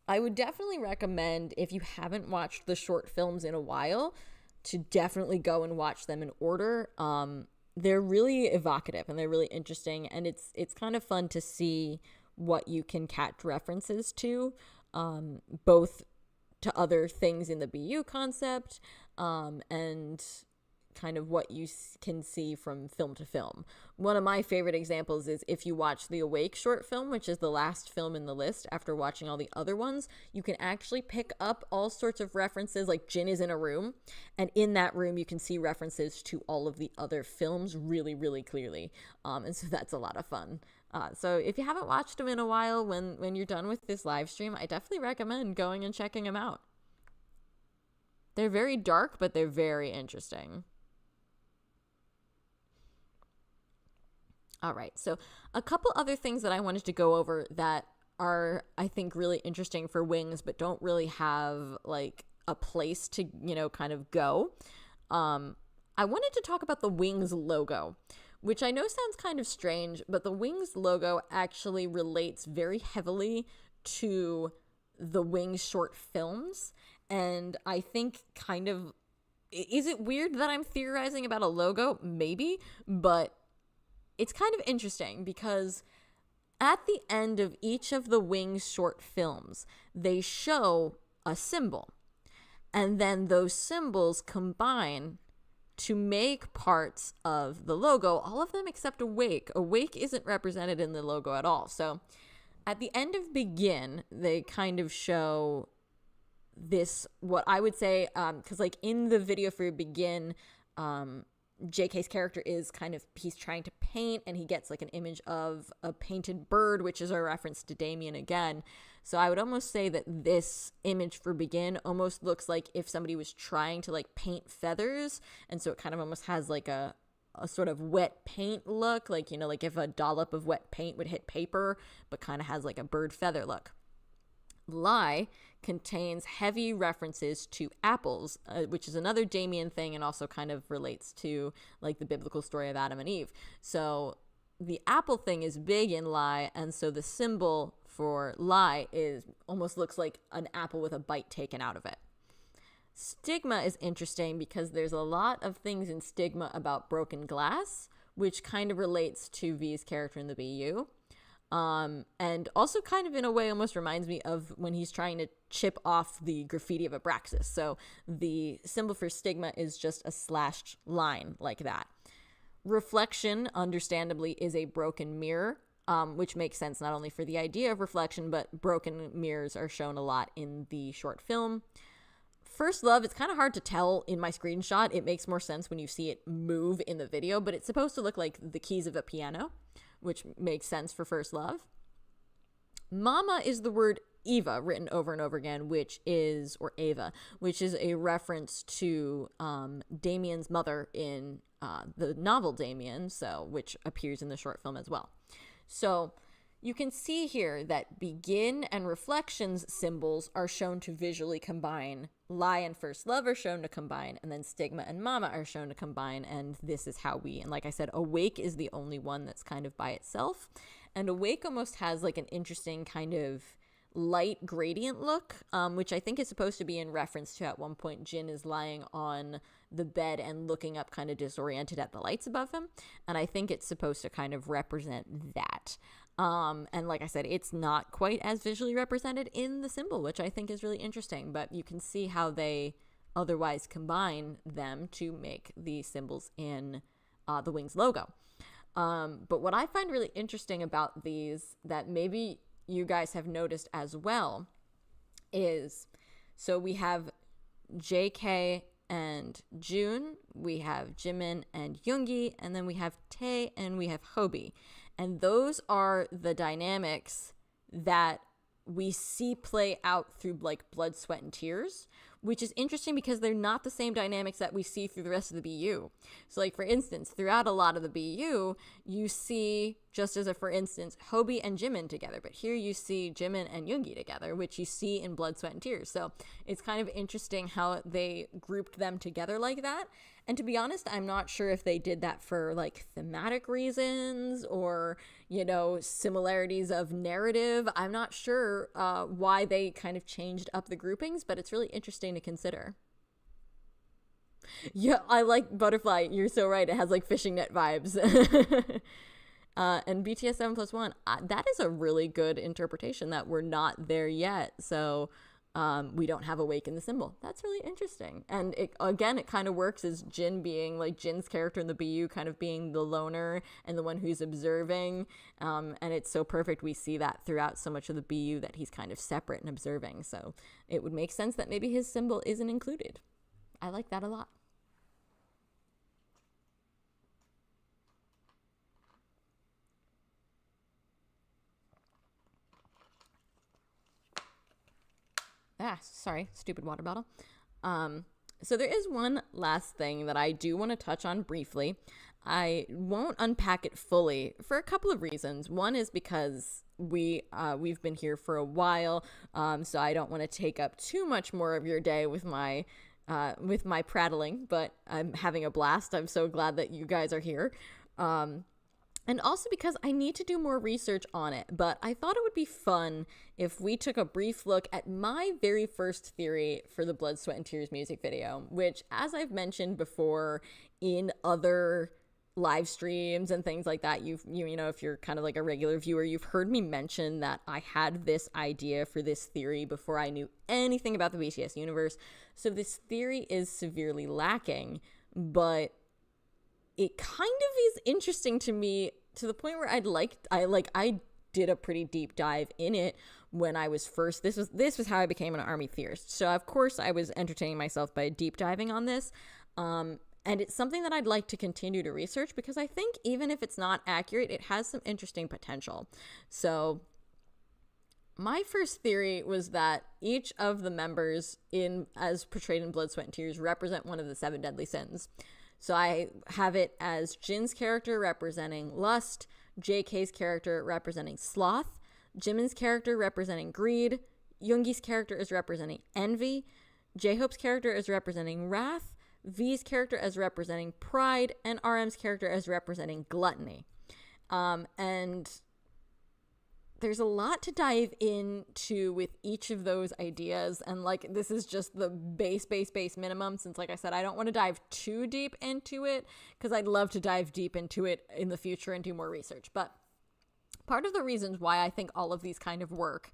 S1: I would definitely recommend, if you haven't watched the short films in a while, to definitely go and watch them in order. They're really evocative and they're really interesting, and it's kind of fun to see what you can catch references to, both to other things in the BU concept, and kind of what you can see from film to film. One of my favorite examples is if you watch the HYYH short film, which is the last film in the list after watching all the other ones, you can actually pick up all sorts of references, like Jin is in a room, and in that room you can see references to all of the other films really, really clearly. And so that's a lot of fun. So if you haven't watched them in a while, when you're done with this live stream, I definitely recommend going and checking them out. They're very dark, but they're very interesting. All right, so a couple other things that I wanted to go over that are, I think, really interesting for Wings, but don't really have like a place to, kind of go. I wanted to talk about the Wings logo, which I know sounds kind of strange, but the Wings logo actually relates very heavily to the Wings short films. And I think kind of, is it weird that I'm theorizing about a logo? Maybe, but it's kind of interesting because at the end of each of the Wings short films, they show a symbol. And then those symbols combine to make parts of the logo, all of them except HYYH. HYYH isn't represented in the logo at all. So at the end of Begin, they kind of show this, what I would say, because like in the video for Begin, JK's character is he's trying to paint, and he gets like an image of a painted bird, which is a reference to Damien again. So I would almost say that this image for Begin almost looks like if somebody was trying to like paint feathers, and so it kind of almost has like a sort of wet paint look, like, like if a dollop of wet paint would hit paper, but kind of has like a bird feather look. Lie contains heavy references to apples, which is another Damien thing, and also kind of relates to like the biblical story of Adam and Eve. So the apple thing is big in Lie, and so the symbol for Lie almost looks like an apple with a bite taken out of it. Stigma is interesting because there's a lot of things in Stigma about broken glass, which kind of relates to V's character in the BU. And also kind of in a way almost reminds me of when he's trying to chip off the graffiti of Abraxas. So the symbol for Stigma is just a slashed line like that. Reflection, understandably, is a broken mirror, which makes sense not only for the idea of reflection, but broken mirrors are shown a lot in the short film. First Love, it's kind of hard to tell in my screenshot. It makes more sense when you see it move in the video, but it's supposed to look like the keys of a piano, which makes sense for First Love. Mama is the word Eva written over and over again, or Ava, which is a reference to Damien's mother in the novel Damien, which appears in the short film as well. So you can see here that Begin and Reflections symbols are shown to visually combine. Lie and First Love are shown to combine, and then Stigma and Mama are shown to combine, and this is how and like I said, HYYH is the only one that's kind of by itself. And Awake almost has like an interesting kind of light gradient look, which I think is supposed to be in reference to at one point Jin is lying on the bed and looking up kind of disoriented at the lights above him. And I think it's supposed to kind of represent that. And like I said, it's not quite as visually represented in the symbol, which I think is really interesting, but you can see how they otherwise combine them to make the symbols in the Wings logo. But what I find really interesting about these that maybe you guys have noticed as well is, so we have JK and June, we have Jimin and Yoongi, and then we have Tae and we have Hobi. And those are the dynamics that we see play out through like Blood, Sweat, and Tears, which is interesting because they're not the same dynamics that we see through the rest of the BU. So like, for instance, throughout a lot of the BU, you see, just as a for instance, Hobi and Jimin together, but here you see Jimin and Yoongi together, which you see in Blood, Sweat, and Tears. So it's kind of interesting how they grouped them together like that. And to be honest, I'm not sure if they did that for like thematic reasons or, you know, similarities of narrative. I'm not sure why they kind of changed up the groupings, but it's really interesting to consider. Yeah, I like Butterfly. You're so right. It has like fishing net vibes. And BTS 7+1, that is a really good interpretation that we're not there yet. So we don't have Awake in the symbol. That's really interesting. And it kind of works as Jin being like Jin's character in the BU kind of being the loner and the one who's observing. And it's so perfect. We see that throughout so much of the BU that he's kind of separate and observing. So it would make sense that maybe his symbol isn't included. I like that a lot. Sorry, stupid water bottle. So there is one last thing that I do want to touch on briefly. I won't unpack it fully for a couple of reasons. One is because we've been here for a while, so I don't want to take up too much more of your day with my prattling, but I'm having a blast. I'm so glad that you guys are here. And also because I need to do more research on it, but I thought it would be fun if we took a brief look at my very first theory for the Blood, Sweat, and Tears music video, which, as I've mentioned before in other live streams and things like that, you know, if you're kind of like a regular viewer, you've heard me mention that I had this idea for this theory before I knew anything about the BTS universe. So this theory is severely lacking, but it kind of is interesting to me to the point where I did a pretty deep dive in it when I was first, this was how I became an ARMY theorist. So of course I was entertaining myself by deep diving on this. And it's something that I'd like to continue to research because I think even if it's not accurate, it has some interesting potential. So my first theory was that each of the members as portrayed in Blood, Sweat, and Tears represent one of the 7 deadly sins. So I have it as Jin's character representing lust, JK's character representing sloth, Jimin's character representing greed, Yoongi's character is representing envy, J-Hope's character is representing wrath, V's character as representing pride, and RM's character as representing gluttony. And there's a lot to dive into with each of those ideas, and like this is just the base minimum, since like I said, I don't want to dive too deep into it because I'd love to dive deep into it in the future and do more research. But part of the reasons why I think all of these kind of work,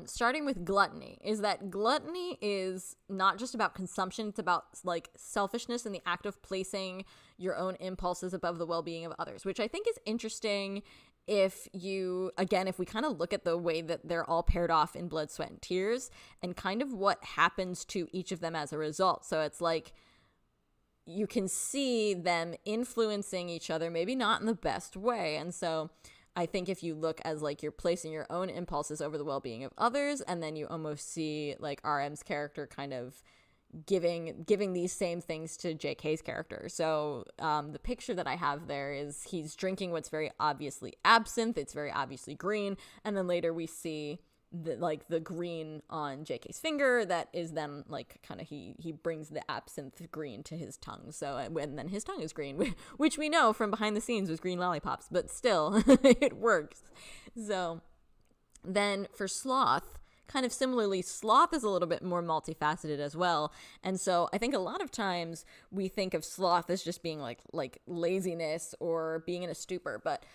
S1: starting with gluttony, is that gluttony is not just about consumption, it's about like selfishness and the act of placing your own impulses above the well-being of others, which I think is interesting. If we kind of look at the way that they're all paired off in Blood, Sweat, and Tears and kind of what happens to each of them as a result. So it's like you can see them influencing each other, maybe not in the best way. And so I think if you look as like you're placing your own impulses over the well-being of others, and then you almost see like RM's character kind of giving these same things to JK's character. So the picture that I have there is he's drinking what's very obviously absinthe. It's very obviously green. And then later we see the green on JK's finger that is then like kind of he brings the absinthe green to his tongue. So and then his tongue is green, which we know from behind the scenes was green lollipops, but still it works. So then for Sloth, kind of similarly, Sloth is a little bit more multifaceted as well. And so I think a lot of times we think of Sloth as just being like laziness or being in a stupor, but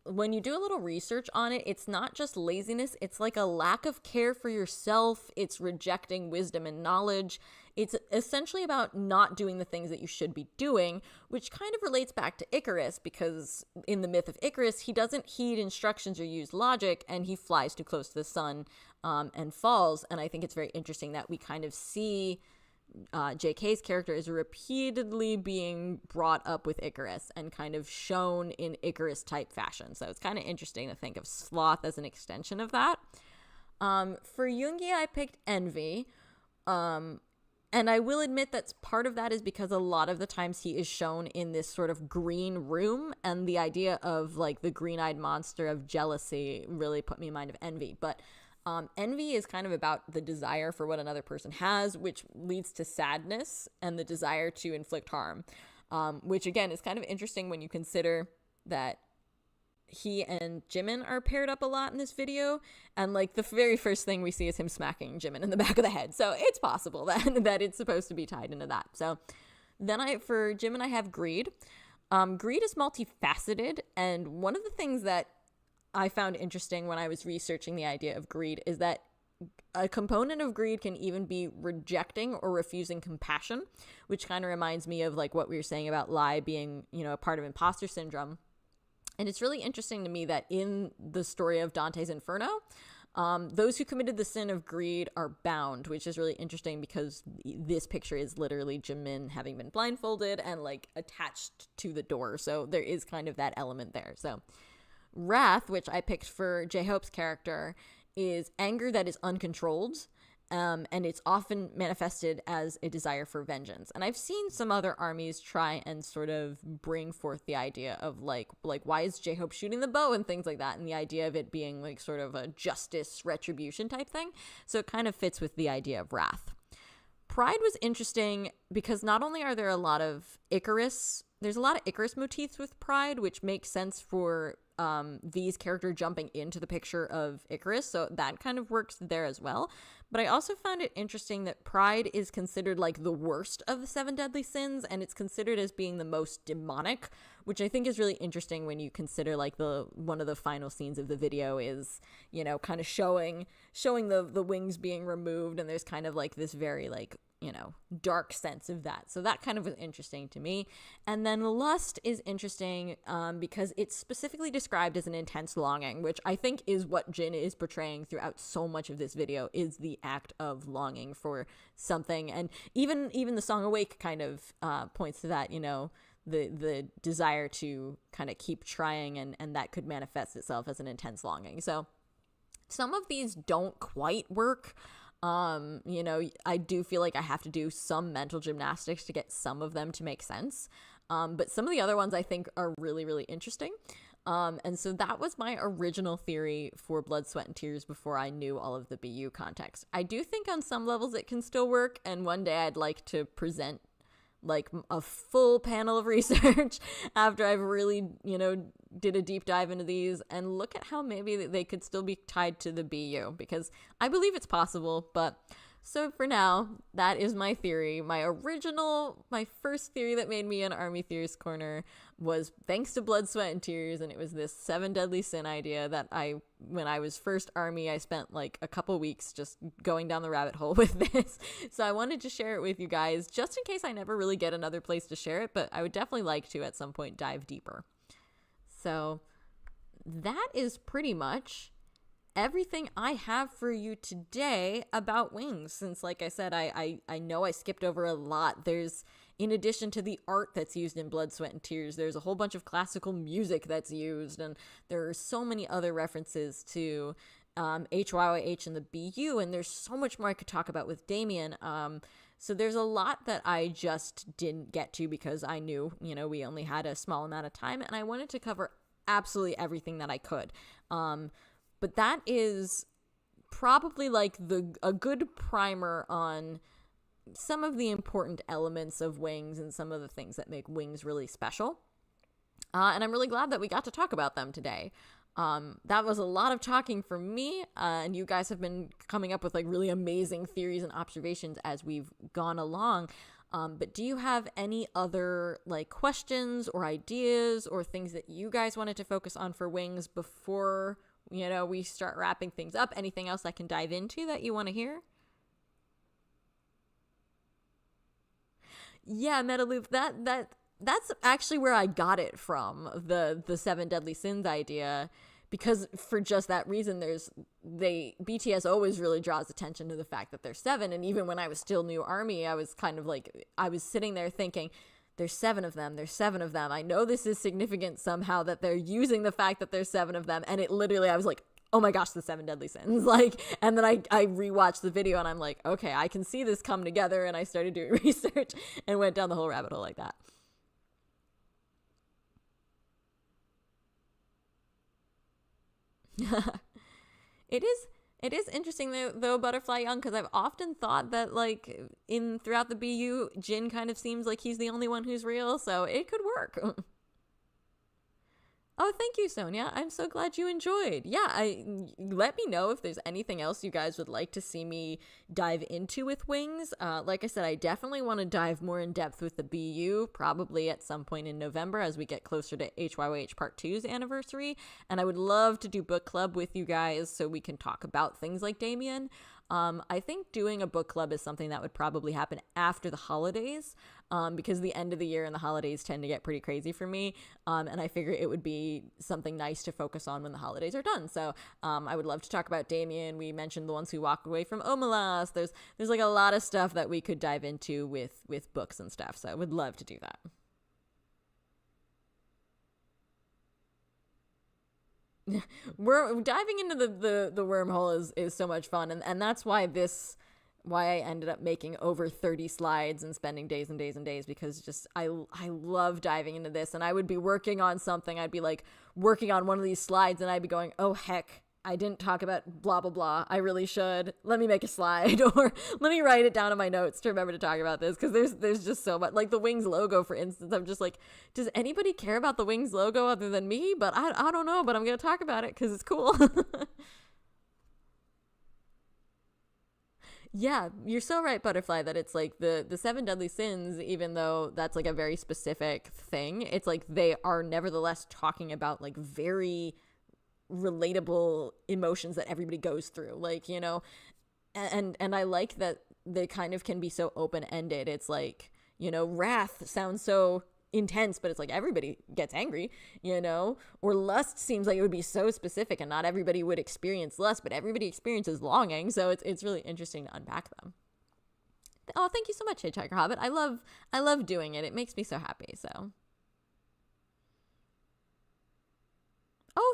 S1: when you do a little research on it, it's not just laziness. It's like a lack of care for yourself. It's rejecting wisdom and knowledge. It's essentially about not doing the things that you should be doing, which kind of relates back to Icarus, because in the myth of Icarus, he doesn't heed instructions or use logic, and he flies too close to the sun and falls. And I think it's very interesting that we kind of see JK's character is repeatedly being brought up with Icarus and kind of shown in Icarus type fashion. So it's kind of interesting to think of Sloth as an extension of that. For Yoongi, I picked Envy. And I will admit that part of that is because a lot of the times he is shown in this sort of green room, and the idea of like the green-eyed monster of jealousy really put me in mind of Envy. But envy is kind of about the desire for what another person has, which leads to sadness and the desire to inflict harm, which again is kind of interesting when you consider that he and Jimin are paired up a lot in this video, and like the very first thing we see is him smacking Jimin in the back of the head. So it's possible that it's supposed to be tied into that. So then for Jimin, I have Greed. Greed is multifaceted, and one of the things that I found interesting when I was researching the idea of greed is that a component of greed can even be rejecting or refusing compassion, which kind of reminds me of like what we were saying about lie being, a part of imposter syndrome. And it's really interesting to me that in the story of Dante's Inferno, those who committed the sin of greed are bound, which is really interesting because this picture is literally Jimin having been blindfolded and like attached to the door. So there is kind of that element there. So Wrath, which I picked for J-Hope's character, is anger that is uncontrolled, and it's often manifested as a desire for vengeance. And I've seen some other armies try and sort of bring forth the idea of like why is J-Hope shooting the bow and things like that, and the idea of it being like sort of a justice retribution type thing. So it kind of fits with the idea of Wrath. Pride was interesting because not only are there a lot of Icarus, there's a lot of Icarus motifs with Pride, which makes sense for V's character jumping into the picture of Icarus, so that kind of works there as well. But I also found it interesting that Pride is considered like the worst of the 7 deadly sins, and it's considered as being the most demonic, which I think is really interesting when you consider like one of the final scenes of the video is, kind of showing the wings being removed, and there's kind of like this very like dark sense of that. So that kind of was interesting to me. And then Lust is interesting because it's specifically described as an intense longing, which I think is what Jin is portraying throughout so much of this video, is the act of longing for something. And even the song Awake kind of points to that, the desire to kind of keep trying, and that could manifest itself as an intense longing. So some of these don't quite work. I do feel like I have to do some mental gymnastics to get some of them to make sense. But some of the other ones I think are really, really interesting. And so that was my original theory for Blood, Sweat, and Tears before I knew all of the BU context. I do think on some levels it can still work, and one day I'd like to present like a full panel of research after I've really, did a deep dive into these and look at how maybe they could still be tied to the BU, because I believe it's possible. But so for now, that is my theory. My first theory that made me an Army Theorist Corner was thanks to Blood, Sweat, and Tears, and it was this 7 deadly sin idea that when I was first Army, I spent like a couple weeks just going down the rabbit hole with this. So I wanted to share it with you guys, just in case I never really get another place to share it, but I would definitely like to at some point dive deeper. So that is pretty much everything I have for you today about wings, since like I said, I know I skipped over a lot. There's, in addition to the art that's used in Blood, Sweat, and Tears, there's a whole bunch of classical music that's used, and there are so many other references to HYYH and the BU, and there's so much more I could talk about with Damien. So there's a lot that I just didn't get to because I knew, we only had a small amount of time, and I wanted to cover absolutely everything that I could. But that is probably like a good primer on some of the important elements of wings and some of the things that make wings really special. And I'm really glad that we got to talk about them today. That was a lot of talking for me, and you guys have been coming up with like really amazing theories and observations as we've gone along. But do you have any other like questions or ideas or things that you guys wanted to focus on for wings before, we start wrapping things up? Anything else I can dive into that you want to hear? Yeah, Metaloop, that's actually where I got it from, the seven deadly sins idea, because for just that reason, BTS always really draws attention to the fact that there's seven. And even when I was still new ARMY, I was kind of like, I was sitting there thinking, there's seven of them. I know this is significant somehow that they're using the fact that there's seven of them. And it literally, I was like, oh my gosh, the seven deadly sins. And then I rewatched the video and I'm like, okay, I can see this come together. And I started doing research and went down the whole rabbit hole like that. It is interesting though Butterfly Young, because I've often thought that like throughout the BU, Jin kind of seems like he's the only one who's real, so it could work. Oh, thank you, Sonia. I'm so glad you enjoyed. Yeah, let me know if there's anything else you guys would like to see me dive into with wings. Like I said, I definitely want to dive more in depth with the BU, probably at some point in November as we get closer to HYYH Part 2's anniversary. And I would love to do book club with you guys so we can talk about things like Damien. I think doing a book club is something that would probably happen after the holidays, because the end of the year and the holidays tend to get pretty crazy for me. And I figure it would be something nice to focus on when the holidays are done. So I would love to talk about Damien. We mentioned the ones who walk away from Omelas. There's like a lot of stuff that we could dive into with books and stuff. So I would love to do that. We're diving into the wormhole is so much fun, and that's why I ended up making over 30 slides and spending days and days and days, because just I love diving into this. And I would be working on something, I'd be like working on one of these slides and I'd be going, oh heck, I didn't talk about blah blah blah, I really should, let me make a slide or let me write it down in my notes to remember to talk about this, because there's just so much. Like the Wings logo, for instance, I'm just like, does anybody care about the Wings logo other than me? But I don't know, but I'm gonna talk about it because it's cool. Yeah, you're so right, Butterfly, that it's like the seven deadly sins, even though that's like a very specific thing, it's like they are nevertheless talking about like very relatable emotions that everybody goes through, like, and I like that they kind of can be so open-ended. It's like, wrath sounds so intense, but it's like everybody gets angry, or lust seems like it would be so specific and not everybody would experience lust, but everybody experiences longing. So it's really interesting to unpack them. Oh, thank you so much, Hitchhiker Hobbit. I love doing it. It makes me so happy. So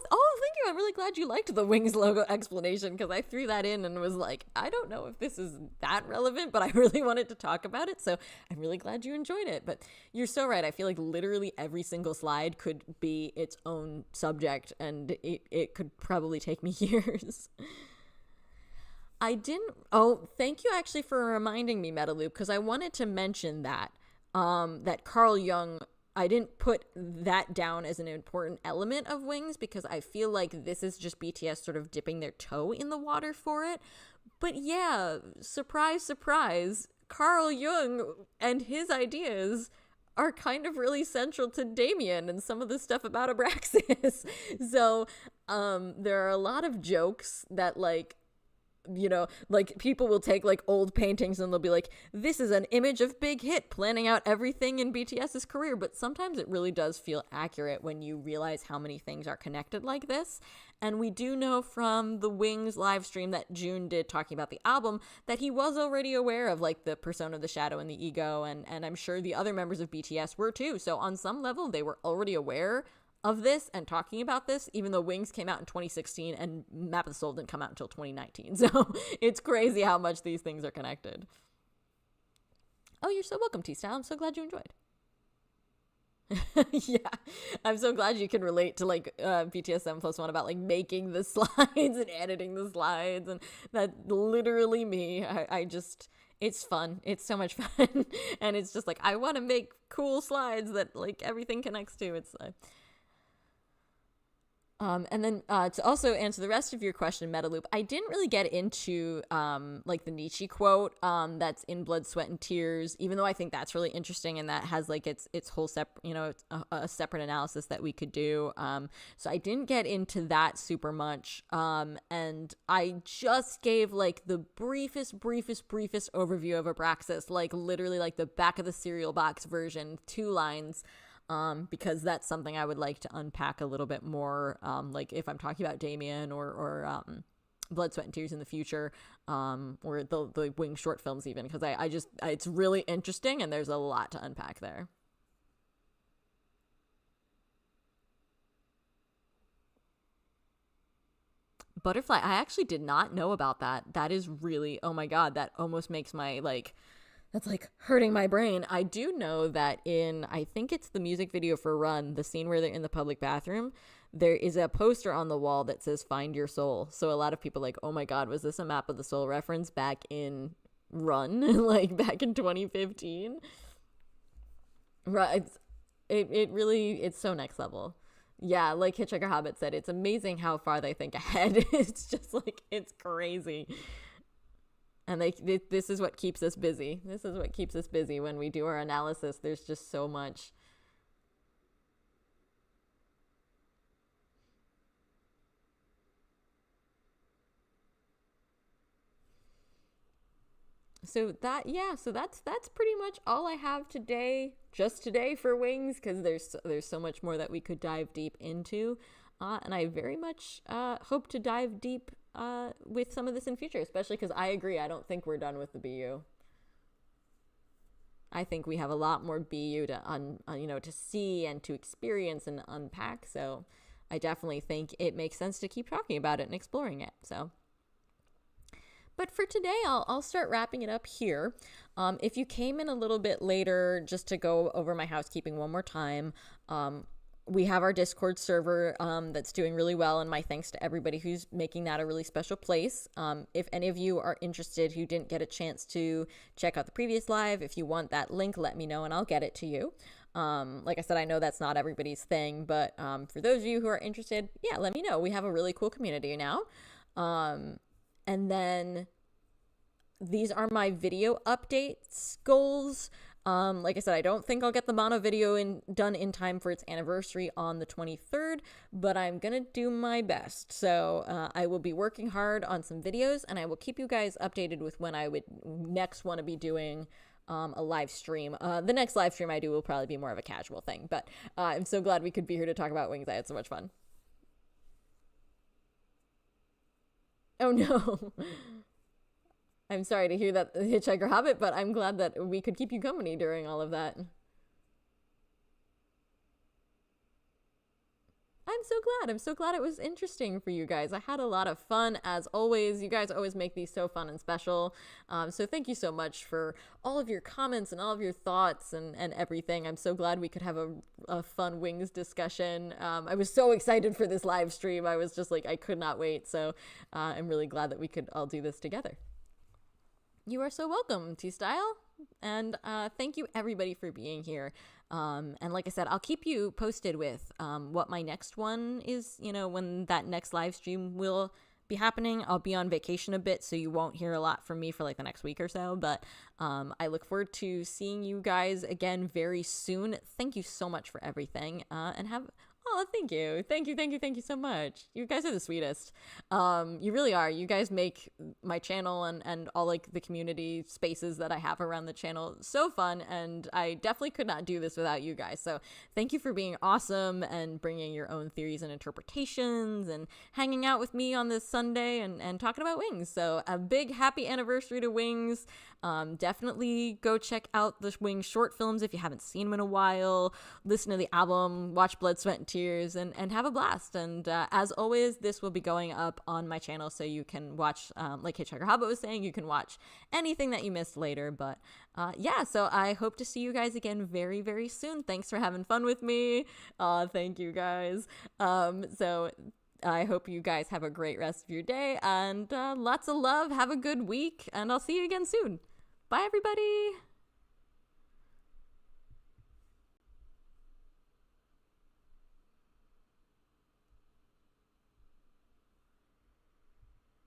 S1: Oh, thank you. I'm really glad you liked the Wings logo explanation, because I threw that in and was like, I don't know if this is that relevant, but I really wanted to talk about it. So I'm really glad you enjoyed it. But you're so right. I feel like literally every single slide could be its own subject, and it could probably take me years. I didn't. Oh, thank you actually for reminding me, Metaloop, because I wanted to mention that Carl Jung, I didn't put that down as an important element of Wings, because I feel like this is just BTS sort of dipping their toe in the water for it. But yeah, surprise, surprise, Carl Jung and his ideas are kind of really central to Damien and some of the stuff about Abraxas. So there are a lot of jokes that like people will take like old paintings and they'll be like, this is an image of Big Hit planning out everything in BTS's career. But sometimes it really does feel accurate when you realize how many things are connected like this. And we do know from the Wings live stream that June did talking about the album that he was already aware of like the persona, the shadow, and the ego. And I'm sure the other members of BTS were too. So on some level, they were already aware of this and talking about this, even though Wings came out in 2016 and Map of the Soul didn't come out until 2019. So it's crazy how much these things are connected. Oh, you're so welcome, T-Style. I'm so glad you enjoyed. Yeah, I'm so glad you can relate to like BTS 7+1 about like making the slides and editing the slides, and that literally me. I just it's fun. It's so much fun, and it's just like I want to make cool slides that like everything connects to. It's and then to also answer the rest of your question, Metaloop, I didn't really get into like the Nietzsche quote that's in Blood, Sweat, and Tears, even though I think that's really interesting and that has like its whole separate, it's a separate analysis that we could do. So I didn't get into that super much. And I just gave like the briefest overview of Abraxas, like literally like the back of the cereal box version, 2 lines. Because that's something I would like to unpack a little bit more, like if I'm talking about Damien or Blood, Sweat, and Tears in the future, or the Wing short films even, because I just, it's really interesting and there's a lot to unpack there. Butterfly, I actually did not know about that. That is really, oh my God, that almost makes my like, that's like hurting my brain. I do know that in, I think it's the music video for Run, the scene where they're in the public bathroom, there is a poster on the wall that says "Find Your Soul." So a lot of people like, oh my God, was this a Map of the Soul reference back in Run, like back in 2015? Right. It really, it's so next level. Yeah, like Hitchhiker Hobbit said, it's amazing how far they think ahead. It's just like, it's crazy. And this is what keeps us busy. This is what keeps us busy when we do our analysis. There's just so much. So that's pretty much all I have today, just today for Wings, because there's so much more that we could dive deep into, and I very much hope to dive deep with some of this in future, especially because I agree. I don't think we're done with the BU. I think we have a lot more BU to see and to experience and unpack. So I definitely think it makes sense to keep talking about it and exploring it. So. But for today, I'll start wrapping it up here. If you came in a little bit later, just to go over my housekeeping one more time, we have our Discord server that's doing really well, and my thanks to everybody who's making that a really special place. If any of you are interested who didn't get a chance to check out the previous live, if you want that link, let me know and I'll get it to you. Like I said, I know that's not everybody's thing, but for those of you who are interested, yeah, let me know. We have a really cool community now. And then these are my video updates goals. Like I said, I don't think I'll get the mono video done in time for its anniversary on the 23rd, but I'm going to do my best. So I will be working hard on some videos, and I will keep you guys updated with when I would next want to be doing a live stream. The next live stream I do will probably be more of a casual thing, but I'm so glad we could be here to talk about Wings. I had so much fun. Oh no. I'm sorry to hear that, Hitchhiker Hobbit, but I'm glad that we could keep you company during all of that. I'm so glad. I'm so glad it was interesting for you guys. I had a lot of fun, as always. You guys always make these so fun and special. So thank you so much for all of your comments and all of your thoughts and everything. I'm so glad we could have a fun Wings discussion. I was so excited for this live stream. I was just like, I could not wait. So I'm really glad that we could all do this together. You are so welcome, T-Style. And thank you, everybody, for being here. And like I said, I'll keep you posted with what my next one is, when that next live stream will be happening. I'll be on vacation a bit, so you won't hear a lot from me for like the next week or so. But I look forward to seeing you guys again very soon. Thank you so much for everything. And have... Oh, thank you. Thank you so much. You guys are the sweetest. You really are. You guys make my channel and all like the community spaces that I have around the channel so fun, and I definitely could not do this without you guys. So thank you for being awesome and bringing your own theories and interpretations and hanging out with me on this Sunday and talking about Wings. So a big happy anniversary to Wings. Definitely go check out the Wings short films if you haven't seen them in a while. Listen to the album, watch Blood, Sweat, and Tears cheers, and have a blast. And as always, this will be going up on my channel, so you can watch, like Hitchhiker Hobbit was saying, you can watch anything that you missed later. But yeah, so I hope to see you guys again very, very soon. Thanks for having fun with me. Thank you guys. So I hope you guys have a great rest of your day, and lots of love. Have a good week, and I'll see you again soon. Bye, everybody.